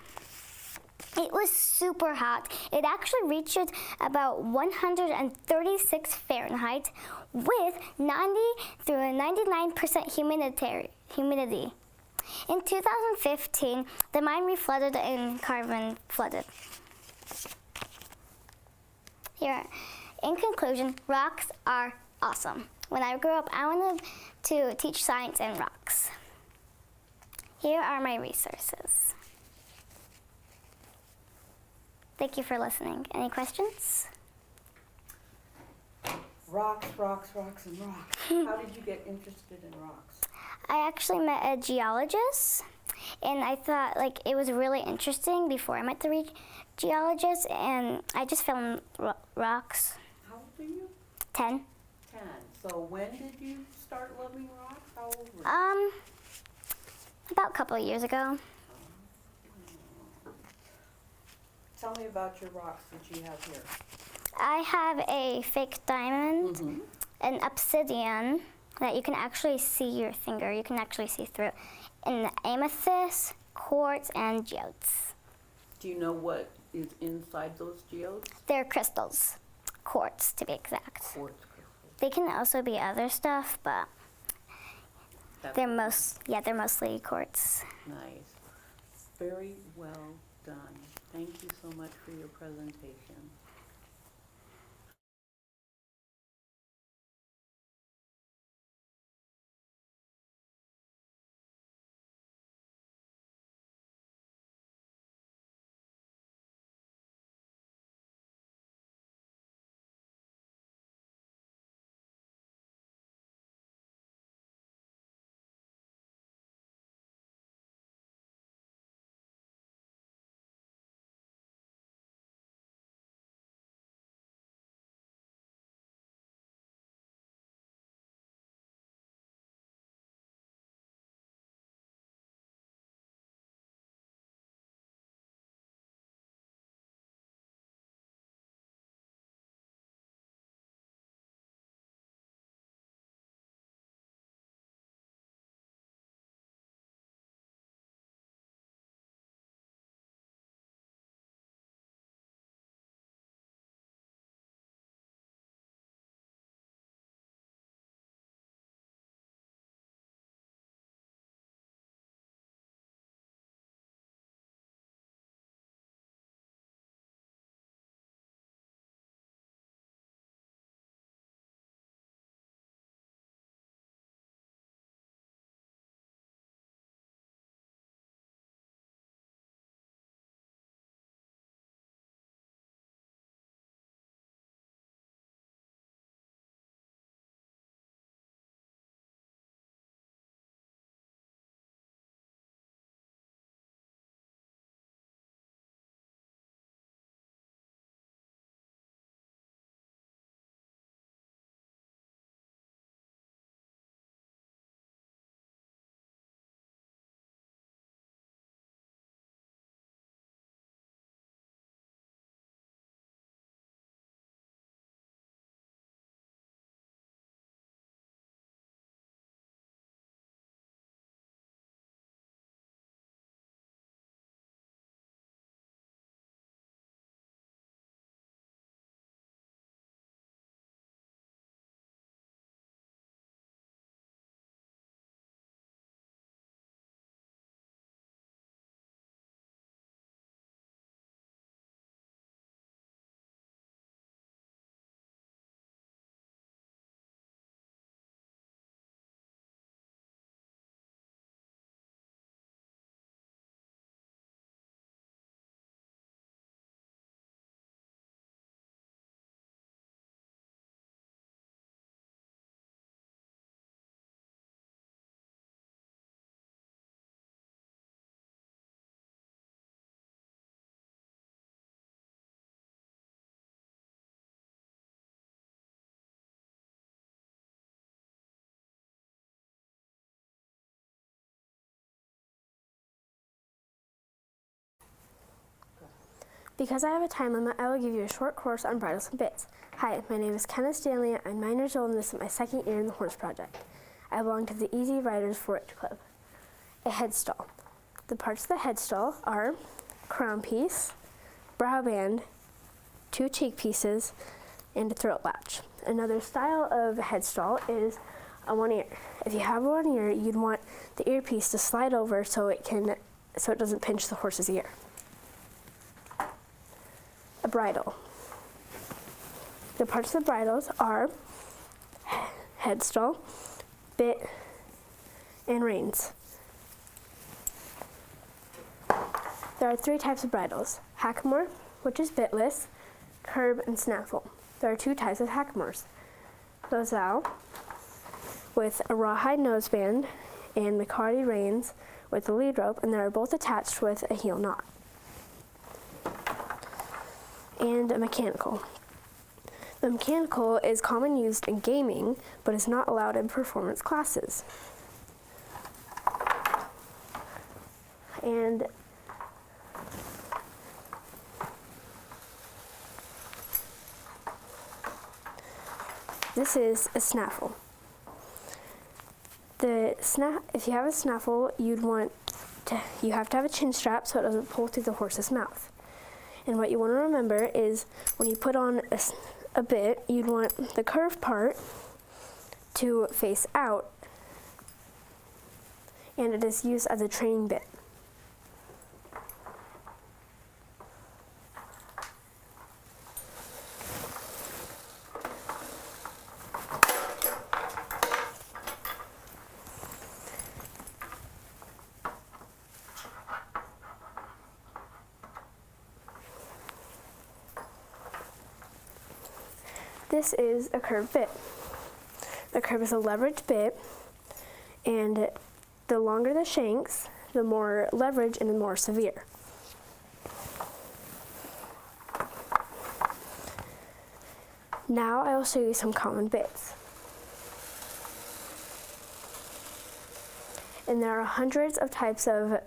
It was super hot. It actually reached about 136 Fahrenheit with 90 through 99% humidity. In 2015, the mine reflooded and carbon flooded. Here, in conclusion, rocks are awesome. When I grew up, I wanted to teach science and rocks. Here are my resources. Thank you for listening. Any questions? Rocks, rocks, rocks, and rocks. How did you get interested in rocks? I actually met a geologist, and I thought it was really interesting before I met the geologist, and I just fell in rocks. How old are you? 10. 10. So when did you start loving rocks? How old were you? About a couple of years ago. Tell me about your rocks that you have here. I have a fake diamond, an obsidian that you can actually see your finger. You can actually see through. And amethyst, quartz, and geodes. Do you know what is inside those geodes? They're crystals. Quartz, to be exact. Quartz crystals. They can also be other stuff, but They're mostly quartz. Nice. Very well done. Thank you so much for your presentation. Because I have a time limit, I will give you a short course on bridles and bits. Hi, my name is Kenneth Stanley. I'm 9 years old and this is my second year in the horse project. I belong to the Easy Riders 4-H Club. A headstall. The parts of the headstall are crown piece, brow band, 2 cheek pieces, and a throat latch. Another style of headstall is a one ear. If you have one ear, you'd want the earpiece to slide over so it doesn't pinch the horse's ear. A bridle. The parts of the bridles are headstall, bit, and reins. There are 3 types of bridles: hackamore, which is bitless, curb, and snaffle. There are 2 types of hackamores: Lozelle, with a rawhide noseband, and McCarty reins with a lead rope, and they are both attached with a heel knot. And a mechanical. The mechanical is commonly used in gaming, but is not allowed in performance classes. And this is a snaffle. If you have a snaffle, you have to have a chin strap so it doesn't pull through the horse's mouth. And what you want to remember is when you put on a bit, you'd want the curved part to face out and it is used as a training bit. This is a curb bit. The curb is a leverage bit, and the longer the shanks, the more leverage and the more severe. Now I will show you some common bits. And there are hundreds of types of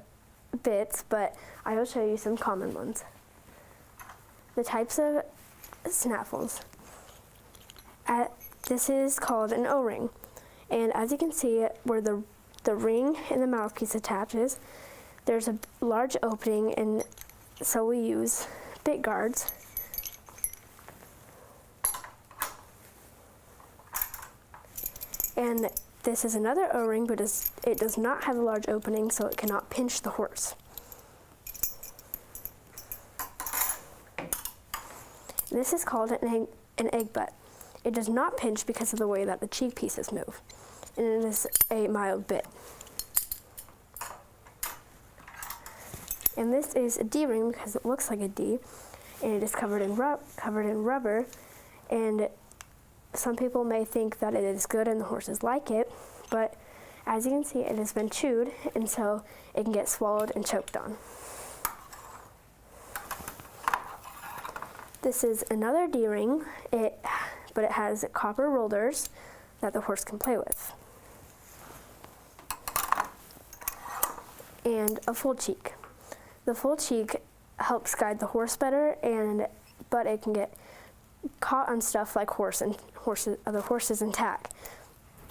bits, but I will show you some common ones. The types of snaffles. This is called an O-ring, and as you can see where the ring in the mouthpiece attaches, there's a large opening, and so we use bit guards. And this is another O-ring, but it does not have a large opening, so it cannot pinch the horse. This is called an egg butt. It does not pinch because of the way that the cheek pieces move, and it is a mild bit. And this is a D-ring because it looks like a D, and it is covered in rubber, and some people may think that it is good and the horses like it, but as you can see, it has been chewed, and so it can get swallowed and choked on. This is another D-ring, but it has copper rollers that the horse can play with. And a full cheek. The full cheek helps guide the horse better, but it can get caught on stuff like other horses intact.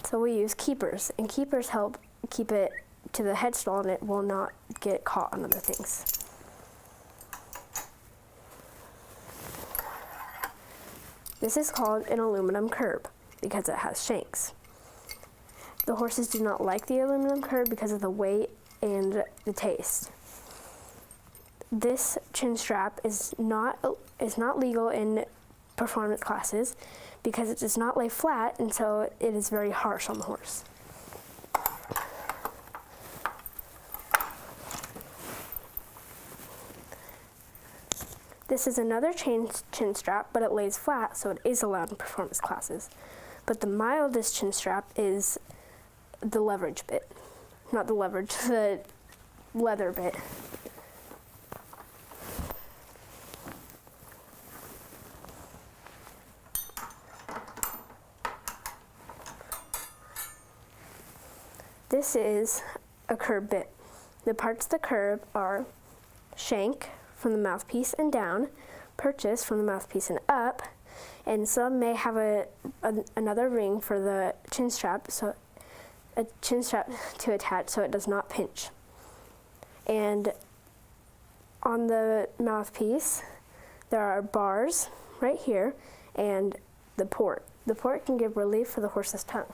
So we use keepers, and keepers help keep it to the headstall, and it will not get caught on other things. This is called an aluminum curb because it has shanks. The horses do not like the aluminum curb because of the weight and the taste. This chin strap is not legal in performance classes because it does not lay flat, and so it is very harsh on the horse. This is another chin strap, but it lays flat, so it is allowed in performance classes. But the mildest chin strap is the leverage bit. Not the leverage, the leather bit. This is a curb bit. The parts of the curb are shank from the mouthpiece and down, purchase from the mouthpiece and up, and some may have another ring for the chin strap, so a chin strap to attach so it does not pinch. And on the mouthpiece, there are bars right here and the port. The port can give relief for the horse's tongue.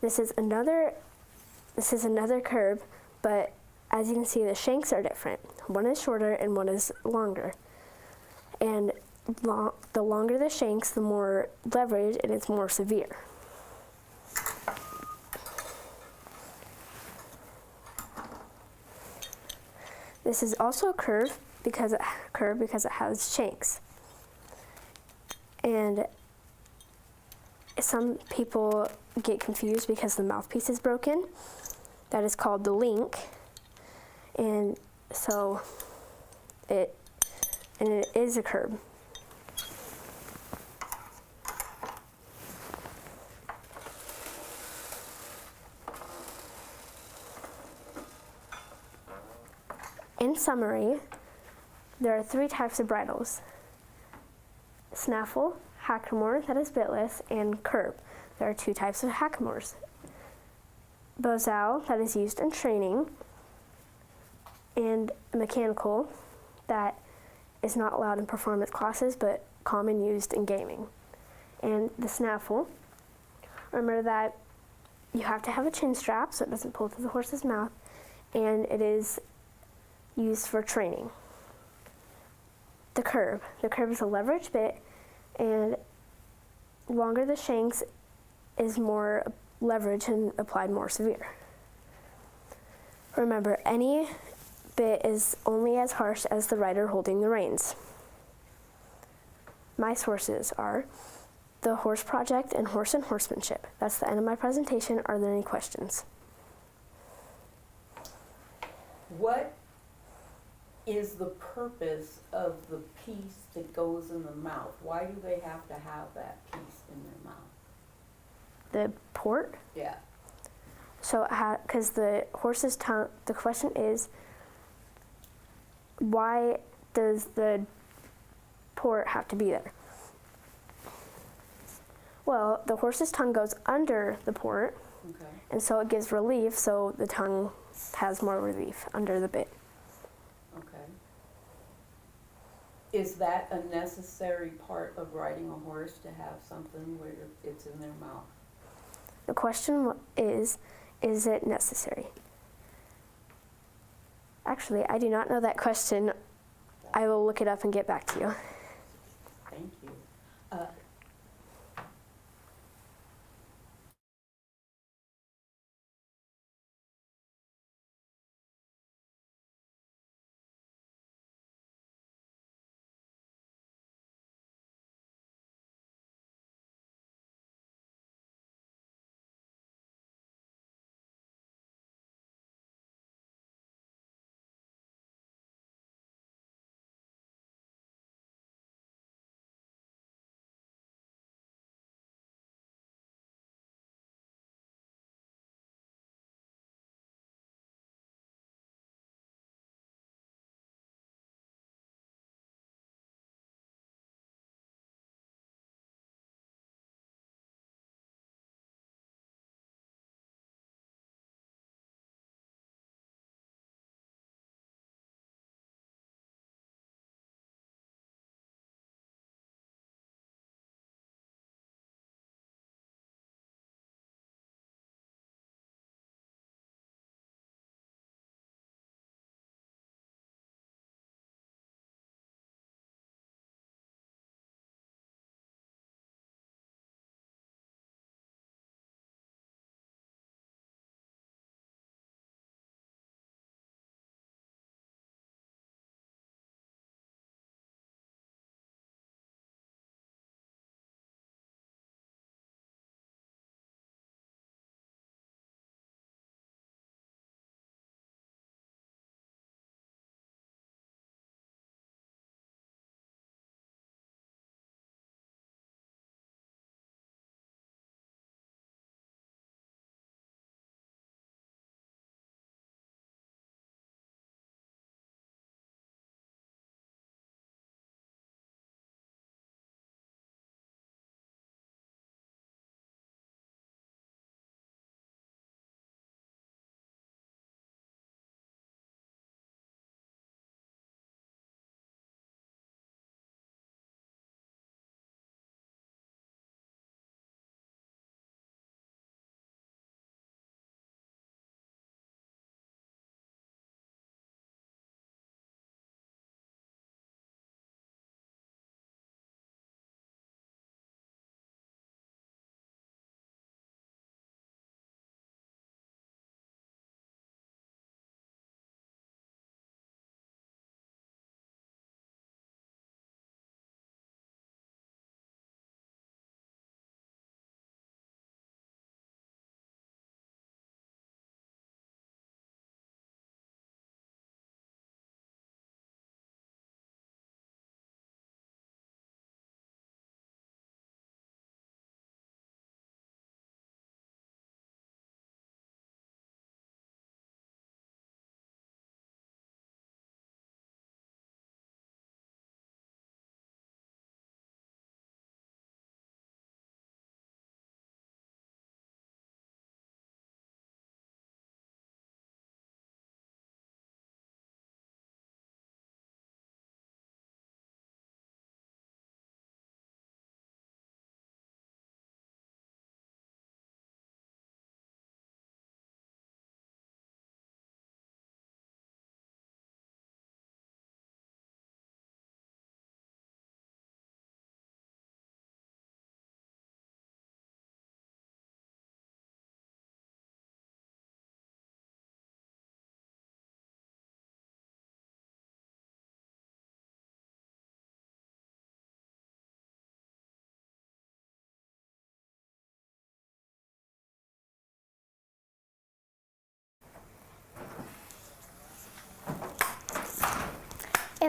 This is another curb, but as you can see, the shanks are different. One is shorter and one is longer. And the longer the shanks, the more leverage, and it's more severe. This is also a curb because it has shanks. And some people get confused because the mouthpiece is broken. That is called the link. And so it is a curb. In summary, there are 3 types of bridles: snaffle, hackamore, that is bitless, and curb. There are 2 types of hackamores: bozal, that is used in training, and mechanical, that is not allowed in performance classes but common used in gaming. And the snaffle, remember that you have to have a chin strap so it doesn't pull through the horse's mouth, and it is used for training. The curb. The curb is a leverage bit, and longer the shanks is more leverage and applied more severe. Remember, any bit is only as harsh as the rider holding the reins. My sources are The Horse Project and Horse and Horsemanship. That's the end of my presentation. Are there any questions? What is the purpose of the piece that goes in the mouth? Why do they have to have that piece in their mouth? The port? Yeah. So, because the horse's tongue, the question is, why does the port have to be there? Well, the horse's tongue goes under the port, Okay. and so it gives relief, so the tongue has more relief under the bit. Okay. Is that a necessary part of riding a horse, to have something where it's in their mouth? The question is it necessary? Actually, I do not know that question. I will look it up and get back to you. Thank you.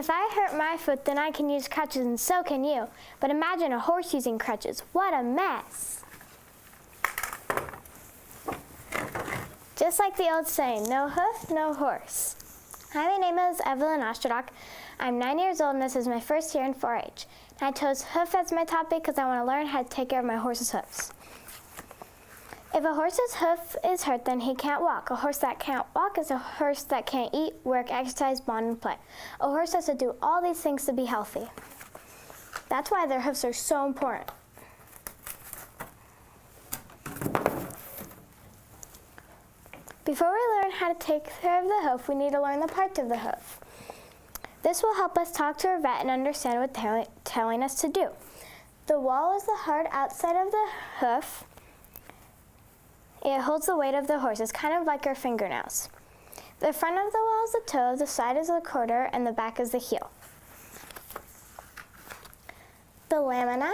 If I hurt my foot, then I can use crutches and so can you. But imagine a horse using crutches. What a mess. Just like the old saying, no hoof, no horse. Hi, my name is Evelyn Ostradok. I'm 9 years old and this is my first year in 4-H. I chose hoof as my topic because I want to learn how to take care of my horse's hoofs. If a horse's hoof is hurt, then he can't walk. A horse that can't walk is a horse that can't eat, work, exercise, bond, and play. A horse has to do all these things to be healthy. That's why their hoofs are so important. Before we learn how to take care of the hoof, we need to learn the parts of the hoof. This will help us talk to our vet and understand what they're telling us to do. The wall is the hard outside of the hoof. It holds the weight of the horse. It's kind of like our fingernails. The front of the wall is the toe, the side is the quarter, and the back is the heel. The lamina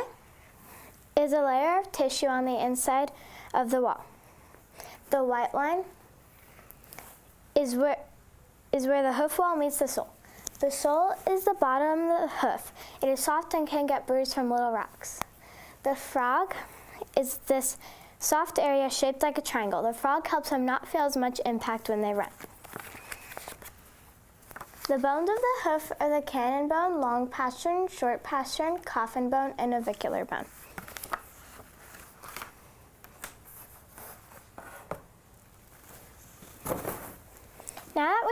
is a layer of tissue on the inside of the wall. The white line is where the hoof wall meets the sole. The sole is the bottom of the hoof. It is soft and can get bruised from little rocks. The frog is this soft area shaped like a triangle. The frog helps them not feel as much impact when they run. The bones of the hoof are the cannon bone, long pastern, short pastern, coffin bone, and navicular bone. Now that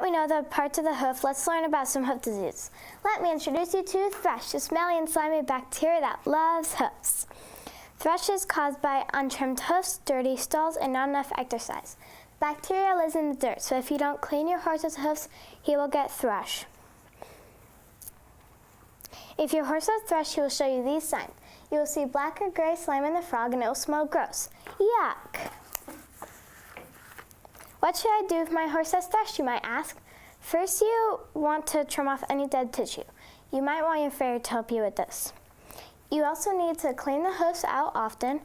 we know the parts of the hoof, let's learn about some hoof disease. Let me introduce you to thrush, a smelly and slimy bacteria that loves hoofs. Thrush is caused by untrimmed hoofs, dirty stalls, and not enough exercise. Bacteria lives in the dirt, so if you don't clean your horse's hoofs, he will get thrush. If your horse has thrush, he will show you these signs. You will see black or gray slime in the frog, and it will smell gross. Yuck! What should I do if my horse has thrush, you might ask? First, you want to trim off any dead tissue. You might want your farrier to help you with this. You also need to clean the hoofs out often.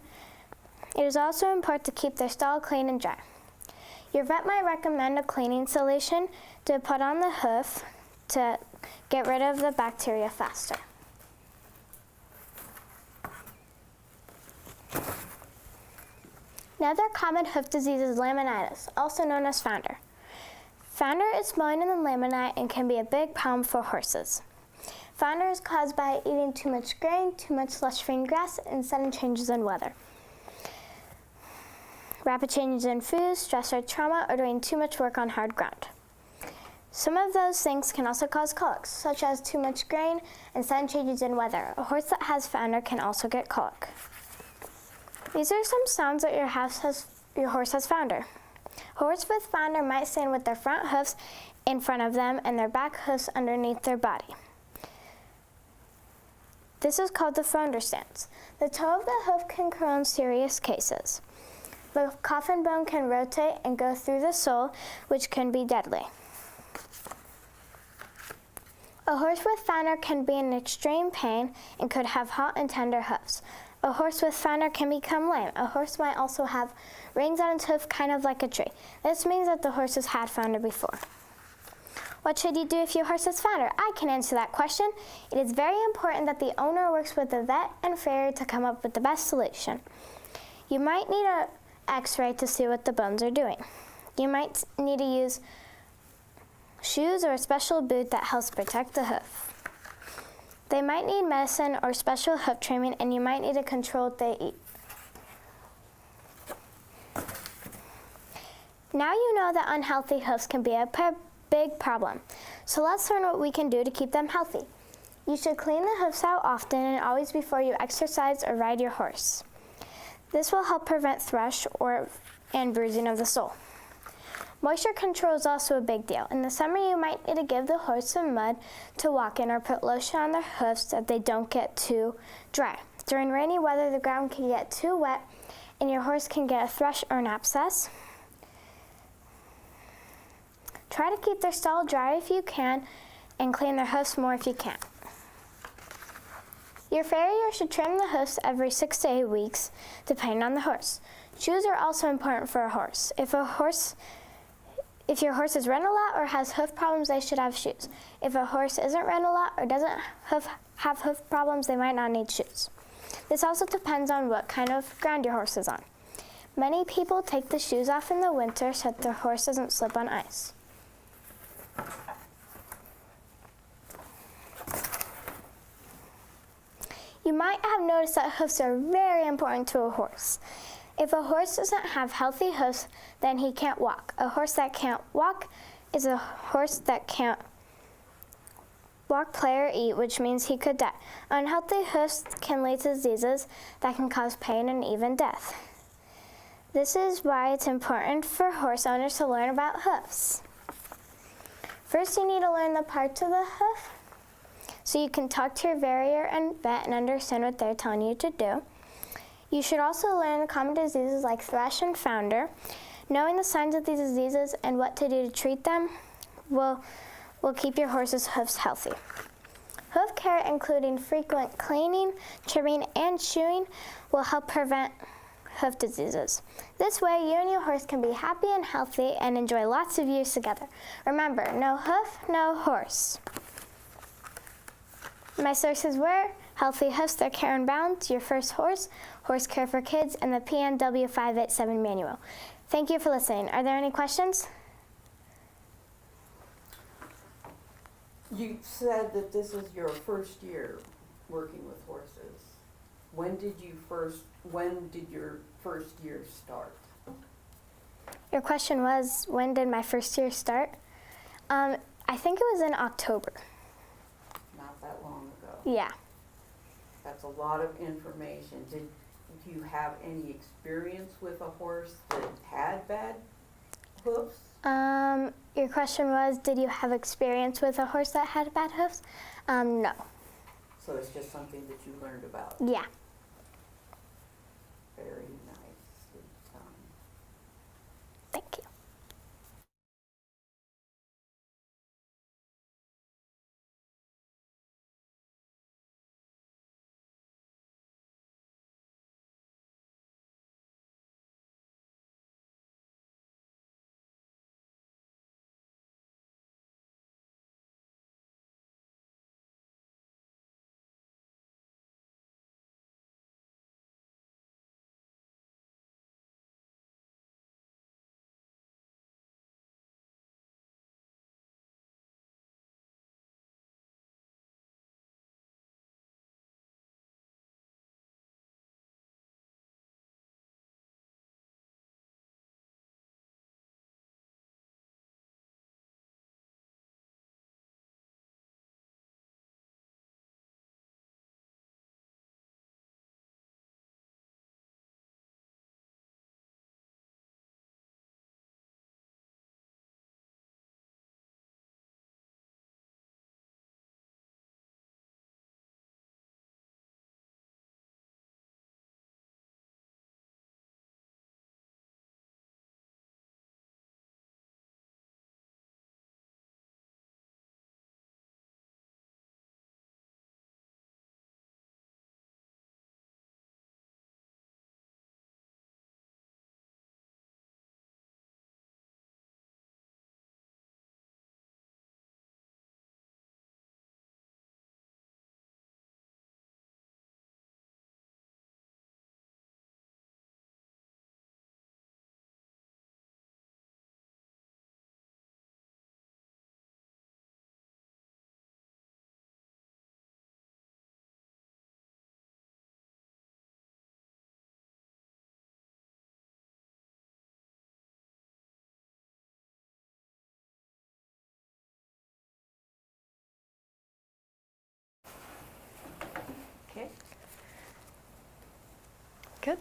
It is also important to keep their stall clean and dry. Your vet might recommend a cleaning solution to put on the hoof to get rid of the bacteria faster. Another common hoof disease is laminitis, also known as founder. Founder is smaller than laminite and can be a big problem for horses. Founder is caused by eating too much grain, too much lush green grass, and sudden changes in weather. Rapid changes in food, stress or trauma, or doing too much work on hard ground. Some of those things can also cause colic, such as too much grain and sudden changes in weather. A horse that has founder can also get colic. These are some signs that your horse has founder. A horse with founder might stand with their front hoofs in front of them and their back hoofs underneath their body. This is called the founder stance. The toe of the hoof can curl in serious cases. The coffin bone can rotate and go through the sole, which can be deadly. A horse with founder can be in extreme pain and could have hot and tender hoofs. A horse with founder can become lame. A horse might also have rings on its hoof, kind of like a tree. This means that the horse has had founder before. What should you do if your horse has founder? I can answer that question. It is very important that the owner works with the vet and farrier to come up with the best solution. You might need an x-ray to see what the bones are doing. You might need to use shoes or a special boot that helps protect the hoof. They might need medicine or special hoof training, and you might need to control what they eat. Now you know that unhealthy hoofs can be a big problem. So let's learn what we can do to keep them healthy. You should clean the hoofs out often and always before you exercise or ride your horse. This will help prevent thrush and bruising of the sole. Moisture control is also a big deal. In the summer, you might need to give the horse some mud to walk in or put lotion on their hoofs so that they don't get too dry. During rainy weather, the ground can get too wet and your horse can get a thrush or an abscess. Try to keep their stall dry if you can and clean their hoofs more if you can. Your farrier should trim the hoofs every 6 to 8 weeks, depending on the horse. Shoes are also important for a horse. If a horse If your horse is run a lot or has hoof problems, they should have shoes. If a horse isn't run a lot or doesn't have hoof problems, they might not need shoes. This also depends on what kind of ground your horse is on. Many people take the shoes off in the winter so that their horse doesn't slip on ice. You might have noticed that hoofs are very important to a horse. If a horse doesn't have healthy hoofs, then he can't walk. A horse that can't walk is a horse that can't walk, play, or eat, which means he could die. Unhealthy hoofs can lead to diseases that can cause pain and even death. This is why it's important for horse owners to learn about hoofs. First, you need to learn the parts of the hoof so you can talk to your farrier and vet and understand what they're telling you to do. You should also learn common diseases like thrush and founder. Knowing the signs of these diseases and what to do to treat them will keep your horse's hoofs healthy. Hoof care, including frequent cleaning, trimming, and shoeing, will help prevent hoof diseases. This way, you and your horse can be happy and healthy and enjoy lots of years together. Remember, no hoof, no horse. My sources were Healthy Hoofs, Their Care and Balance, Your First Horse, Horse Care for Kids, and the PNW 587 manual. Thank you for listening. Are there any questions? You said that this is your first year working with horses. When did your first year start? Your question was, when did my first year start? I think it was in October. Not that long ago. Yeah. That's a lot of information. Did you have any experience with a horse that had bad hoofs? Your question was, did you have experience with a horse that had bad hoofs? No. So it's just something that you learned about? Yeah. Very nicely done. Thank you. Okay. Good.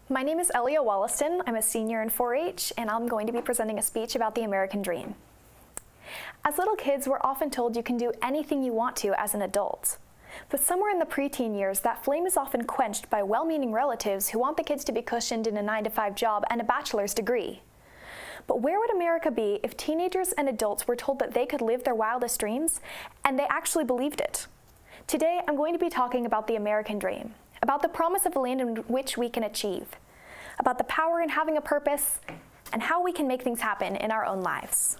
My name is Elia Wollaston. I'm a senior in 4-H, and I'm going to be presenting a speech about the American dream. As little kids, we're often told you can do anything you want to as an adult. But somewhere in the preteen years, that flame is often quenched by well-meaning relatives who want the kids to be cushioned in a 9-to-5 job and a bachelor's degree. But where would America be if teenagers and adults were told that they could live their wildest dreams, and they actually believed it? Today, I'm going to be talking about the American dream, about the promise of a land in which we can achieve, about the power in having a purpose, and how we can make things happen in our own lives.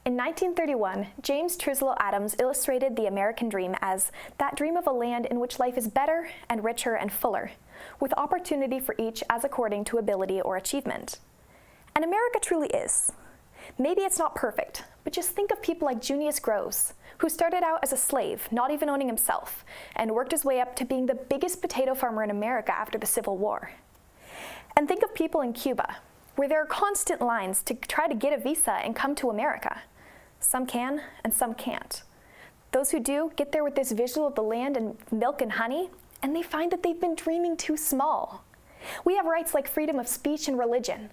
In 1931, James Trislow Adams illustrated the American dream as that dream of a land in which life is better and richer and fuller, with opportunity for each as according to ability or achievement. And America truly is. Maybe it's not perfect, but just think of people like Junius Groves, who started out as a slave, not even owning himself, and worked his way up to being the biggest potato farmer in America after the Civil War. And think of people in Cuba, where there are constant lines to try to get a visa and come to America. Some can, and some can't. Those who do get there with this visual of the land and milk and honey, and they find that they've been dreaming too small. We have rights like freedom of speech and religion,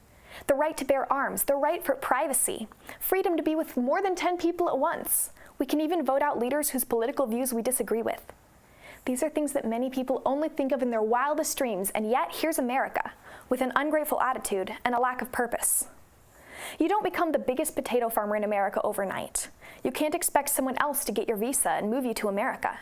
the right to bear arms, the right for privacy, freedom to be with more than 10 people at once. We can even vote out leaders whose political views we disagree with. These are things that many people only think of in their wildest dreams, and yet here's America, with an ungrateful attitude and a lack of purpose. You don't become the biggest potato farmer in America overnight. You can't expect someone else to get your visa and move you to America.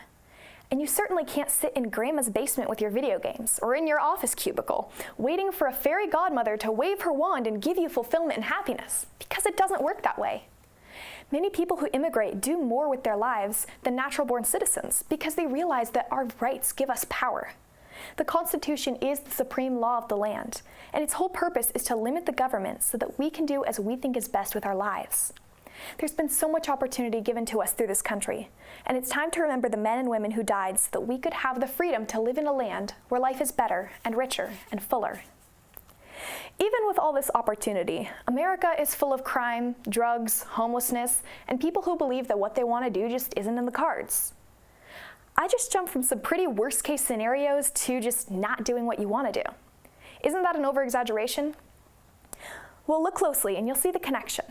And you certainly can't sit in grandma's basement with your video games, or in your office cubicle, waiting for a fairy godmother to wave her wand and give you fulfillment and happiness, because it doesn't work that way. Many people who immigrate do more with their lives than natural-born citizens, because they realize that our rights give us power. The Constitution is the supreme law of the land, and its whole purpose is to limit the government so that we can do as we think is best with our lives. There's been so much opportunity given to us through this country, and it's time to remember the men and women who died so that we could have the freedom to live in a land where life is better and richer and fuller. Even with all this opportunity, America is full of crime, drugs, homelessness, and people who believe that what they want to do just isn't in the cards. I just jumped from some pretty worst-case scenarios to just not doing what you want to do. Isn't that an over-exaggeration? Well, look closely and you'll see the connection.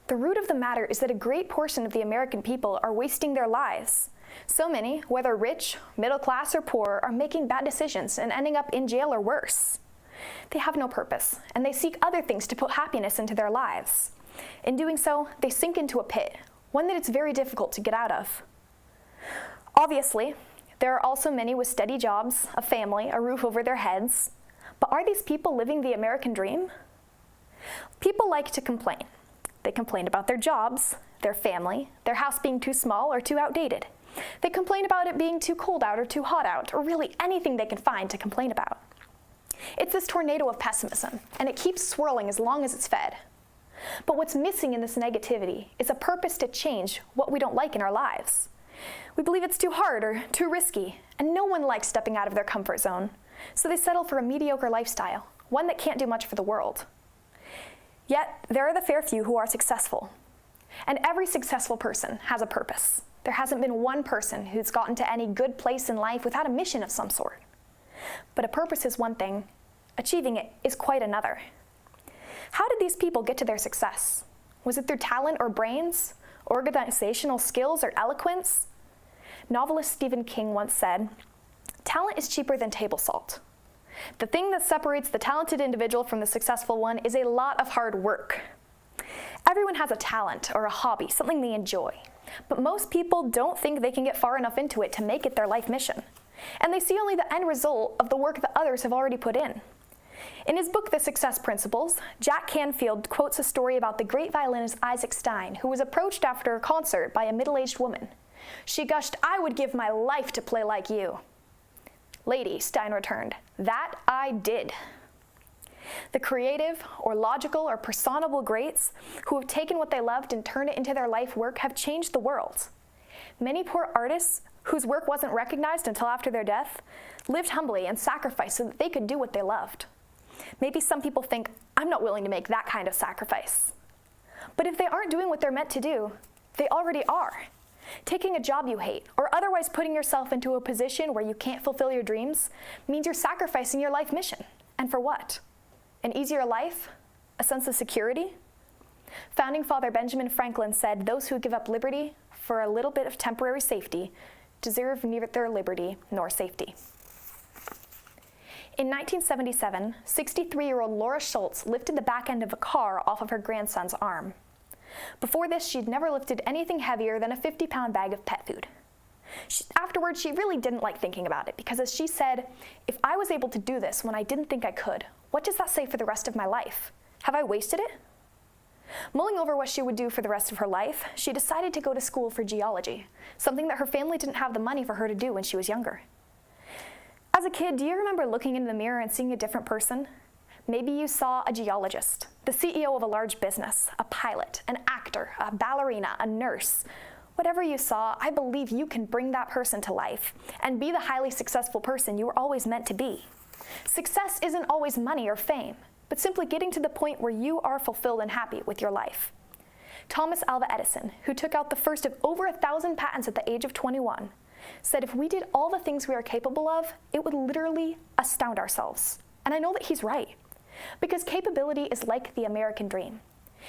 The root of the matter is that a great portion of the American people are wasting their lives. So many, whether rich, middle class, or poor, are making bad decisions and ending up in jail or worse. They have no purpose, and they seek other things to put happiness into their lives. In doing so, they sink into a pit, one that it's very difficult to get out of. Obviously, there are also many with steady jobs, a family, a roof over their heads. But are these people living the American dream? People like to complain. They complain about their jobs, their family, their house being too small or too outdated. They complain about it being too cold out or too hot out, or really anything they can find to complain about. It's this tornado of pessimism, and it keeps swirling as long as it's fed. But what's missing in this negativity is a purpose to change what we don't like in our lives. We believe it's too hard or too risky, and no one likes stepping out of their comfort zone. So they settle for a mediocre lifestyle, one that can't do much for the world. Yet, there are the fair few who are successful. And every successful person has a purpose. There hasn't been one person who's gotten to any good place in life without a mission of some sort. But a purpose is one thing, achieving it is quite another. How did these people get to their success? Was it through talent or brains, organizational skills or eloquence? Novelist Stephen King once said, "Talent is cheaper than table salt." The thing that separates the talented individual from the successful one is a lot of hard work. Everyone has a talent or a hobby, something they enjoy. But most people don't think they can get far enough into it to make it their life mission. And they see only the end result of the work that others have already put in. In his book, The Success Principles, Jack Canfield quotes a story about the great violinist Isaac Stein, who was approached after a concert by a middle-aged woman. She gushed, "I would give my life to play like you." "Lady," Stein returned, "that I did." The creative, or logical, or personable greats who have taken what they loved and turned it into their life work have changed the world. Many poor artists whose work wasn't recognized until after their death lived humbly and sacrificed so that they could do what they loved. Maybe some people think, "I'm not willing to make that kind of sacrifice." But if they aren't doing what they're meant to do, they already are. Taking a job you hate, or otherwise putting yourself into a position where you can't fulfill your dreams, means you're sacrificing your life mission. And for what? An easier life? A sense of security? Founding Father Benjamin Franklin said, "Those who give up liberty for a little bit of temporary safety deserve neither liberty nor safety." In 1977, 63-year-old Laura Schultz lifted the back end of a car off of her grandson's arm. Before this, she'd never lifted anything heavier than a 50-pound bag of pet food. Afterwards, she really didn't like thinking about it because, as she said, "If I was able to do this when I didn't think I could, what does that say for the rest of my life? Have I wasted it? Mulling over what she would do for the rest of her life, she decided to go to school for geology, something that her family didn't have the money for her to do when she was younger. As a kid, do you remember looking into the mirror and seeing a different person? Maybe you saw a geologist, the CEO of a large business, a pilot, an actor, a ballerina, a nurse. Whatever you saw, I believe you can bring that person to life and be the highly successful person you were always meant to be. Success isn't always money or fame, but simply getting to the point where you are fulfilled and happy with your life. Thomas Alva Edison, who took out the first of over 1,000 patents at the age of 21, said if we did all the things we are capable of, it would literally astound ourselves. And I know that he's right, because capability is like the American dream.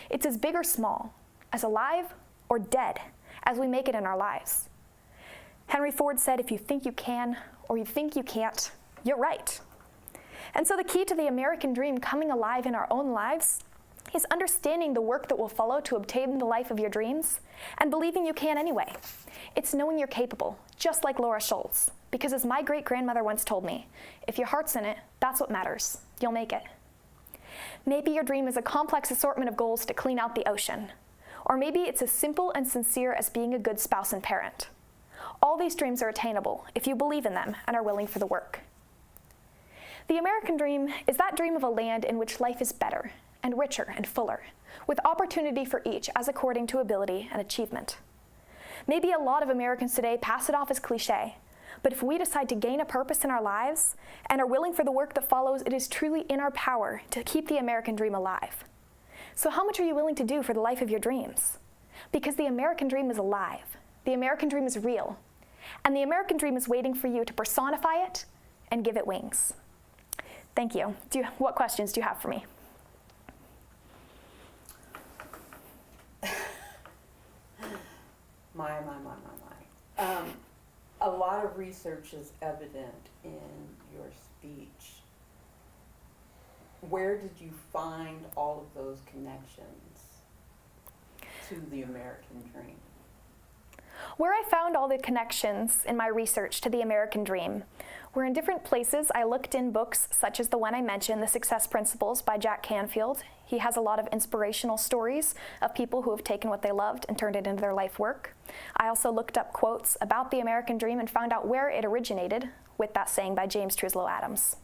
It's as big or small, as alive or dead, as we make it in our lives. Henry Ford said, if you think you can or you think you can't, you're right. And so the key to the American dream coming alive in our own lives is understanding the work that will follow to obtain the life of your dreams and believing you can anyway. It's knowing you're capable, just like Laura Schultz, because as my great-grandmother once told me, if your heart's in it, that's what matters. You'll make it. Maybe your dream is a complex assortment of goals to clean out the ocean, or maybe it's as simple and sincere as being a good spouse and parent. All these dreams are attainable if you believe in them and are willing for the work. The American dream is that dream of a land in which life is better and richer and fuller, with opportunity for each as according to ability and achievement. Maybe a lot of Americans today pass it off as cliche, but if we decide to gain a purpose in our lives and are willing for the work that follows, it is truly in our power to keep the American dream alive. So how much are you willing to do for the life of your dreams? Because the American dream is alive, the American dream is real, and the American dream is waiting for you to personify it and give it wings. Thank you. What questions do you have for me? A lot of research is evident in your speech. Where did you find all of those connections to the American dream? Where I found all the connections in my research to the American dream were in different places. I looked in books such as the one I mentioned, The Success Principles by Jack Canfield. He has a lot of inspirational stories of people who have taken what they loved and turned it into their life work. I also looked up quotes about the American dream and found out where it originated with that saying by James Truslow Adams.